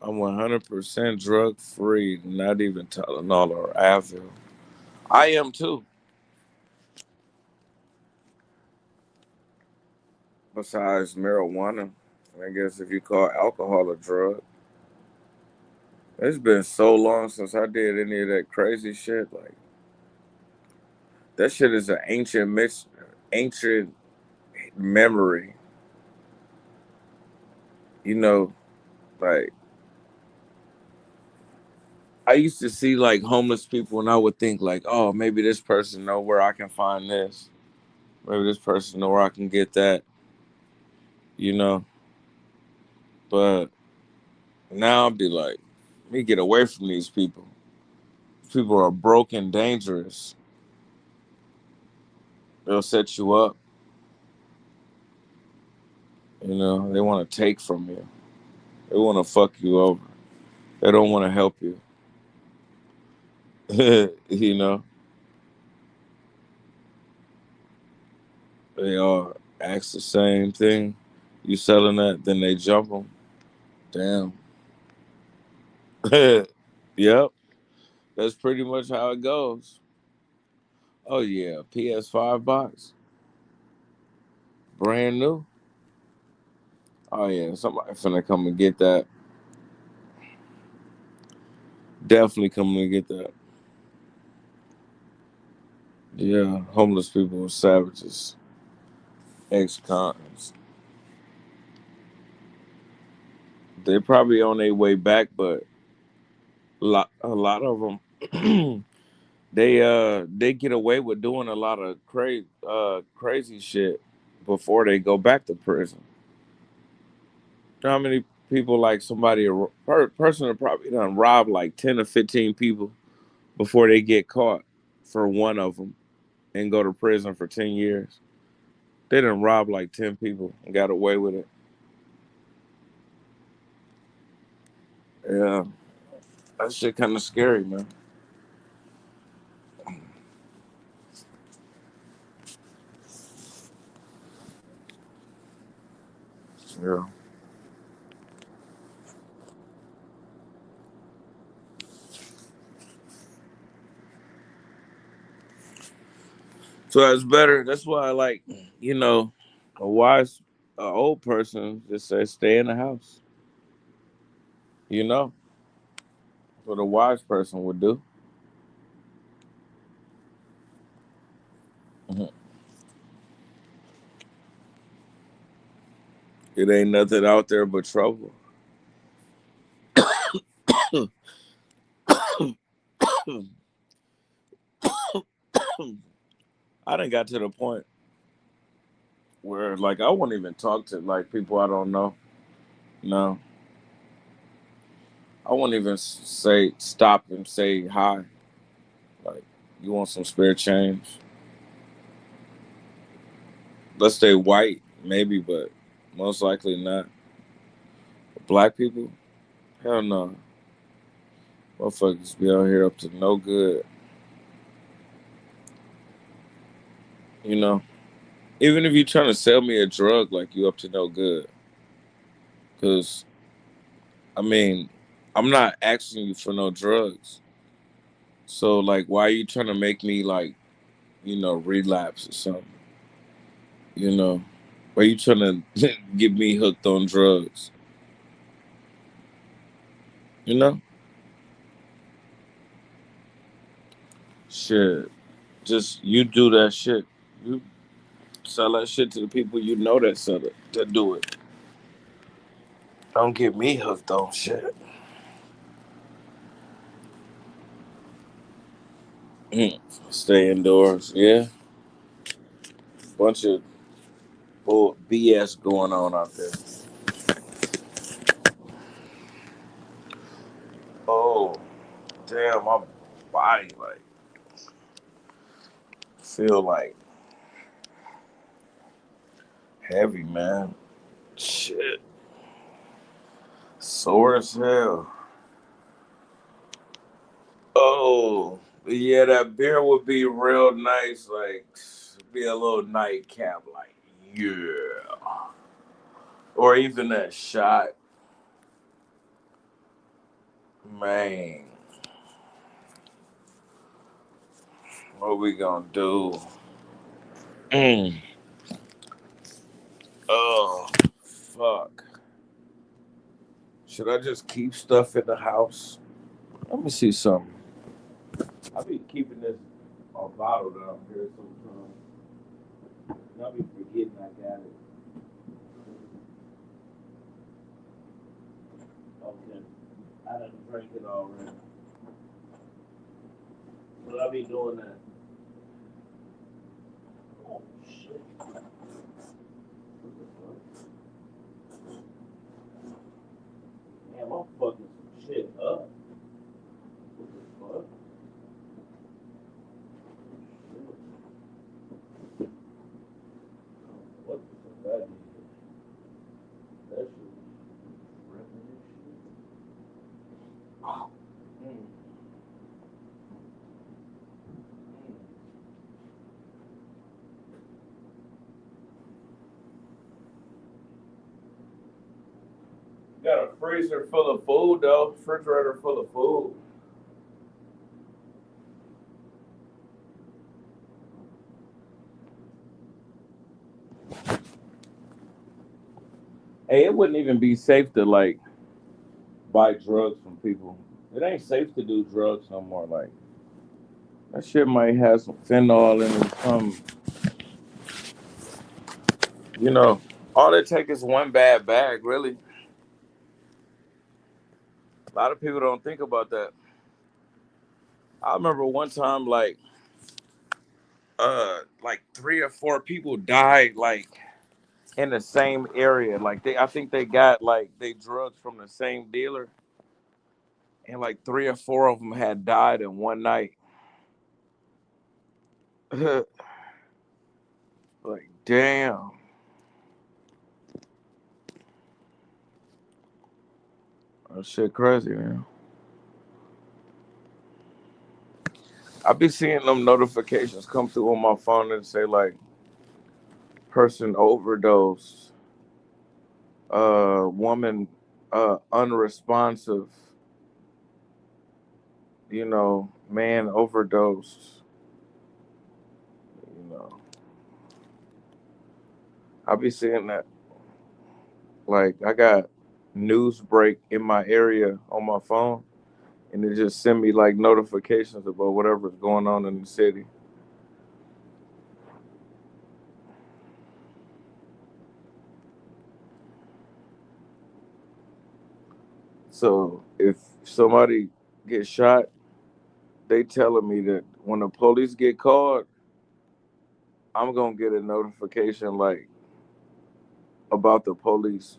I'm 100% drug free, not even Tylenol or Advil. I am too. Besides marijuana, I guess if you call alcohol a drug, it's been so long since I did any of that crazy shit. Like that shit is an ancient memory. You know, like I used to see like homeless people, and I would think like, oh, maybe this person know where I can find this. Maybe this person know where I can get that. You know, but Now I'll be like, let me get away from these people. People are broken, dangerous. They'll set you up. You know, they want to take from you. They want to fuck you over. They don't want to help you. You know, they all ask the same thing. You selling that, then they jump them. Damn. Yep, that's pretty much how it goes. Oh yeah, PS5 box, brand new. Oh yeah, somebody finna come and get that. Definitely come and get that. Yeah, homeless people are savages, ex-cons. They probably on their way back, but a lot of them, they get away with doing a lot of crazy shit before they go back to prison. You know how many people like somebody person will probably done rob like 10 or 15 people before they get caught for one of them and go to prison for 10 years. They done robbed like 10 people and got away with it. Yeah, that shit kind of scary, man. Yeah. So that's better. That's why I like, you know, a wise, old person just says stay in the house. You know what a wise person would do. Mhm. It ain't nothing out there but trouble. I done got to the point where like I won't even talk to like people I don't know. No, I won't even say stop and say hi. Like, you want some spare change? Let's say white, maybe, but most likely not. Black people? Hell no. Motherfuckers be out here up to no good. You know? Even if you trying to sell me a drug, like you up to no good. Cause I mean, I'm not asking you for no drugs. So like why are you trying to make me like, relapse or something? You know? Why you trying to get me hooked on drugs? You know? Shit. Just you do that shit. You sell that shit to the people you know that sell it, that do it. Don't get me hooked on shit. Mm. Stay indoors. Yeah. Bunch of BS going on out there. Oh, damn, my body like feel like heavy, man. Shit. Sore as hell. Oh, yeah, that beer would be real nice, like be a little nightcap, like, yeah. Or even that shot, man. What we gonna do? Mm. Oh, fuck. Should I just keep stuff in the house? Let me see something. I be keeping this bottle down here sometimes. I be forgetting I got it. Okay. I didn't drink it already. But I be doing that. Oh, shit. What the fuck? Damn, I'm fucking Got a freezer full of food though, refrigerator full of food. Hey, it wouldn't even be safe to like buy drugs from people. It ain't safe to do drugs no more. Like that shit might have some fentanyl in it. You know, all it takes is one bad bag. Really, a lot of people don't think about that. I remember one time, like 3 or 4 people died, like in the same area. Like I think they got like they drugs from the same dealer, and like 3 or 4 of them had died in one night. Like, damn. That shit crazy, man. I be seeing them notifications come through on my phone and say like person overdose, woman unresponsive, man overdosed, you know. I be seeing that. Like I got news break in my area on my phone and it just send me like notifications about whatever's going on in the city. So if somebody gets shot, they telling me that when the police get called, I'm gonna get a notification like about the police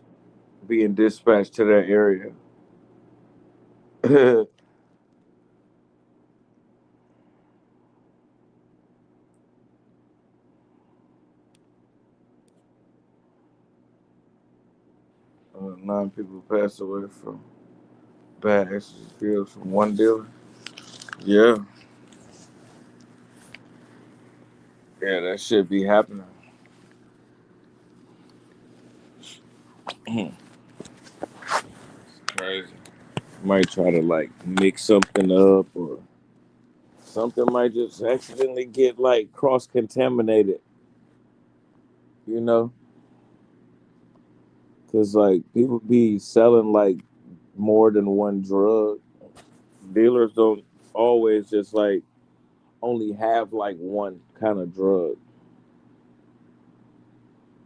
being dispatched to that area. 9 people passed away from bad accidents from one dealer. Yeah, yeah, that should be happening. Crazy. Might try to like mix something up or something might just accidentally get like cross contaminated, you know? Because like people be selling like more than one drug. Dealers don't always just like only have like one kind of drug.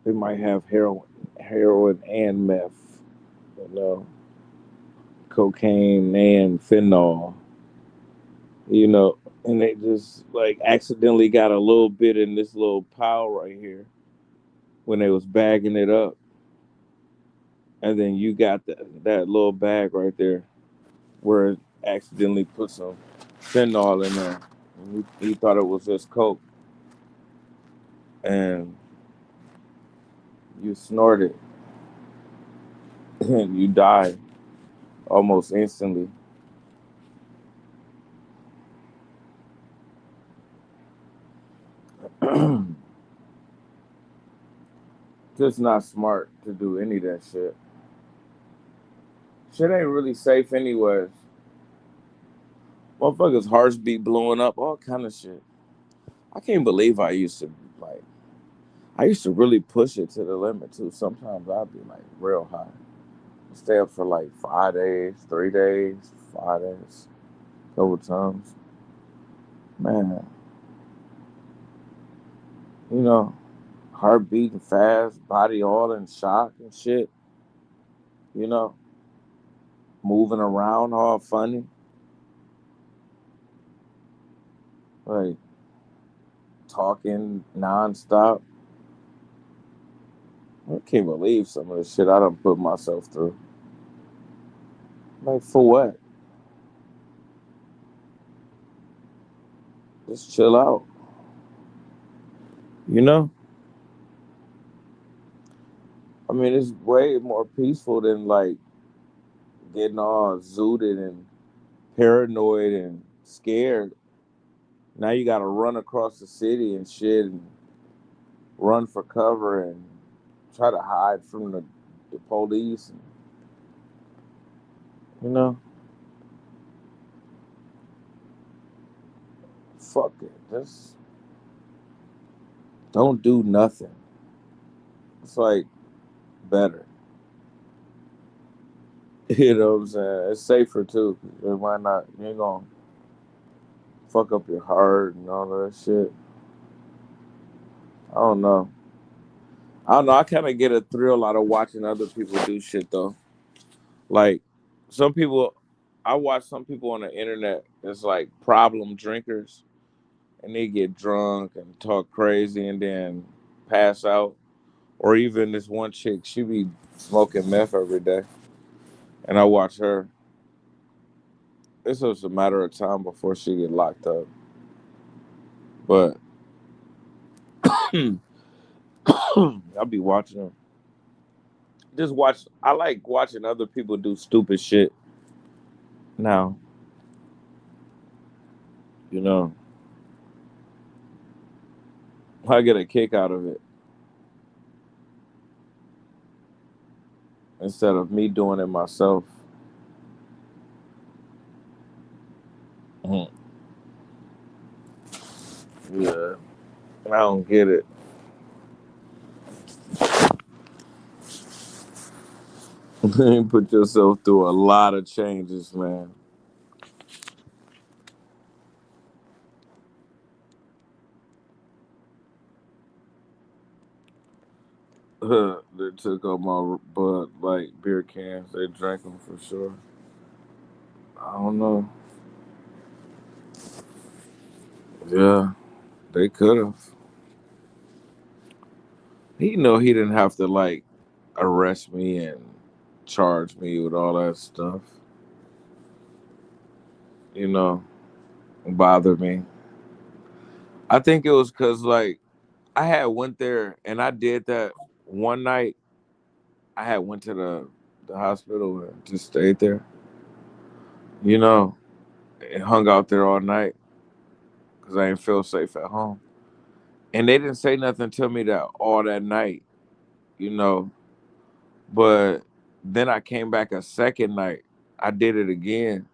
They might have heroin and meth, you know, cocaine and fentanyl, and they just like accidentally got a little bit in this little pile right here when they was bagging it up, and then you got that little bag right there where it accidentally put some fentanyl in there. And he thought it was just coke, and you snort it, and you die almost instantly. Just not smart to do any of that shit. Shit ain't really safe anyways. Motherfuckers' hearts be blowing up, all kind of shit. I can't believe like I used to really push it to the limit too. Sometimes I'd be like real high. Stay up for like 5 days, 3 days, 5 days, couple times. Man, you know, heart beating fast, body all in shock and shit, you know, moving around all funny. Like talking nonstop. I can't believe some of the shit I done put myself through. Like for what? Just chill out. You know? I mean, it's way more peaceful than like getting all zooted and paranoid and scared. Now you got to run across the city and shit and run for cover and try to hide from the police. And You know, fuck it. Just don't do nothing. It's like better. You know what I'm saying? It's safer too. It might not. You ain't gonna fuck up your heart and all that shit. I don't know. I don't know. I kind of get a thrill out of watching other people do shit though. Like some people, I watch some people on the internet that's like problem drinkers, and they get drunk and talk crazy and then pass out. Or even this one chick, she be smoking meth every day, and I watch her. It's just a matter of time before she get locked up. But I'll be watching them. Just watch. I like watching other people do stupid shit. Now, you know, I get a kick out of it instead of me doing it myself. Mhm. Yeah, I don't get it. You put yourself through a lot of changes, man. They took all my bud like beer cans. They drank them for sure. I don't know. Yeah, they could have. He didn't have to like arrest me and charge me with all that stuff. You know, bother me. I think it was because like I had went there and I did that one night. I had went to the hospital and just stayed there. You know, and hung out there all night because I didn't feel safe at home. And they didn't say nothing to me that all that night. You know, but then I came back a second night. I did it again.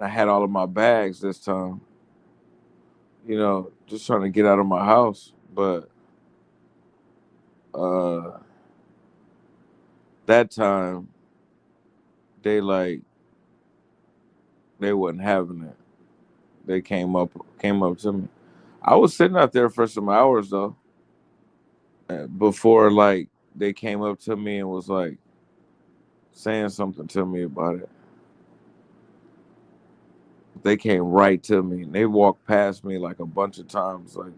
I had all of my bags this time. You know, just trying to get out of my house. But uh that time they like they wasn't having it. They came up to me. I was sitting out there for some hours though, before like they came up to me and was like saying something to me about it. They came right to me. And they walked past me like a bunch of times. Like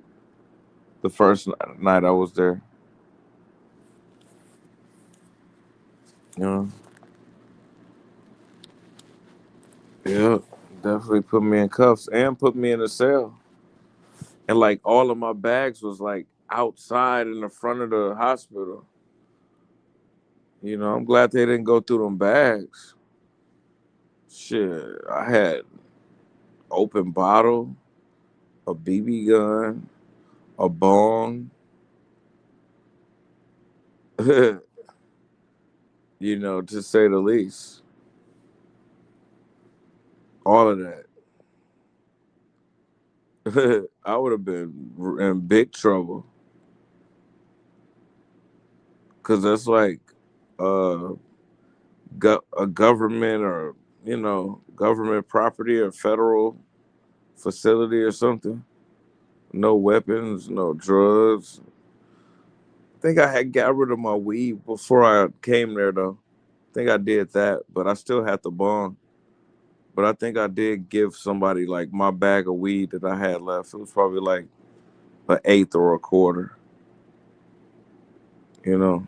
the first night I was there, you know. Yeah, definitely put me in cuffs and put me in a cell. And like all of my bags was like outside in the front of the hospital. You know, I'm glad they didn't go through them bags. Shit, I had open bottle, a BB gun, a bong, you know, to say the least. All of that. I would have been in big trouble because that's like uh, a government or, you know, government property or federal facility or something. No weapons, no drugs. I think I had got rid of my weed before I came there though. I think I did that, but I still had the bong. But I think I did give somebody like my bag of weed that I had left. It was probably like an eighth or a quarter, you know.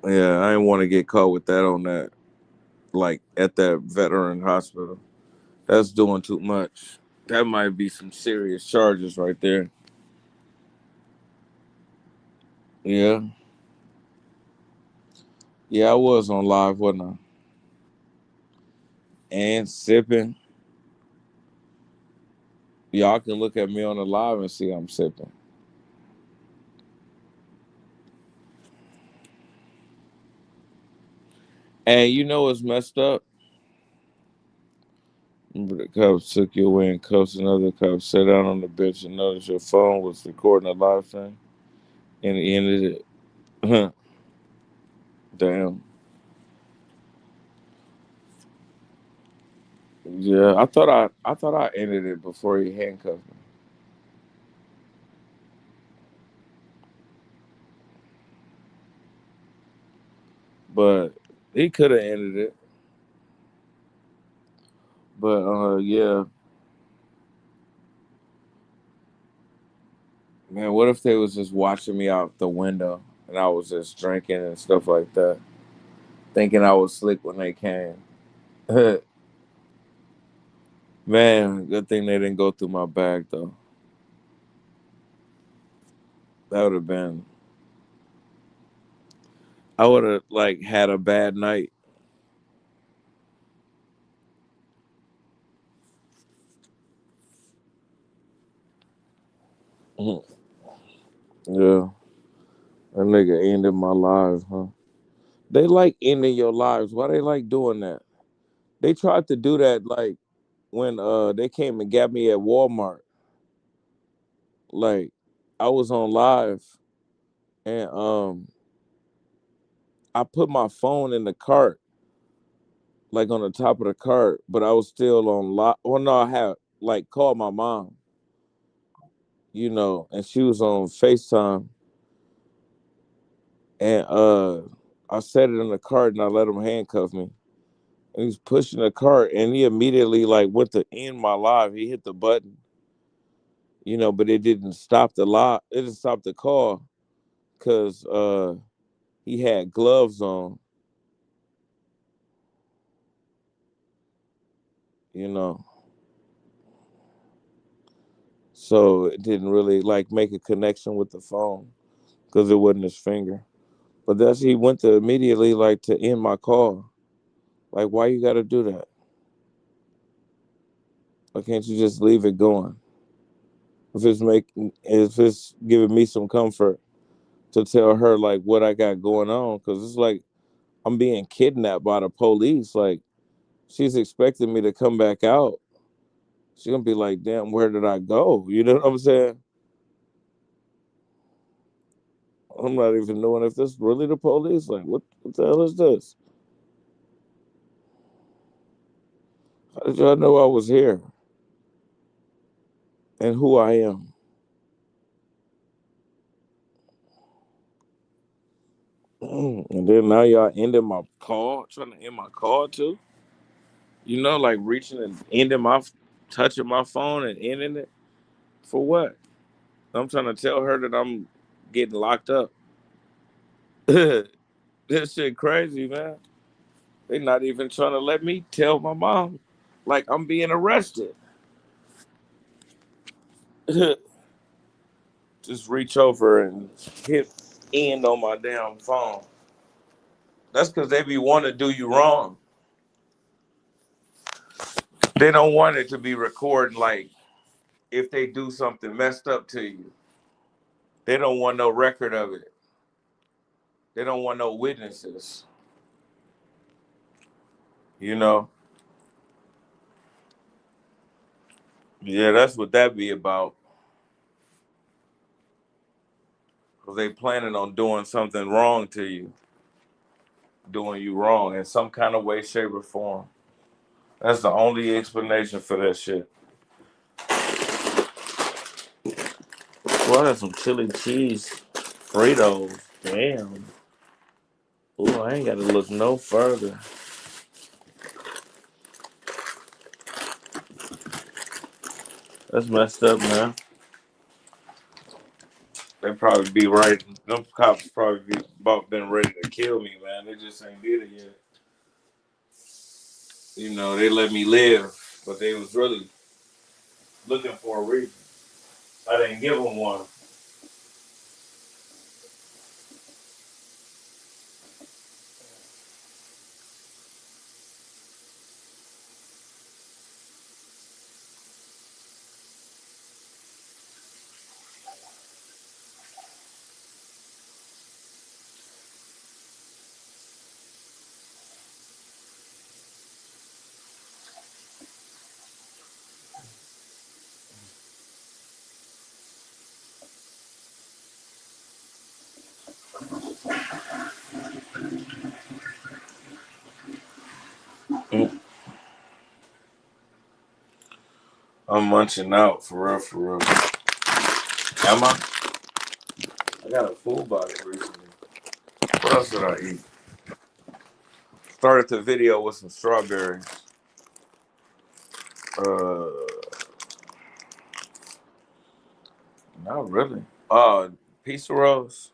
Yeah, I didn't want to get caught with that on that, like at that veteran hospital. That's doing too much. That might be some serious charges right there. Yeah. Yeah, I was on live, wasn't I? And sipping. Y'all can look at me on the live and see I'm sipping. And you know what's messed up? Remember the cops took you away in cuffs, another cop sat down on the bench and noticed your phone was recording a live thing, and he ended it. Damn. Yeah, I thought I ended it before he handcuffed me. But he could have ended it. But yeah, man, what if they was just watching me out the window and I was just drinking and stuff like that, thinking I was slick when they came. Man, good thing they didn't go through my bag though. That would have been. I would have like had a bad night. Mhm. Yeah, that nigga ended my life, huh? They like ending your lives. Why they like doing that? They tried to do that like when they came and got me at Walmart. Like I was on live and I put my phone in the cart, like on the top of the cart, but I was still on live. Well, no, I had like called my mom, and she was on FaceTime, and I set it in the cart and I let him handcuff me. And he's pushing the cart, and he immediately like went to end my live. He hit the button, but it didn't stop the live. It didn't stop the call because he had gloves on, you know. So it didn't really like make a connection with the phone because it wasn't his finger. But that's he went to immediately like to end my call. Like, why you got to do that? Why can't you just leave it going? If it's giving me some comfort to tell her like what I got going on, because it's like I'm being kidnapped by the police. Like she's expecting me to come back out. She's gonna be like, "Damn, where did I go?" You know what I'm saying? I'm not even knowing if this really the police. Like, what the hell is this? How did y'all know I was here and who I am? And then now y'all ending my call, trying to end my call too. Like reaching and touching my phone and ending it for what? I'm trying to tell her that I'm getting locked up. This shit crazy, man. They not even trying to let me tell my mom, like I'm being arrested. Just reach over and hit end on my damn phone. That's because they be wanting to do you wrong. They don't want it to be recorded like if they do something messed up to you. They don't want no record of it. They don't want no witnesses. You know? Yeah, that's what that be about. Because they planning on doing something wrong to you. Doing you wrong in some kind of way, shape, or form. That's the only explanation for that shit. Well, I got some chili cheese Fritos. Damn. Ooh, I ain't got to look no further. That's messed up, man. They probably be right. Them cops probably be about been ready to kill me, man. They just ain't did it yet. They let me live, but they was really looking for a reason. I didn't give them one. I'm munching out for real, for real. Am I? I got a full body recently. What else did I eat? Started the video with some strawberries. Uh, Not really. Pizza rolls.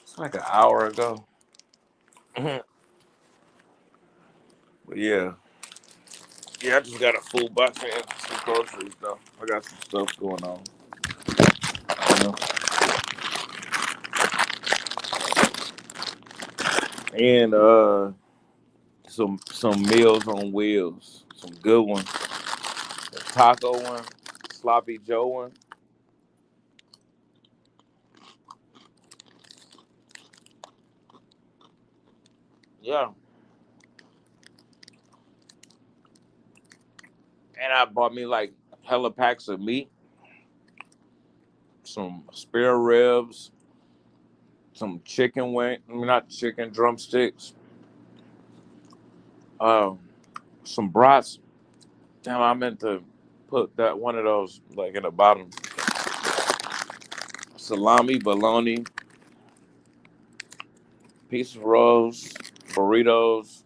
It's like an hour ago. But yeah. Yeah, I just got a full box and some groceries though. I got some stuff going on. You know? And some meals on wheels. Some good ones. The taco one, sloppy Joe one. Yeah. And I bought me like hella packs of meat, some spare ribs, some chicken wing, I mean, not chicken drumsticks, um, some brats. Damn, I meant to put that one of those like in the bottom. Salami, bologna, piece of rolls, burritos,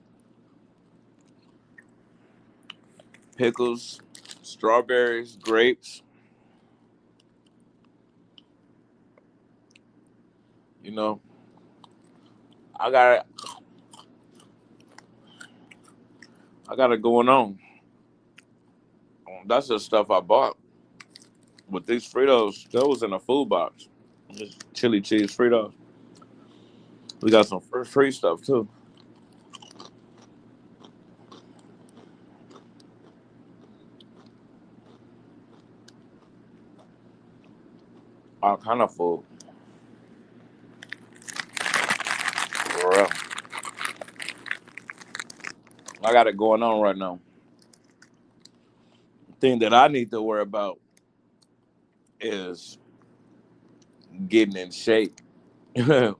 pickles, strawberries, grapes. You know, I got I got it going on. That's the stuff I bought. With these Fritos, that was in a food box. Just chili cheese Fritos. We got some free stuff too. All kind of food. For real. I got it going on right now. The thing that I need to worry about is getting in shape. you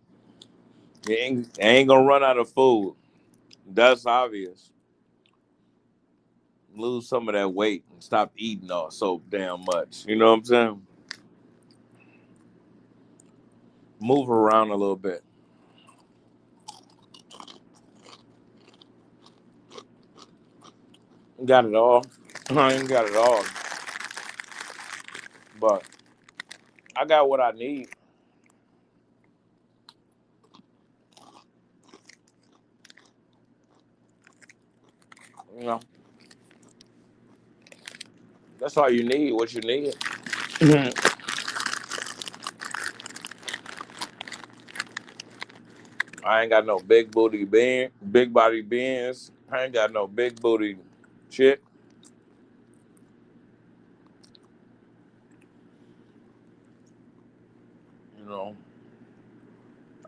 ain't gonna run out of food. That's obvious. Lose some of that weight and stop eating all so damn much. You know what I'm saying? Move around a little bit. Got it all. I ain't got it all, but I got what I need. You know, that's all you need. What you need. I ain't got no big body beans. I ain't got no big booty chick. You know,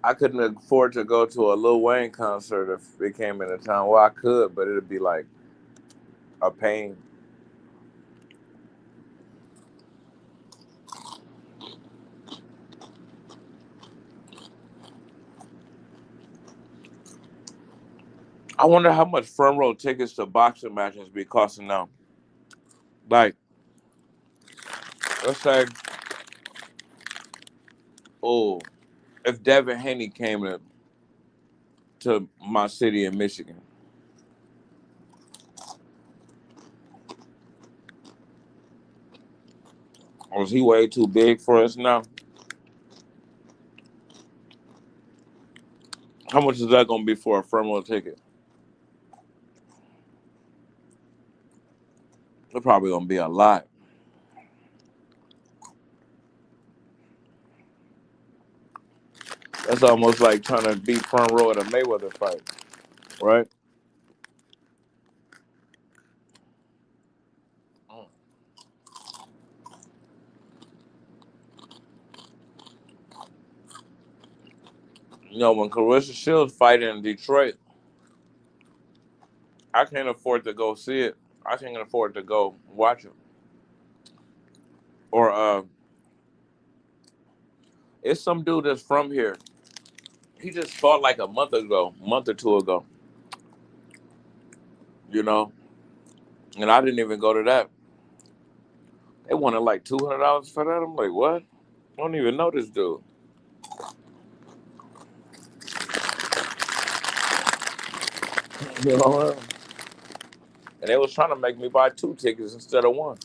I couldn't afford to go to a Lil Wayne concert if it came into town. Well, I could, but it'd be like a pain. I wonder how much front row tickets to boxing matches be costing now. Like, let's say, oh, if Devin Haney came to my city in Michigan, or is he way too big for us now? How much is that gonna be for a front row ticket? It's probably gonna be a lot. That's almost like trying to be front row at a Mayweather fight, right? You know, when Clarissa Shields fight in Detroit, I can't afford to go see it. I can't afford to go watch it. Or it's some dude that's from here. He just fought like a month or two ago. You know, and I didn't even go to that. They wanted like $200 for that. I'm like, what? I don't even know this dude. You know what? And they was trying to make me buy 2 tickets instead of 1.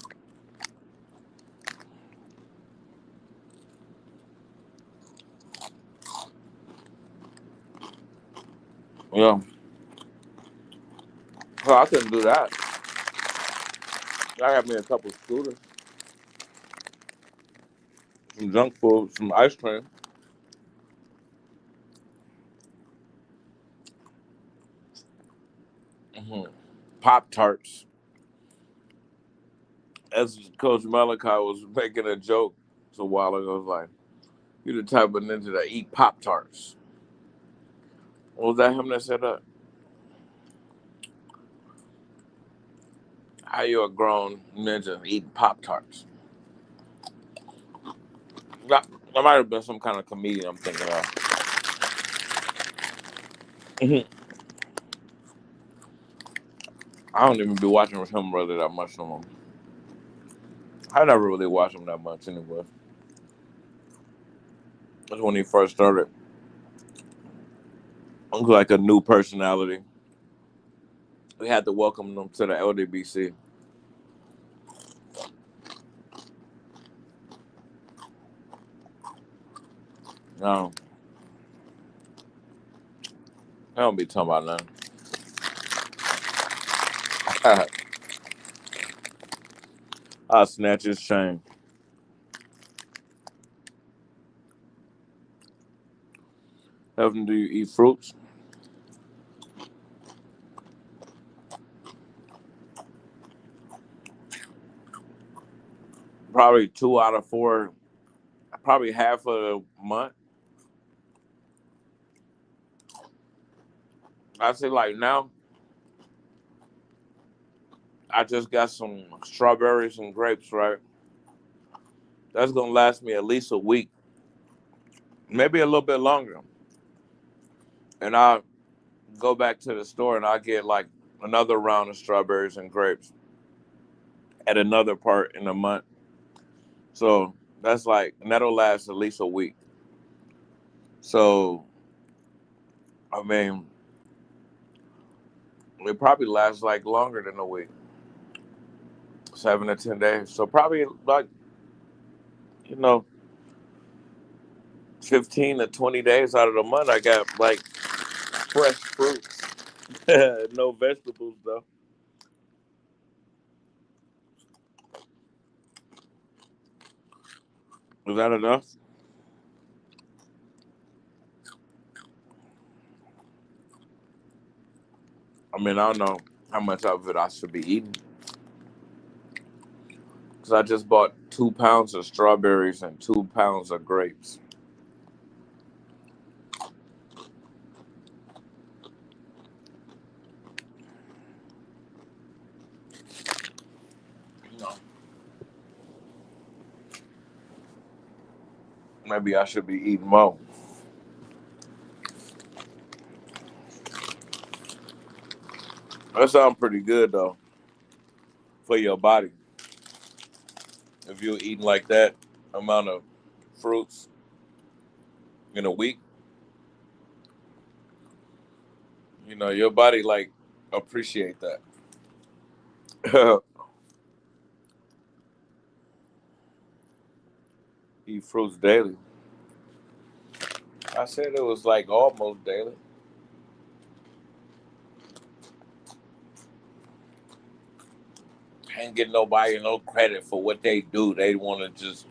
Yeah. So I couldn't do that. I got me a couple of scooters, some junk food, some ice cream, Pop Tarts. As Coach Malachi was making a joke a while ago, was like, "You the type of ninja that eat Pop Tarts." Was that him that said that? How you a grown ninja eating Pop Tarts? That might have been some kind of comedian I'm thinking of. I don't even be watching with him really that much no more. I never really watched him that much anyway. That's when he first started. Like a new personality. We had to welcome them to the LDBC. No, I don't be talking about nothing. I'll snatch his chain. Evan, do you eat fruits? Probably 2 out of 4, probably half of the month. I say like now, I just got some strawberries and grapes, right? That's gonna last me at least a week, maybe a little bit longer. And I'll go back to the store and I'll get like another round of strawberries and grapes at another part in a month. So that's like, and that'll last at least a week. So, I mean, it probably lasts like longer than a week, 7 to 10 days. So probably like, you know, 15 to 20 days out of the month, I got like fresh fruits. No vegetables though. Is that enough? I mean, I don't know how much of it I should be eating. Because I just bought 2 pounds of strawberries and 2 pounds of grapes. You know, maybe I should be eating more. That sounds pretty good though for your body. If you're eating like that amount of fruits in a week, you know, your body like appreciate that. Eat fruits daily. I said it was like almost daily. Can't get nobody no credit for what they do. They want to just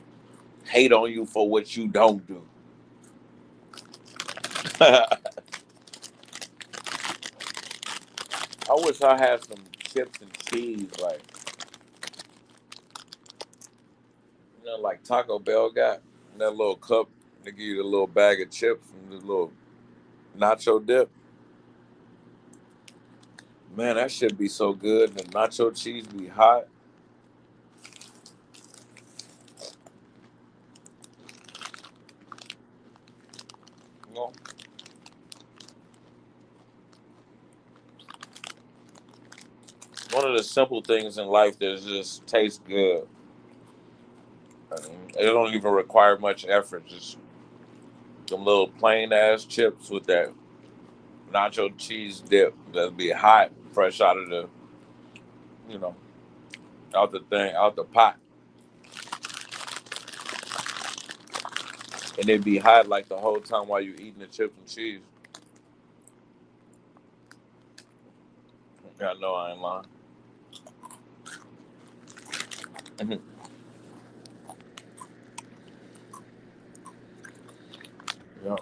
hate on you for what you don't do. I wish I had some chips and cheese, like like Taco Bell got in that little cup. They give you the little bag of chips and the little nacho dip. Man, that should be so good. The nacho cheese be hot. You know, one of the simple things in life that just tastes good. It don't even require much effort. Just some little plain ass chips with that nacho cheese dip that'll be hot, fresh out of the, you know, out the thing, out the pot. And it'd be hot like the whole time while you eating the chips and cheese. I know I ain't lying. Mhm. Yeah.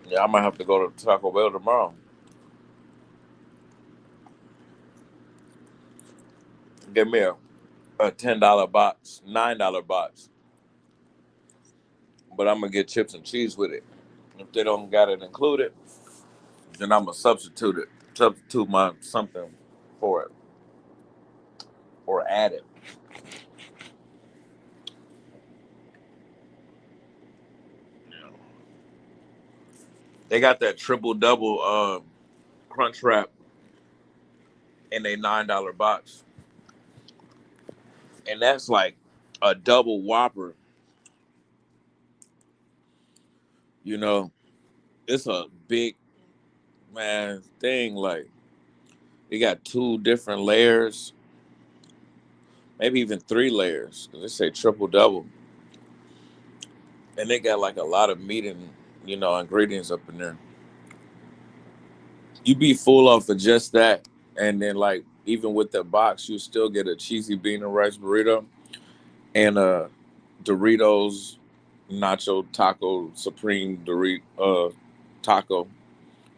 Yeah, I might have to go to Taco Bell tomorrow. Get me a $10 box, $9 box. But I'm gonna get chips and cheese with it. If they don't got it included, then I'm gonna substitute my something for it or add it. They got that triple double crunch wrap in a $9 box, and that's like a double Whopper. You know, it's a big man thing. Like they got two different layers, maybe even three layers. They say triple double, and they got like a lot of meat and ingredients up in there. You be full off of just that, and then like even with the box, you still get a cheesy bean and rice burrito and a Doritos nacho taco supreme taco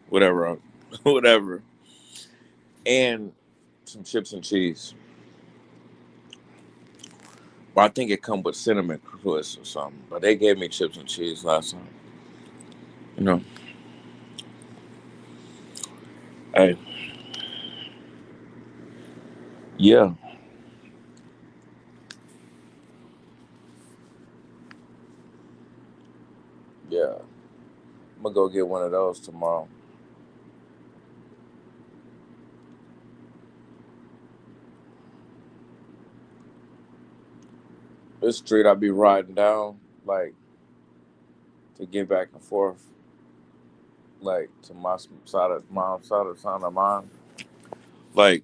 whatever whatever, and some chips and cheese. Well, I think it come with cinnamon twist or something, but they gave me chips and cheese last time. You know, hey, yeah, yeah. I'm gonna go get one of those tomorrow. This street I be riding down like to get back and forth, like to my side of mom's side of town of mine. Like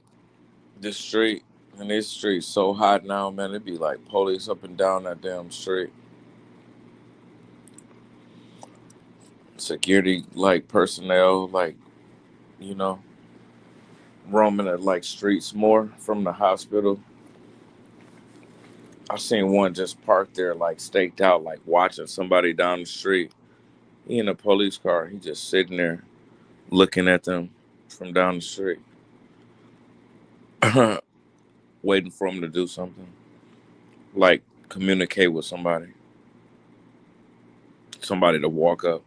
this street and this street's so hot now, man. It be like police up and down that damn street. Security like personnel, like, you know, roaming at like streets more from the hospital. I seen one just parked there, like staked out, like watching somebody down the street. He in a police car. He just sitting there looking at them from down the street, waiting for them to do something, like communicate with somebody to walk up,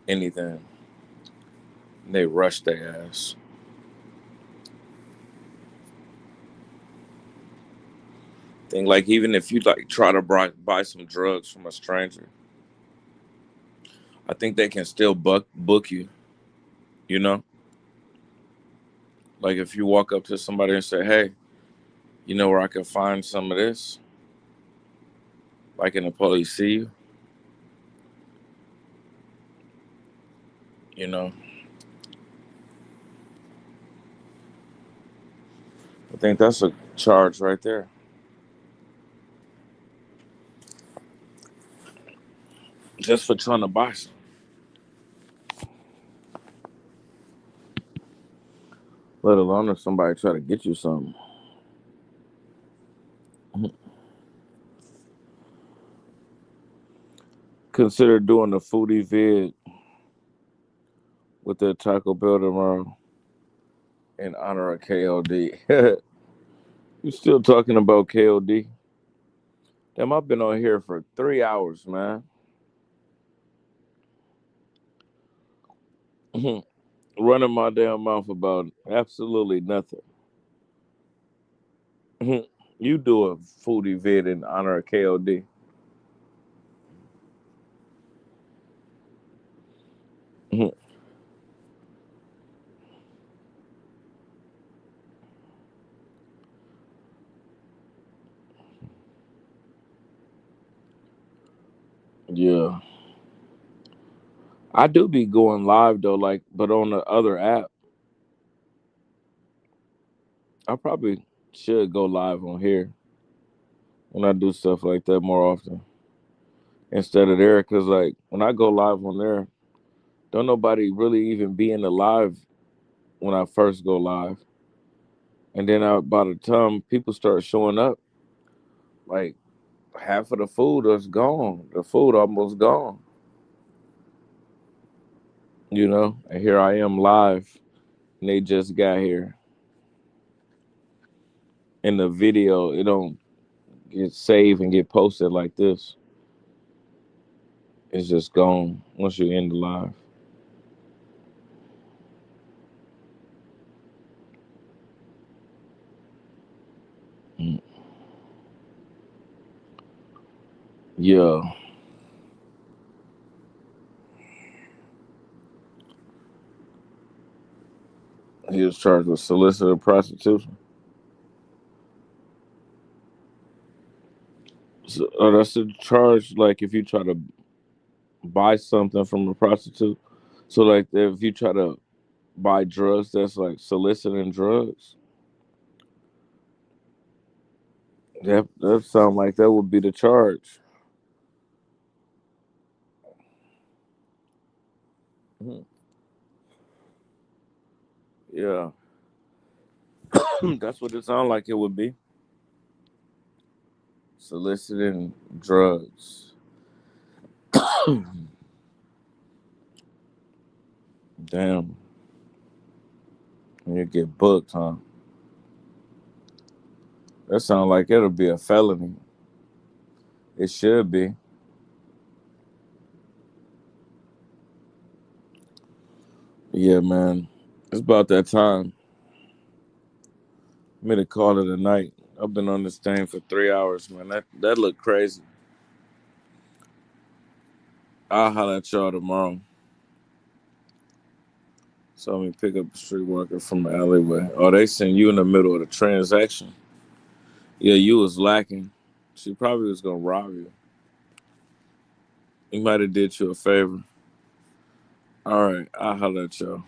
anything. And they rush their ass. Thing like even if you like try to buy some drugs from a stranger, I think they can still book you. You know, like if you walk up to somebody and say, "Hey, you know where I can find some of this?" Like, in the police see you. You know, I think that's a charge right there, just for trying to buy some. Let alone if somebody try to get you something. Consider doing a foodie vid with the Taco Bell tomorrow in honor of KOD. You still talking about KOD? Damn, I've been on here for 3 hours, man. Running my damn mouth about absolutely nothing. You do a foodie vid in honor of KOD. Yeah. I do be going live though, like, but on the other app, I probably should go live on here when I do stuff like that more often instead of there. Cause like when I go live on there, don't nobody really even be in the live when I first go live, and then by the time people start showing up, like half of the food is gone. The food almost gone, you know. And here I am live, and they just got here. In the video, it don't get saved and get posted like this. It's just gone once you end the live. Mm. Yeah, he was charged with solicitor prostitution. So, that's a charge. Like if you try to buy something from a prostitute. So like if you try to buy drugs, that's like soliciting drugs. That sound like that would be the charge. Mhm. Yeah, that's what it sounds like it would be. Soliciting drugs. Damn, and you get booked, huh? That sounds like it'll be a felony. It should be. Yeah, man. It's about that time. I'm gonna call it a night. I've been on this thing for 3 hours, man. That looked crazy. I'll holler at y'all tomorrow. Saw me pick up a street worker from the alleyway. Oh, they sent you in the middle of the transaction. Yeah, you was lacking. She probably was gonna rob you. He might have did you a favor. All right, I'll holler at y'all.